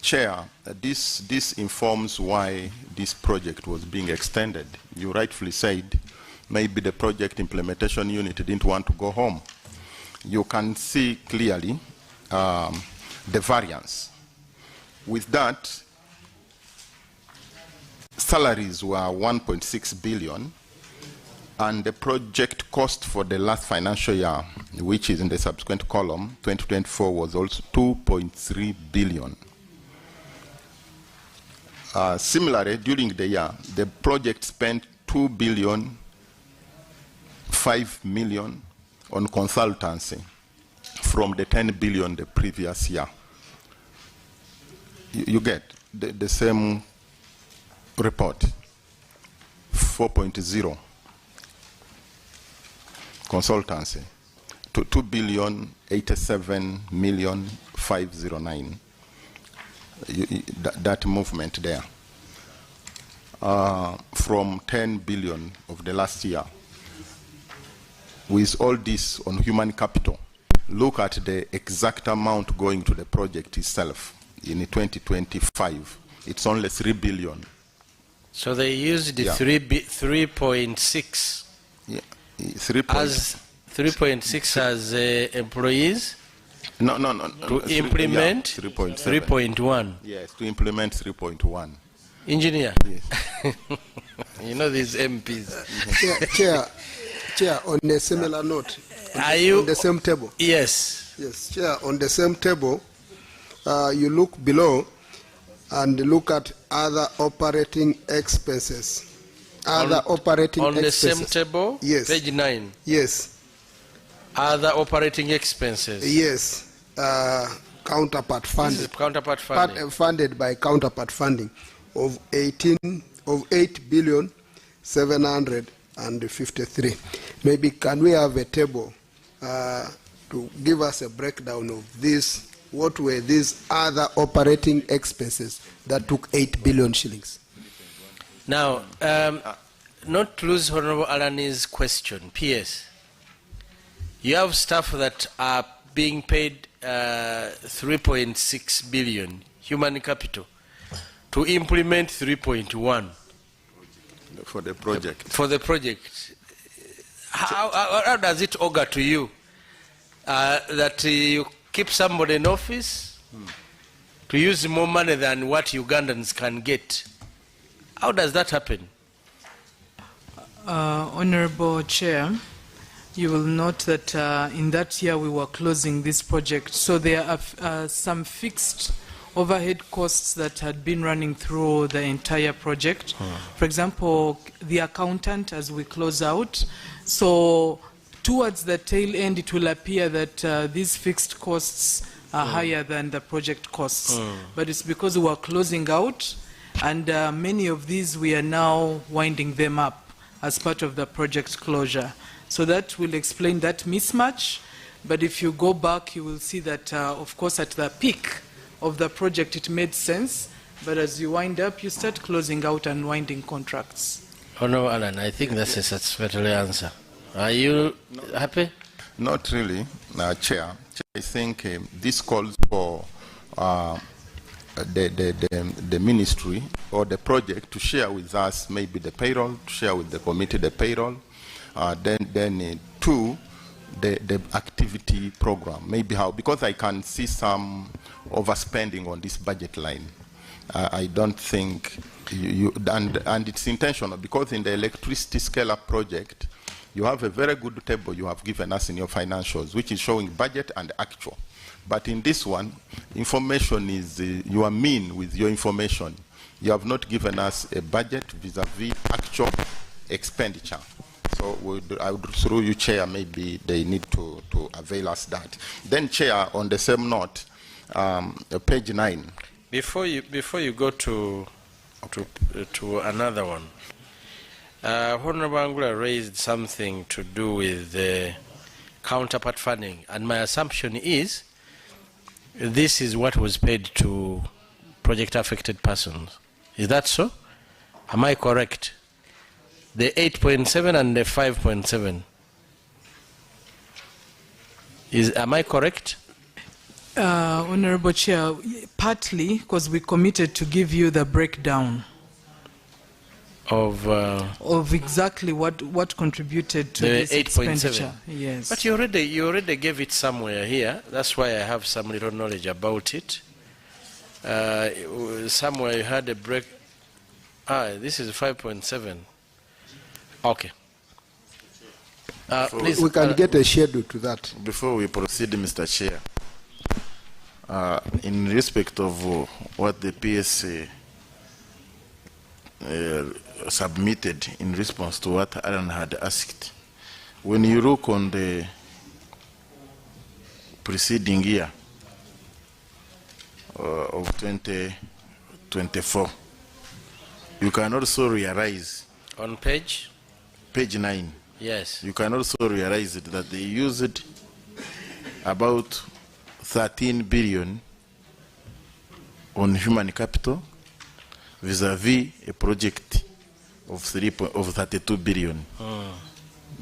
Chair, this informs why this project was being extended. You rightfully said maybe the project implementation unit didn't want to go home. You can see clearly the variance. With that, salaries were 1.6 billion, and the project cost for the last financial year, which is in the subsequent column, 2024, was also 2.3 billion. Similarly, during the year, the project spent 2,005 million on consultancy from the 10 billion the previous year. You get the same report, 4.0. Consultancy to 2,087,509. That movement there from 10 billion of the last year. With all this on human capital, look at the exact amount going to the project itself, in 2025, it's only 3 billion. So they used the Yeah. 3.6 as 3.6 as employees. No. To implement 3.1. Yes, to implement 3.1. Engineer. Yes. You know these MPs. Chair, on a similar note. On the same table? Yes. Yes, Chair, on the same table, you look below and look at other operating expenses. Other operating on expenses. On the same table? Yes. Page 9. Yes. Other operating expenses? Yes. Counterpart funding. This is counterpart funding. Funded by counterpart funding of 8,753. Maybe can we have a table to give us a breakdown of this? What were these other operating expenses that took 8 billion shillings? Now, not to lose Honorable Alani's question, PS. You have staff that are being paid 3.6 billion human capital to implement 3.1 for the project. For the project, how does it augur to you that you keep somebody in office to use more money than what Ugandans can get? How does that happen? Honorable Chair, you will note that in that year we were closing this project, so there are some fixed overhead costs that had been running through the entire project. For example, the accountant as we close out. So towards the tail end, it will appear that these fixed costs are higher than the project costs. But it's because we were closing out, and many of these we are now winding them up as part of the project closure. So that will explain that mismatch. But if you go back, you will see that, of course, at the peak of the project, it made sense. But as you wind up, you start closing out and winding contracts. Honorable Alan, I think that's a satisfactory answer. Are you happy? Not really, Chair. I think this calls for the ministry or the project to share with us maybe the payroll, to share with the committee the payroll, then two, the activity program, maybe how, because I can see some overspending on this budget line. I don't think and it's intentional, because in the electricity scale-up project, you have a very good table you have given us in your financials, which is showing budget and actual. But in this one, information is, you are mean with your information. You have not given us a budget vis-a-vis actual expenditure. So I would, through you, Chair, maybe they need to avail us that. Then, Chair, on the same note, page 9. Before you go to another one, Honorable Angula raised something to do with the counterpart funding, and my assumption is this is what was paid to project affected persons. Is that so? Am I correct? The 8.7 and the 5.7. Am I correct? Honorable Chair, partly because we committed to give you the breakdown of exactly what contributed to this expenditure. Yes. But you already gave it somewhere here. That's why I have some little knowledge about it. Somewhere you had a break. This is 5.7. Okay. Please, we can get a schedule to that. Before we proceed, Mr. Chair, in respect of what the PSA submitted in response to what Alan had asked, when you look on the preceding year of 2024, you can also realize on page 9. Yes. You can also realize that they used about 13 billion on human capital vis-a-vis a project of 32 billion.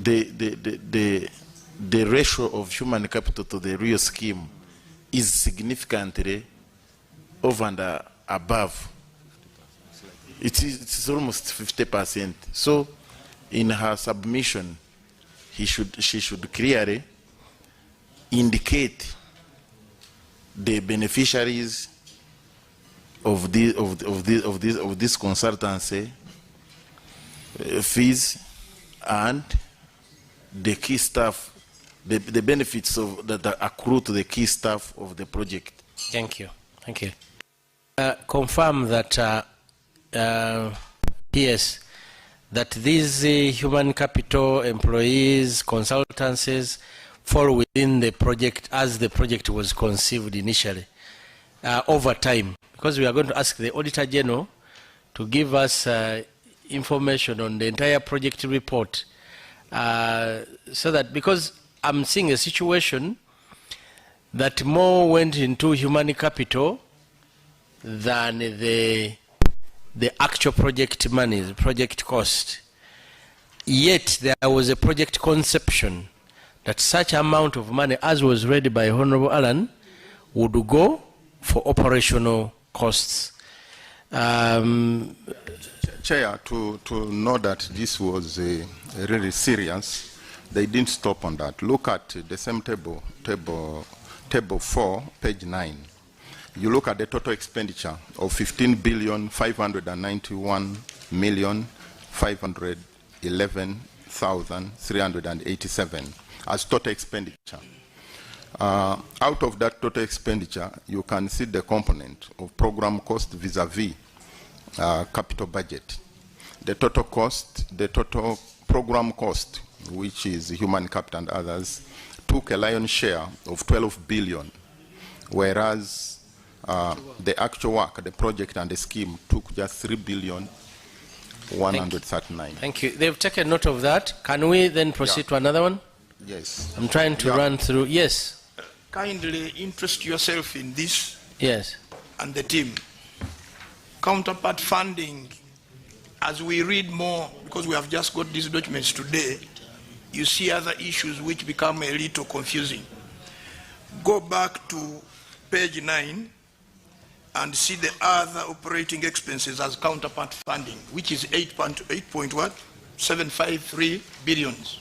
The the ratio of human capital to the real scheme is significantly over and above. It's almost 50%. So in her submission, she should clearly indicate the beneficiaries of this consultancy fees and the key staff, the benefits that accrue to the key staff of the project. Thank you. Thank you. Confirm that yes, that these human capital employees, consultancies fall within the project as the project was conceived initially over time, because we are going to ask the Auditor General to give us information on the entire project report, so that, because I'm seeing a situation that more went into human capital than the actual project money, the project cost. Yet there was a project conception that such amount of money as was read by Honorable Alan would go for operational costs. Chair, to know that this was really serious, they didn't stop on that. Look at the same table 4, page 9. You look at the total expenditure of 15,591,511,387 as total expenditure. Out of that total expenditure, you can see the component of program cost vis-a-vis capital budget. The total cost, the total program cost, which is human capital and others, took a lion's share of 12 billion, whereas the actual work, the project and the scheme took just 3 billion 139. Thank you. They've taken note of that. Can we then proceed to another one? Yes. I'm trying to run through. Yes. Kindly interest yourself in this. Yes. And the team. Counterpart funding, as we read more, because we have just got these documents today, you see other issues which become a little confusing. Go back to page 9 and see the other operating expenses as counterpart funding, which is 8.753 billions.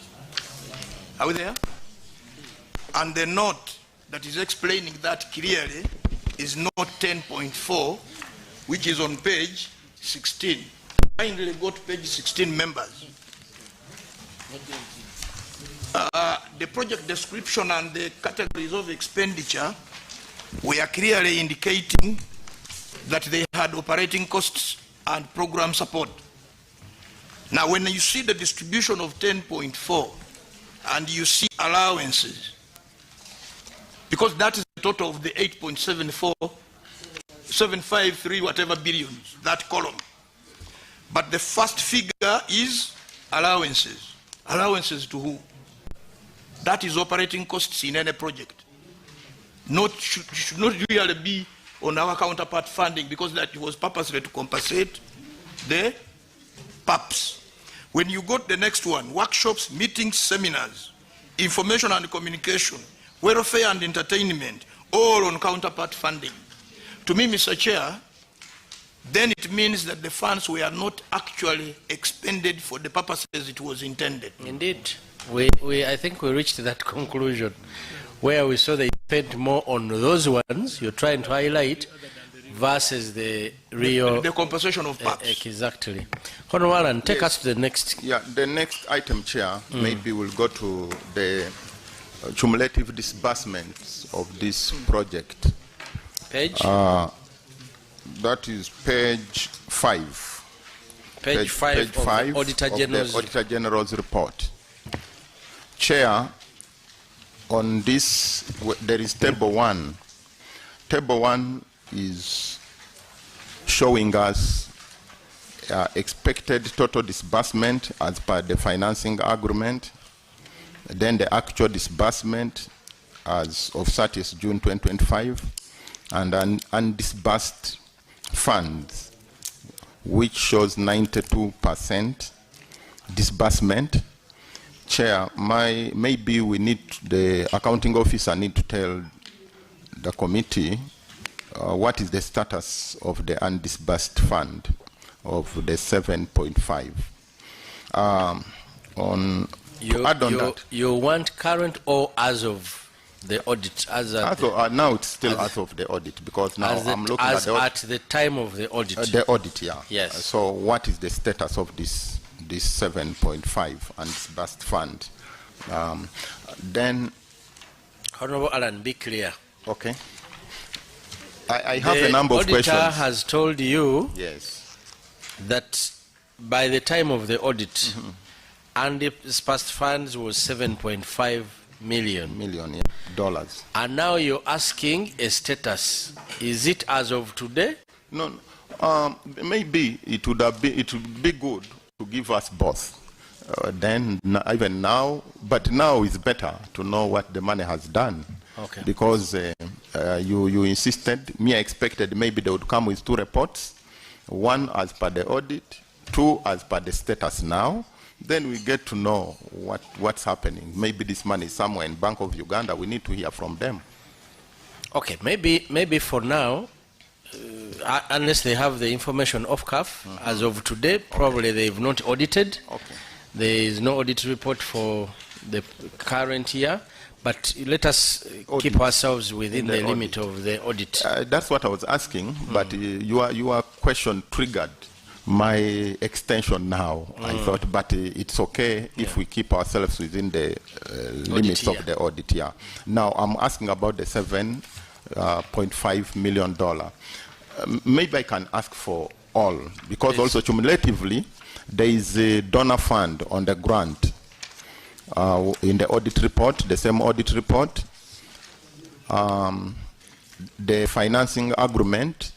Are we there? And the note that is explaining that clearly is note 10.4, which is on page 16. Finally go to page 16, members. The project description and the categories of expenditure were clearly indicating that they had operating costs and program support. Now, when you see the distribution of 10.4 and you see allowances, because that is the total of the 8.753 whatever billions, that column. But the first figure is allowances. Allowances to who? That is operating costs in any project. Should not really be on our counterpart funding, because that was purposely to compensate the PAPs. When you go to the next one, workshops, meetings, seminars, information and communication, welfare and entertainment, all on counterpart funding. To me, Mr. Chair, then it means that the funds were not actually expended for the purposes it was intended. Indeed. I think we reached that conclusion, where we saw they spent more on those ones you're trying to highlight versus the real... The compensation of PAPs. Exactly. Honorable Alan, take us to the next... Yeah, the next item, Chair, maybe we'll go to the cumulative disbursements of this project. Page? That is page 5. Page 5 of the Auditor General's report. Chair, on this, there is table 1. Table 1 is showing us expected total disbursement as per the financing agreement, then the actual disbursement as of 30th June 2025, and an undisbursed funds, which shows 92% disbursement. Chair, maybe we need, the accounting officer need to tell the committee what is the status of the undisbursed fund of the 7.5. You want current or as of the audit? Now it's still as of the audit, because now I'm looking at the audit. At the time of the audit. The audit, yeah. Yes. So what is the status of this 7.5 undisbursed fund? Then, Honorable Alan, be clear. Okay. I have a number of questions. The auditor has told you, yes, that by the time of the audit, undisbursed funds was 7.5 million dollars. And now you're asking a status. Is it as of today? No. Maybe it would be good to give us both. Even now, but now it's better to know what the money has done. Okay. Because you insisted, I expected maybe they would come with two reports, one as per the audit, two as per the status now. Then we get to know what's happening. Maybe this money is somewhere in Bank of Uganda. We need to hear from them. Okay, maybe for now, unless they have the information off cuff, as of today, probably they've not audited. Okay. There is no audit report for the current year, but let us keep ourselves within the limit of the audit. That's what I was asking, but your question triggered my extension now. I thought, but it's okay if we keep ourselves within the limits of the audit. Yeah. Now I'm asking about the $7.5 million. Maybe I can ask for all, because also cumulatively there is a donor fund on the grant in the audit report, the same audit report. The financing agreement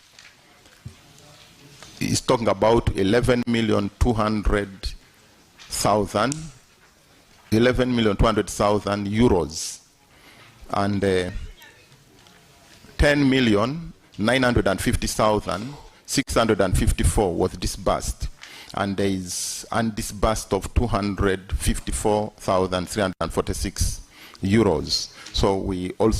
is talking about 11,200,000 euros, and 10,950,654 was disbursed, and there is undisbursed of 254,346 euros. So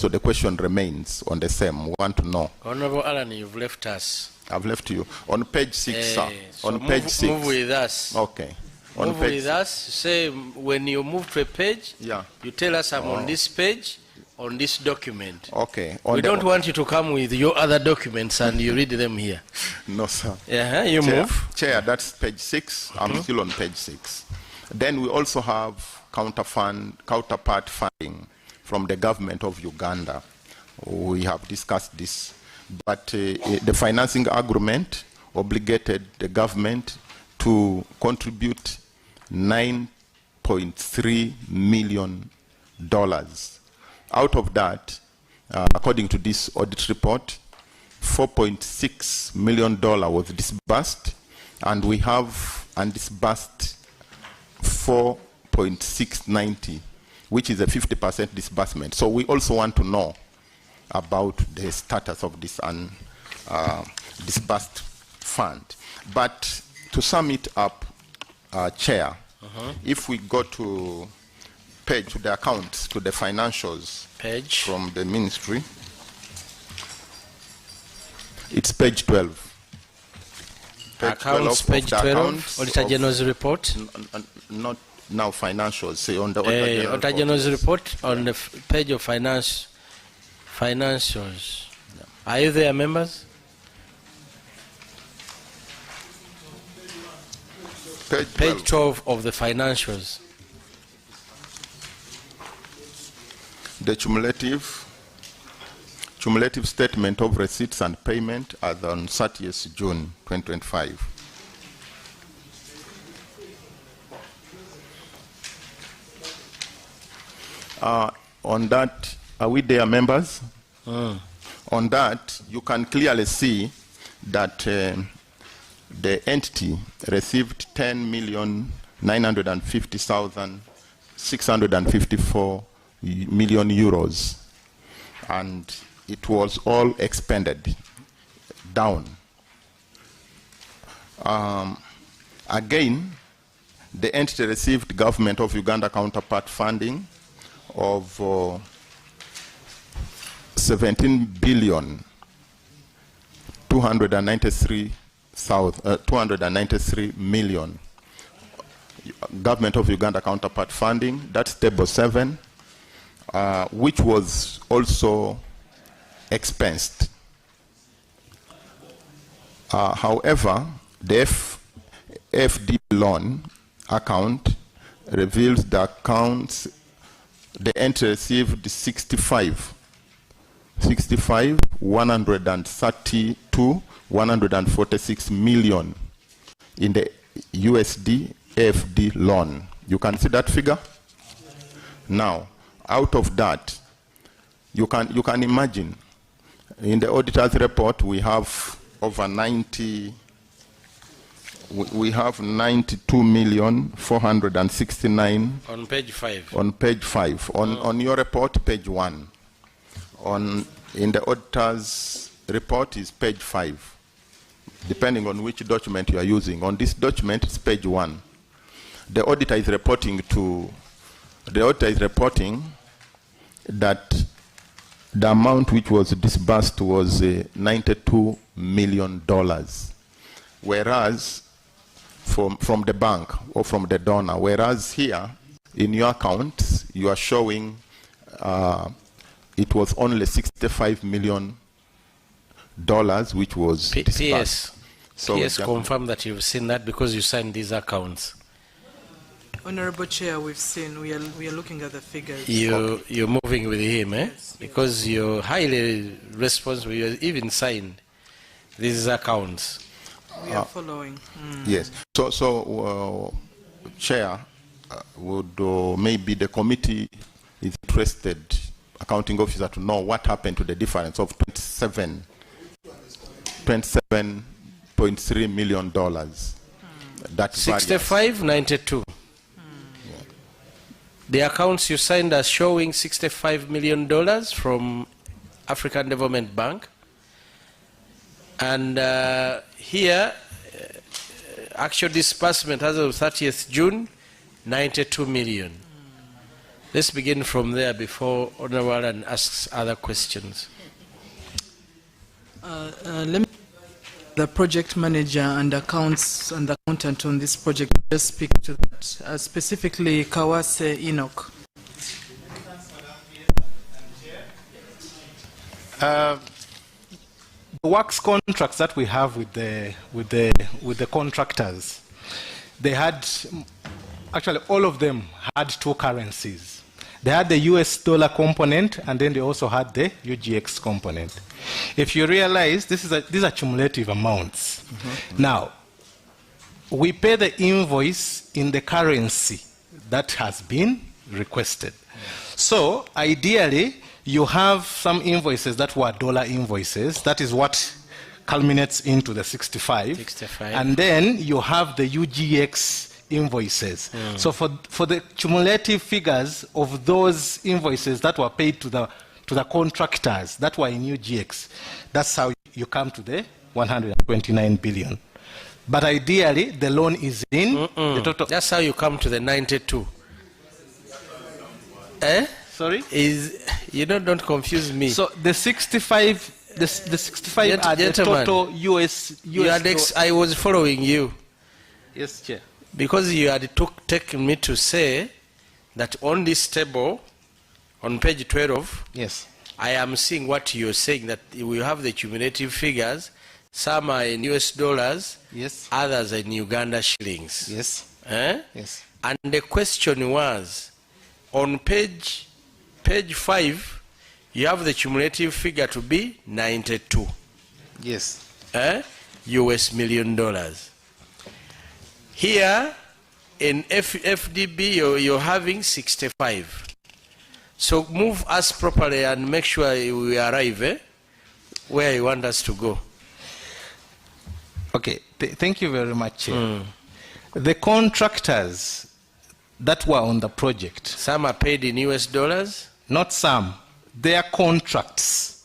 the question remains on the same. We want to know. Honorable Alan, you've left us. I've left you. On page 6, sir. So on page 6. Move with us. Okay. Move with us. Say, when you move to a page, you tell us I'm on this page, on this document. Okay. We don't want you to come with your other documents and you read them here. No, sir. Yeah, you move. Chair, that's page 6. I'm still on page 6. Then we also have counterpart funding from the government of Uganda. We have discussed this. But the financing agreement obligated the government to contribute $9.3 million. Out of that, according to this audit report, $4.6 million was disbursed, and we have undisbursed 4.690, which is a 50% disbursement. So we also want to know about the status of this disbursed fund. But to sum it up, Chair, if we go to the accounts, to the financials page from the ministry, it's page 12. Accounts, page 12, Auditor General's report. Not now financials, say on the Auditor General's report on the page of financials. Are you there, members? Page 12 of the financials. The cumulative statement of receipts and payment as on 30th June 2025. On that, are we there, members? On that, you can clearly see that the entity received 10,950,654 million euros, and it was all expended down. Again, the entity received government of Uganda counterpart funding of 17 billion 293 million. Government of Uganda counterpart funding, that's table 7, which was also expensed. However, the FD loan account reveals the accounts, the entry received 146 million in the USD FD loan. You can see that figure? Now, out of that, you can imagine, in the auditor's report, we have over 92,469,000 on page 5. On page 5. On your report, page 1. In the auditor's report is page 5, depending on which document you are using. On this document, it's page 1. The auditor is reporting that the amount which was disbursed was $92 million, whereas from the bank or from the donor, whereas here in your accounts you are showing it was only $65 million which was disbursed. So PS confirm that you've seen that because you signed these accounts. Honorable Chair, we've seen, we are looking at the figures. You're moving with him, eh? Yes, because you're highly responsible. You even signed these accounts. We are following. Yes. So Chair, would maybe the committee is interested, accounting officer, to know what happened to the difference of $27.3 million. That 65.92. The accounts you signed are showing $65 million from African Development Bank. And here, actual disbursement as of 30th June, 92 million. Let's begin from there before Honorable Alan asks other questions. Let me, the project manager and accounts and the accountant on this project, just speak to that. Specifically, Kawase Enoch. The works contracts that we have with the contractors, they had, actually all of them had two currencies. They had the US dollar component, and then they also had the UGX component. If you realize, these are cumulative amounts. Now, we pay the invoice in the currency that has been requested. So, ideally, you have some invoices that were dollar invoices. That is what culminates into the 65. And then you have the UGX invoices. So for the cumulative figures of those invoices that were paid to the contractors that were in UGX, that's how you come to the 129 billion. But ideally, the loan is in the total. That's how you come to the 92. Sorry? Don't confuse me. So the 65, the 65 are the total US I was following you. Yes, Chair. Because you had taken me to say that on this table, on page 12, yes, I am seeing what you're saying, that we have the cumulative figures. Some are in US dollars, yes, others are in Uganda shillings. Yes. Yes. And the question was, on page 5, you have the cumulative figure to be 92. Yes. US million dollars. Here, in FDB, you're having 65. So move us properly and make sure we arrive where you want us to go. Okay, thank you very much. The contractors that were on the project. Some are paid in US dollars? Not some. Their contracts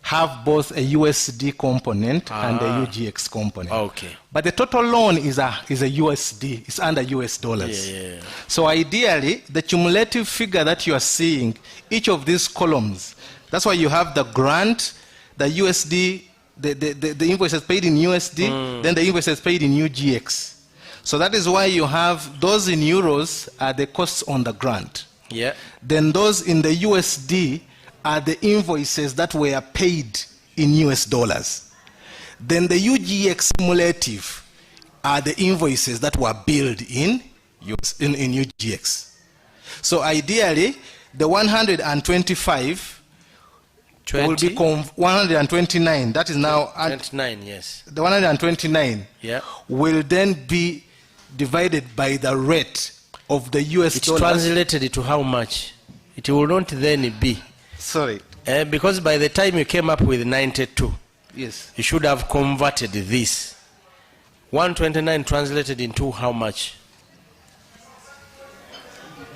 have both a USD component and a UGX component. Okay. But the total loan is a USD. It's under US dollars. Yeah. So ideally, the cumulative figure that you are seeing, each of these columns, that's why you have the grant, the USD, the invoices paid in USD, then the invoices paid in UGX. So that is why you have those in euros are the costs on the grant. Yeah. Then those in the USD are the invoices that were paid in US dollars. Then the UGX cumulative are the invoices that were billed in UGX. So ideally, the 125 will be 129. That is now 29. Yes. The 129 will then be divided by the rate of the US it's dollars. Translated to how much? It will not then be. Sorry. Because by the time you came up with 92, yes, you should have converted this. 129 translated into how much?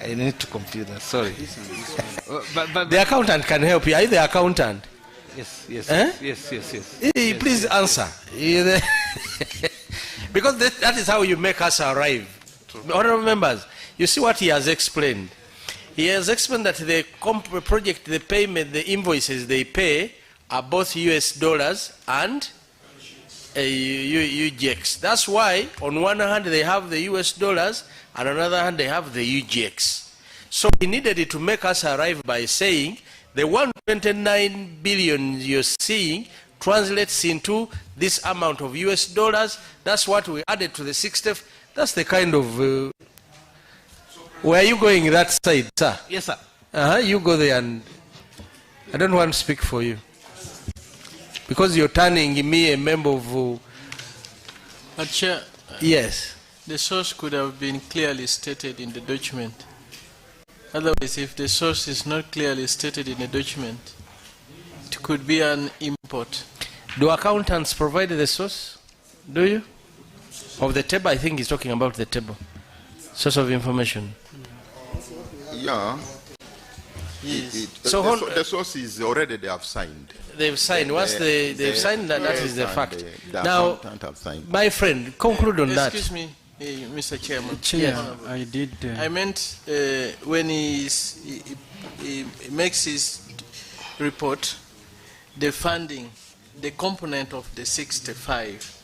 I need to compute that. Sorry. but the accountant can help you. Are you the accountant? Yes, yes, yes. Please answer. Because that is how you make us arrive. Honorable members, you see what he has explained. He has explained that the project, the payment, the invoices they pay are both US dollars and UGX. That's why on one hand they have the US dollars and on the other hand they have the UGX. So he needed it to make us arrive by saying the 129 billion you're seeing translates into this amount of US dollars. That's what we added to the 60. That's the kind of... where are you going that side, sir? Yes, sir. You go there, and I don't want to speak for you. Because you're turning me a member of... But Chair, yes. The source could have been clearly stated in the document. Otherwise, if the source is not clearly stated in the document, it could be an import. Do accountants provide the source? Do you? Of the table? I think he's talking about the table. Source of information. Yeah. Yes. The source is already they have signed. They've signed. Once they've signed, that is the fact. The Now, accountant have signed. my friend, conclude on that. Excuse me, Mr. Chairman. Chair, I did. I meant when he makes his report, the funding, the component of the 65,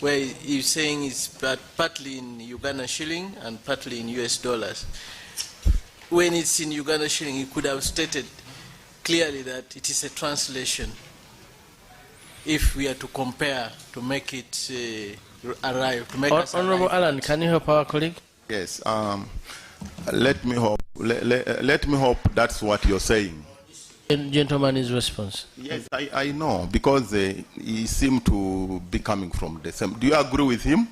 where he's saying it's partly in Uganda shilling and partly in US dollars. When it's in Uganda shilling, he could have stated clearly that it is a translation. If we are to compare, to make it arrive, to make us Honorable arrive. Alan, can you help our colleague? Yes. Let me hope. Let me hope that's what you're saying. Gentleman's response. Yes, I know, because he seemed to be coming from the same. Do you agree with him?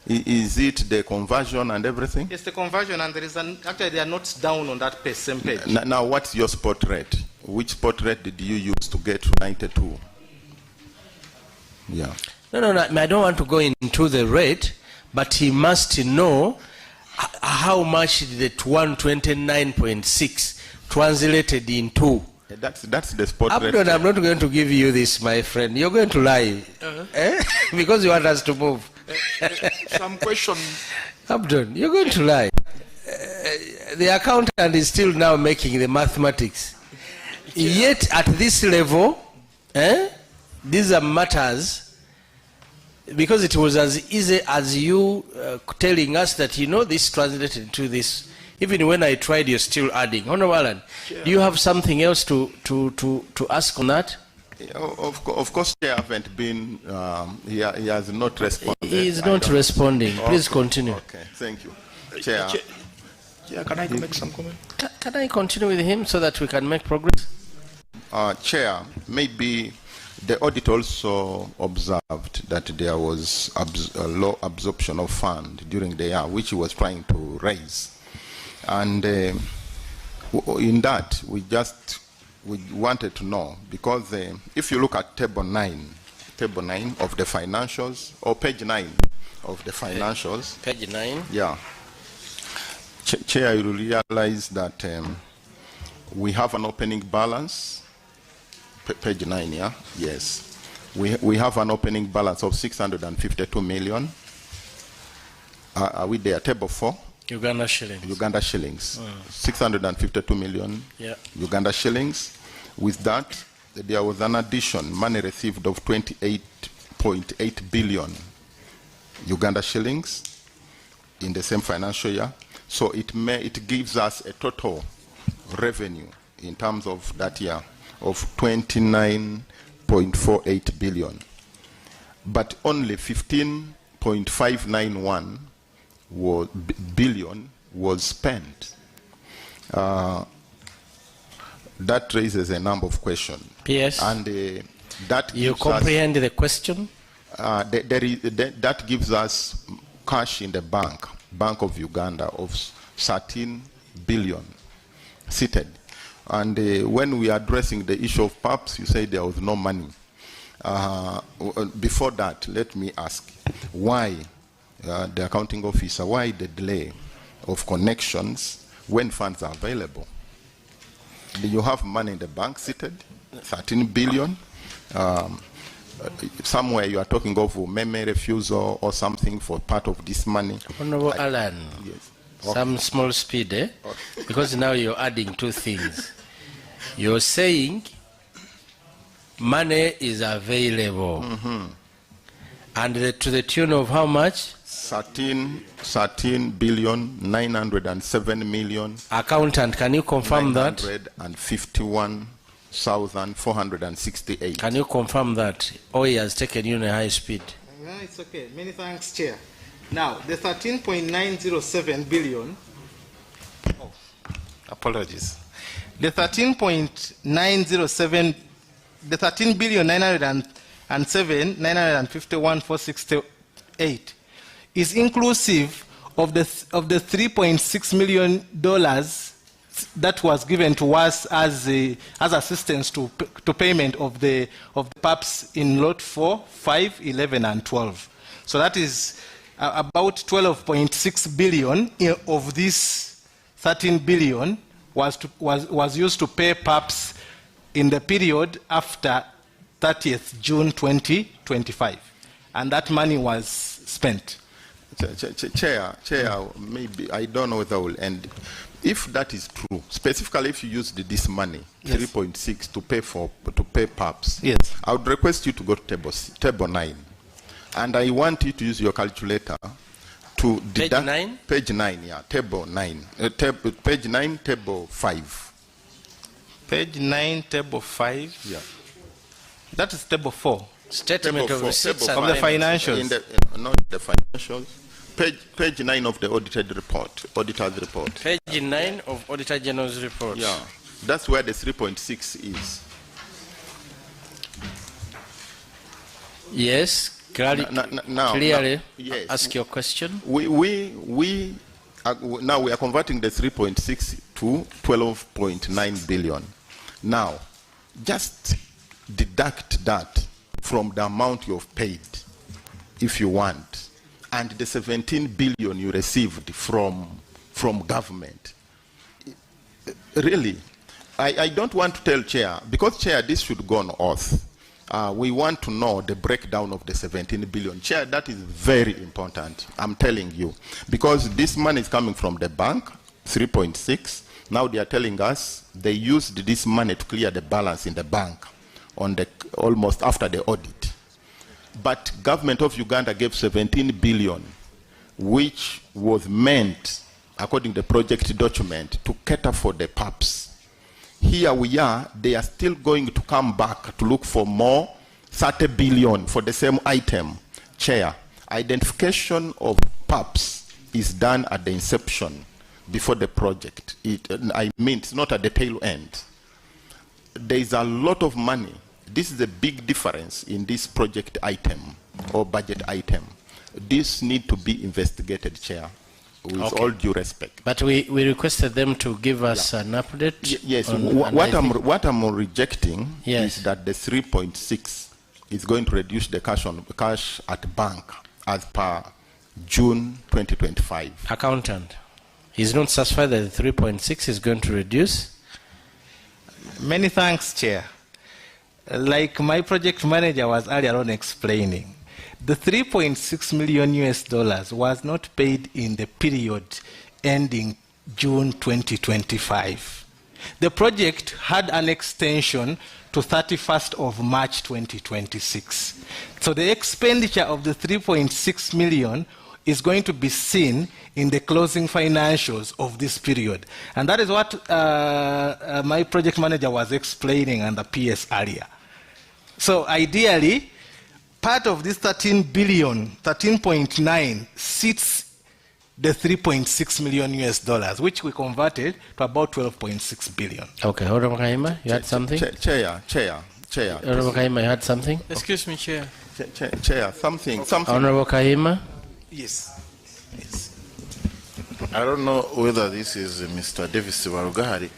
Is it the conversion and everything? It's the conversion, and there is actually they are not down on that same page. Now, what's your spot rate? Which spot rate did you use to get 92? Yeah. No, I don't want to go into the rate, but he must know how much the 129.6 translated into. That's the spot rate. I'm not going to give you this, my friend. You're going to lie. Because you want us to move. Some question. Abdon, you're going to lie. The accountant is still now making the mathematics. Yet at this level, these are matters, because it was as easy as you telling us that, this translated into this. Even when I tried, you're still adding. Honorable Alan, do you have something else to ask on that? Of course, Chair haven't been, he has not responded. He is not responding. Please continue. Okay, thank you. Chair. Chair, can I make some comment? Can I continue with him so that we can make progress? Chair, maybe the audit also observed that there was a low absorption of fund during the year, which he was trying to raise. And in that, we wanted to know, because if you look at table 9 of the financials, or page 9 of the financials. Page 9? Yeah. Chair, you realize that we have an opening balance page 9, yeah? Yes. We have an opening balance of 652 million. Are we there? Table 4? Uganda shillings. Uganda shillings. 652 million Uganda shillings. With that, there was an addition, money received of 28.8 billion Uganda shillings in the same financial year. So it gives us a total revenue in terms of that year of 29.48 billion. But only 15.591 billion was spent. That raises a number of questions. Yes. And that you comprehend the question? That gives us cash in the Bank of Uganda of 13 billion seated. And when we are addressing the issue of PAPs, you say there was no money. Before that, let me ask, why the accounting officer, why the delay of connections when funds are available? Do you have money in the bank seated, 13 billion? Somewhere you are talking of meme refusal or something for part of this money. Honorable Alan, yes. Some small speed, eh? Okay. Because now you're adding two things. You're saying money is available. And to the tune of how much? 13 billion 907 million. Accountant, can you confirm that? 951,468. Can you confirm that? Oh, he has taken you in a high speed. No, it's okay. Many thanks, Chair. Now, the 13.907 billion. Oh, apologies. The 13.907, the 13 billion 951,468 is inclusive of the $3.6 million that was given to us as assistance to payment of the PAPs in Lot 4, 5, 11, and 12. So that is about 12.6 billion of this 13 billion was used to pay PAPs in the period after 30th June 2025, and that money was spent. Chair, maybe I don't know whether will end. If that is true, specifically if you used this money, yes, 3.6 to pay PAPs, yes, I would request you to go to table 9, and I want you to use your calculator to deduct page 9, yeah, table 9, page 9, table 5. Page 9, table 5. Yeah. That is table 4. Statement of receipts of the financials. Not the financials. Page 9 of the auditor's report. Page 9 of Auditor General's report. Yeah, that's where the 3.6 is. Yes, clearly yes, ask your question. Now we are converting the 3.6 to 12.9 billion. Now, just deduct that from the amount you've paid, if you want, and the 17 billion you received from government. Really, I don't want to tell Chair, because Chair, this should go on oath. We want to know the breakdown of the 17 billion. Chair, that is very important, I'm telling you, because this money is coming from the bank, 3.6. Now they are telling us they used this money to clear the balance in the bank on the almost after the audit. But government of Uganda gave 17 billion, which was meant, according to the project document, to cater for the PAPs. Here we are, they are still going to come back to look for more 30 billion for the same item. Chair, identification of PAPs is done at the inception before the project. I mean, it's not at the tail end. There is a lot of money. This is a big difference in this project item or budget item. This needs to be investigated, Chair, with all due respect. But we requested them to give us an update. Yes, what I'm rejecting is that the 3.6 is going to reduce the cash at bank as per June 2025. Accountant, he's not satisfied that the 3.6 is going to reduce? Many thanks, Chair. like my project manager was earlier on explaining, the 3.6 million US dollars was not paid in the period ending June 2025. The project had an extension to 31st of March 2026. So the expenditure of the 3.6 million is going to be seen in the closing financials of this period. And that is what my project manager was explaining on the PS earlier. So ideally, part of this 13 billion, 13.9 sits the 3.6 million US dollars, which we converted to about 12.6 billion. Okay, Honorable Kahima, you had something? Chair. Honorable Kahima, you had something? Excuse me, Chair. Chair, something. Honorable Kahima? Yes. I don't know whether this is Mr. Davis Warugahari.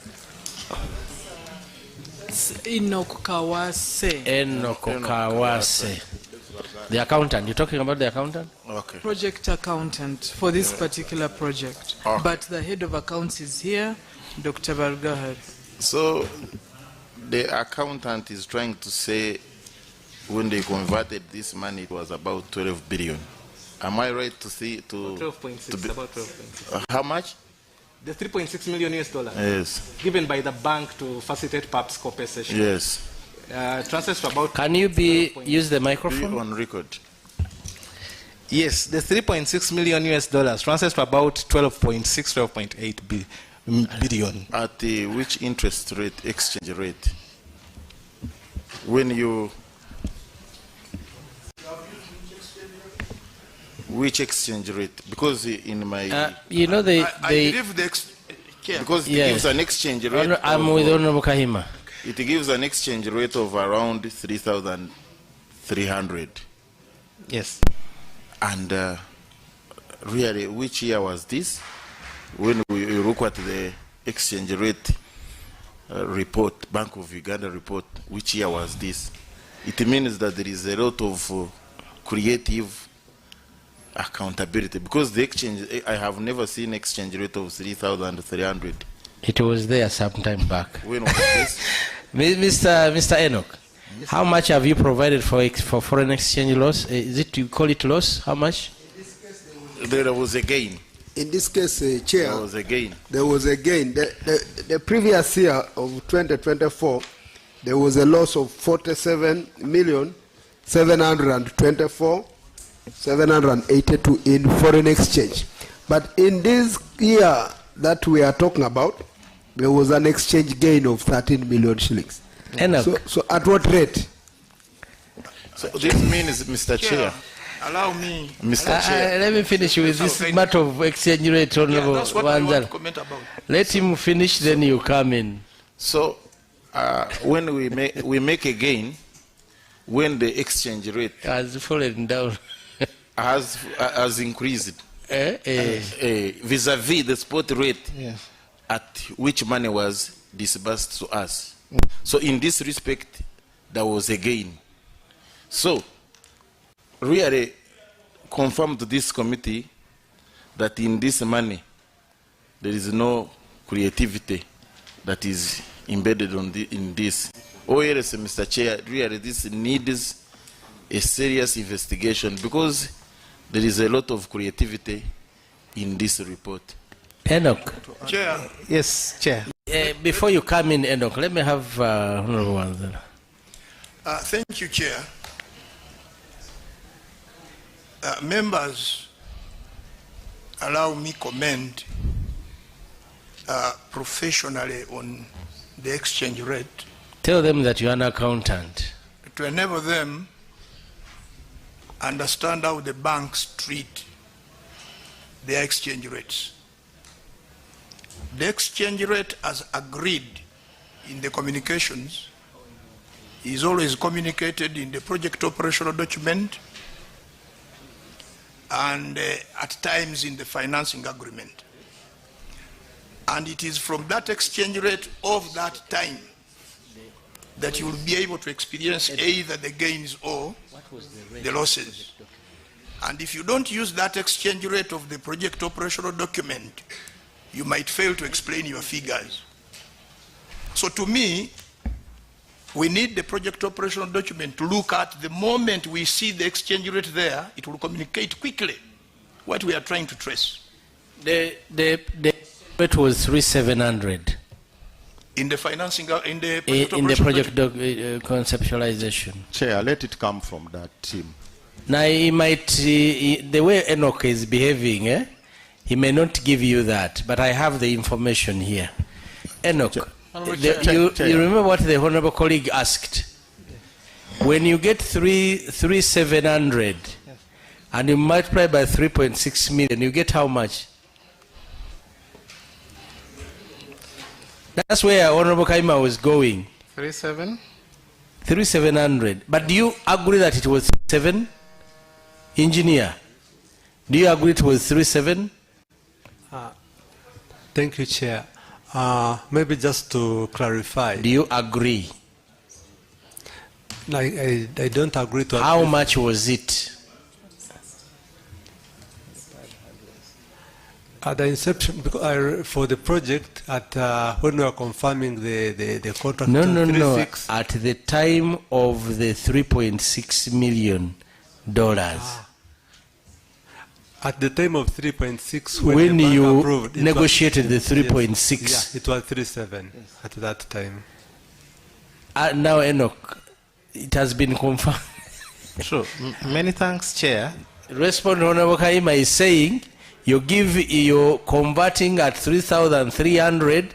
Enoch Kawase. Enoch Kawase. The accountant. You're talking about the accountant? Okay. Project accountant for this particular project. Okay. But the head of accounts is here, Dr. Warugahari. So the accountant is trying to say when they converted this money, it was about 12 billion. Am I right to see to 12.6, about 12.6. How much? The 3.6 million US dollars. Yes. Given by the bank to facilitate PAP's compensation. Yes. Translates to about. Can you use the microphone? On record. Yes, the 3.6 million US dollars translates to about 12.6, 12.8 billion. At which interest rate, exchange rate? When you. Which exchange rate? Because in my. You know, I believe because it gives an exchange rate. I'm with Honorable Kahima. It gives an exchange rate of around 3,300. Yes. And really, which year was this? When we look at the exchange rate report, Bank of Uganda report, which year was this? It means that there is a lot of creative accountability, because the exchange, I have never seen exchange rate of 3,300. It was there sometime back. When was this? Mr. Enoch, how much have you provided for foreign exchange loss? Is it, you call it loss? How much? There was a gain. In this case, Chair, there was a gain. There was a gain. The previous year of 2024, there was a loss of 47,724,782 in foreign exchange. But in this year that we are talking about, there was an exchange gain of 13 million shillings. So at what rate? So this means, Mr. Chair. Allow me. Mr. Chair. Let me finish with this matter of exchange rate, Honorable that's what I want to comment about. Let him finish, then you come in. So when we make a gain, when the exchange rate has fallen down, has increased vis-a-vis the spot rate at which money was disbursed to us. So in this respect, there was a gain. So really confirm to this committee that in this money there is no creativity that is embedded in this. Oh yes, Mr. Chair, really this needs a serious investigation, because there is a lot of creativity in this report. Enoch. Chair. Yes, Chair. Before you come in, Enoch, let me have Honorable Wanzala. Thank you, Chair. Members, allow me comment professionally on the exchange rate. Tell them that you are an accountant. To enable them understand how the banks treat their exchange rates. The exchange rate, as agreed in the communications, is always communicated in the project operational document and at times in the financing agreement. And it is from that exchange rate of that time that you will be able to experience either the gains or the losses. And if you don't use that exchange rate of the project operational document, you might fail to explain your figures. So to me, We need the project operational document to look at. The moment we see the exchange rate there, it will communicate quickly what we are trying to trace. The rate was 3,700 In the financing, in the project conceptualization. Chair, let it come from that team. Now he might, the way Enoch is behaving, he may not give you that, but I have the information here. Enoch, you remember what the honorable colleague asked? When you get 3,700 and you multiply by 3.6 million, you get how much? That's where Honorable Kaima was going. 3,700. But do you agree that it was 7? Engineer, do you agree it was 3,700? Thank you, Chair. Maybe just to clarify. Do you agree? I don't agree to. How much was it? At the inception, for the project, when we were confirming the contract. No. At the time of the $3.6 million. At the time of 3.6, when you approved, negotiated the 3.6, yes, it was 3.7 at that time. Now, Enoch, it has been confirmed. True. Many thanks, Chair. Respondent Honorable Kaima is saying you're converting at 3,300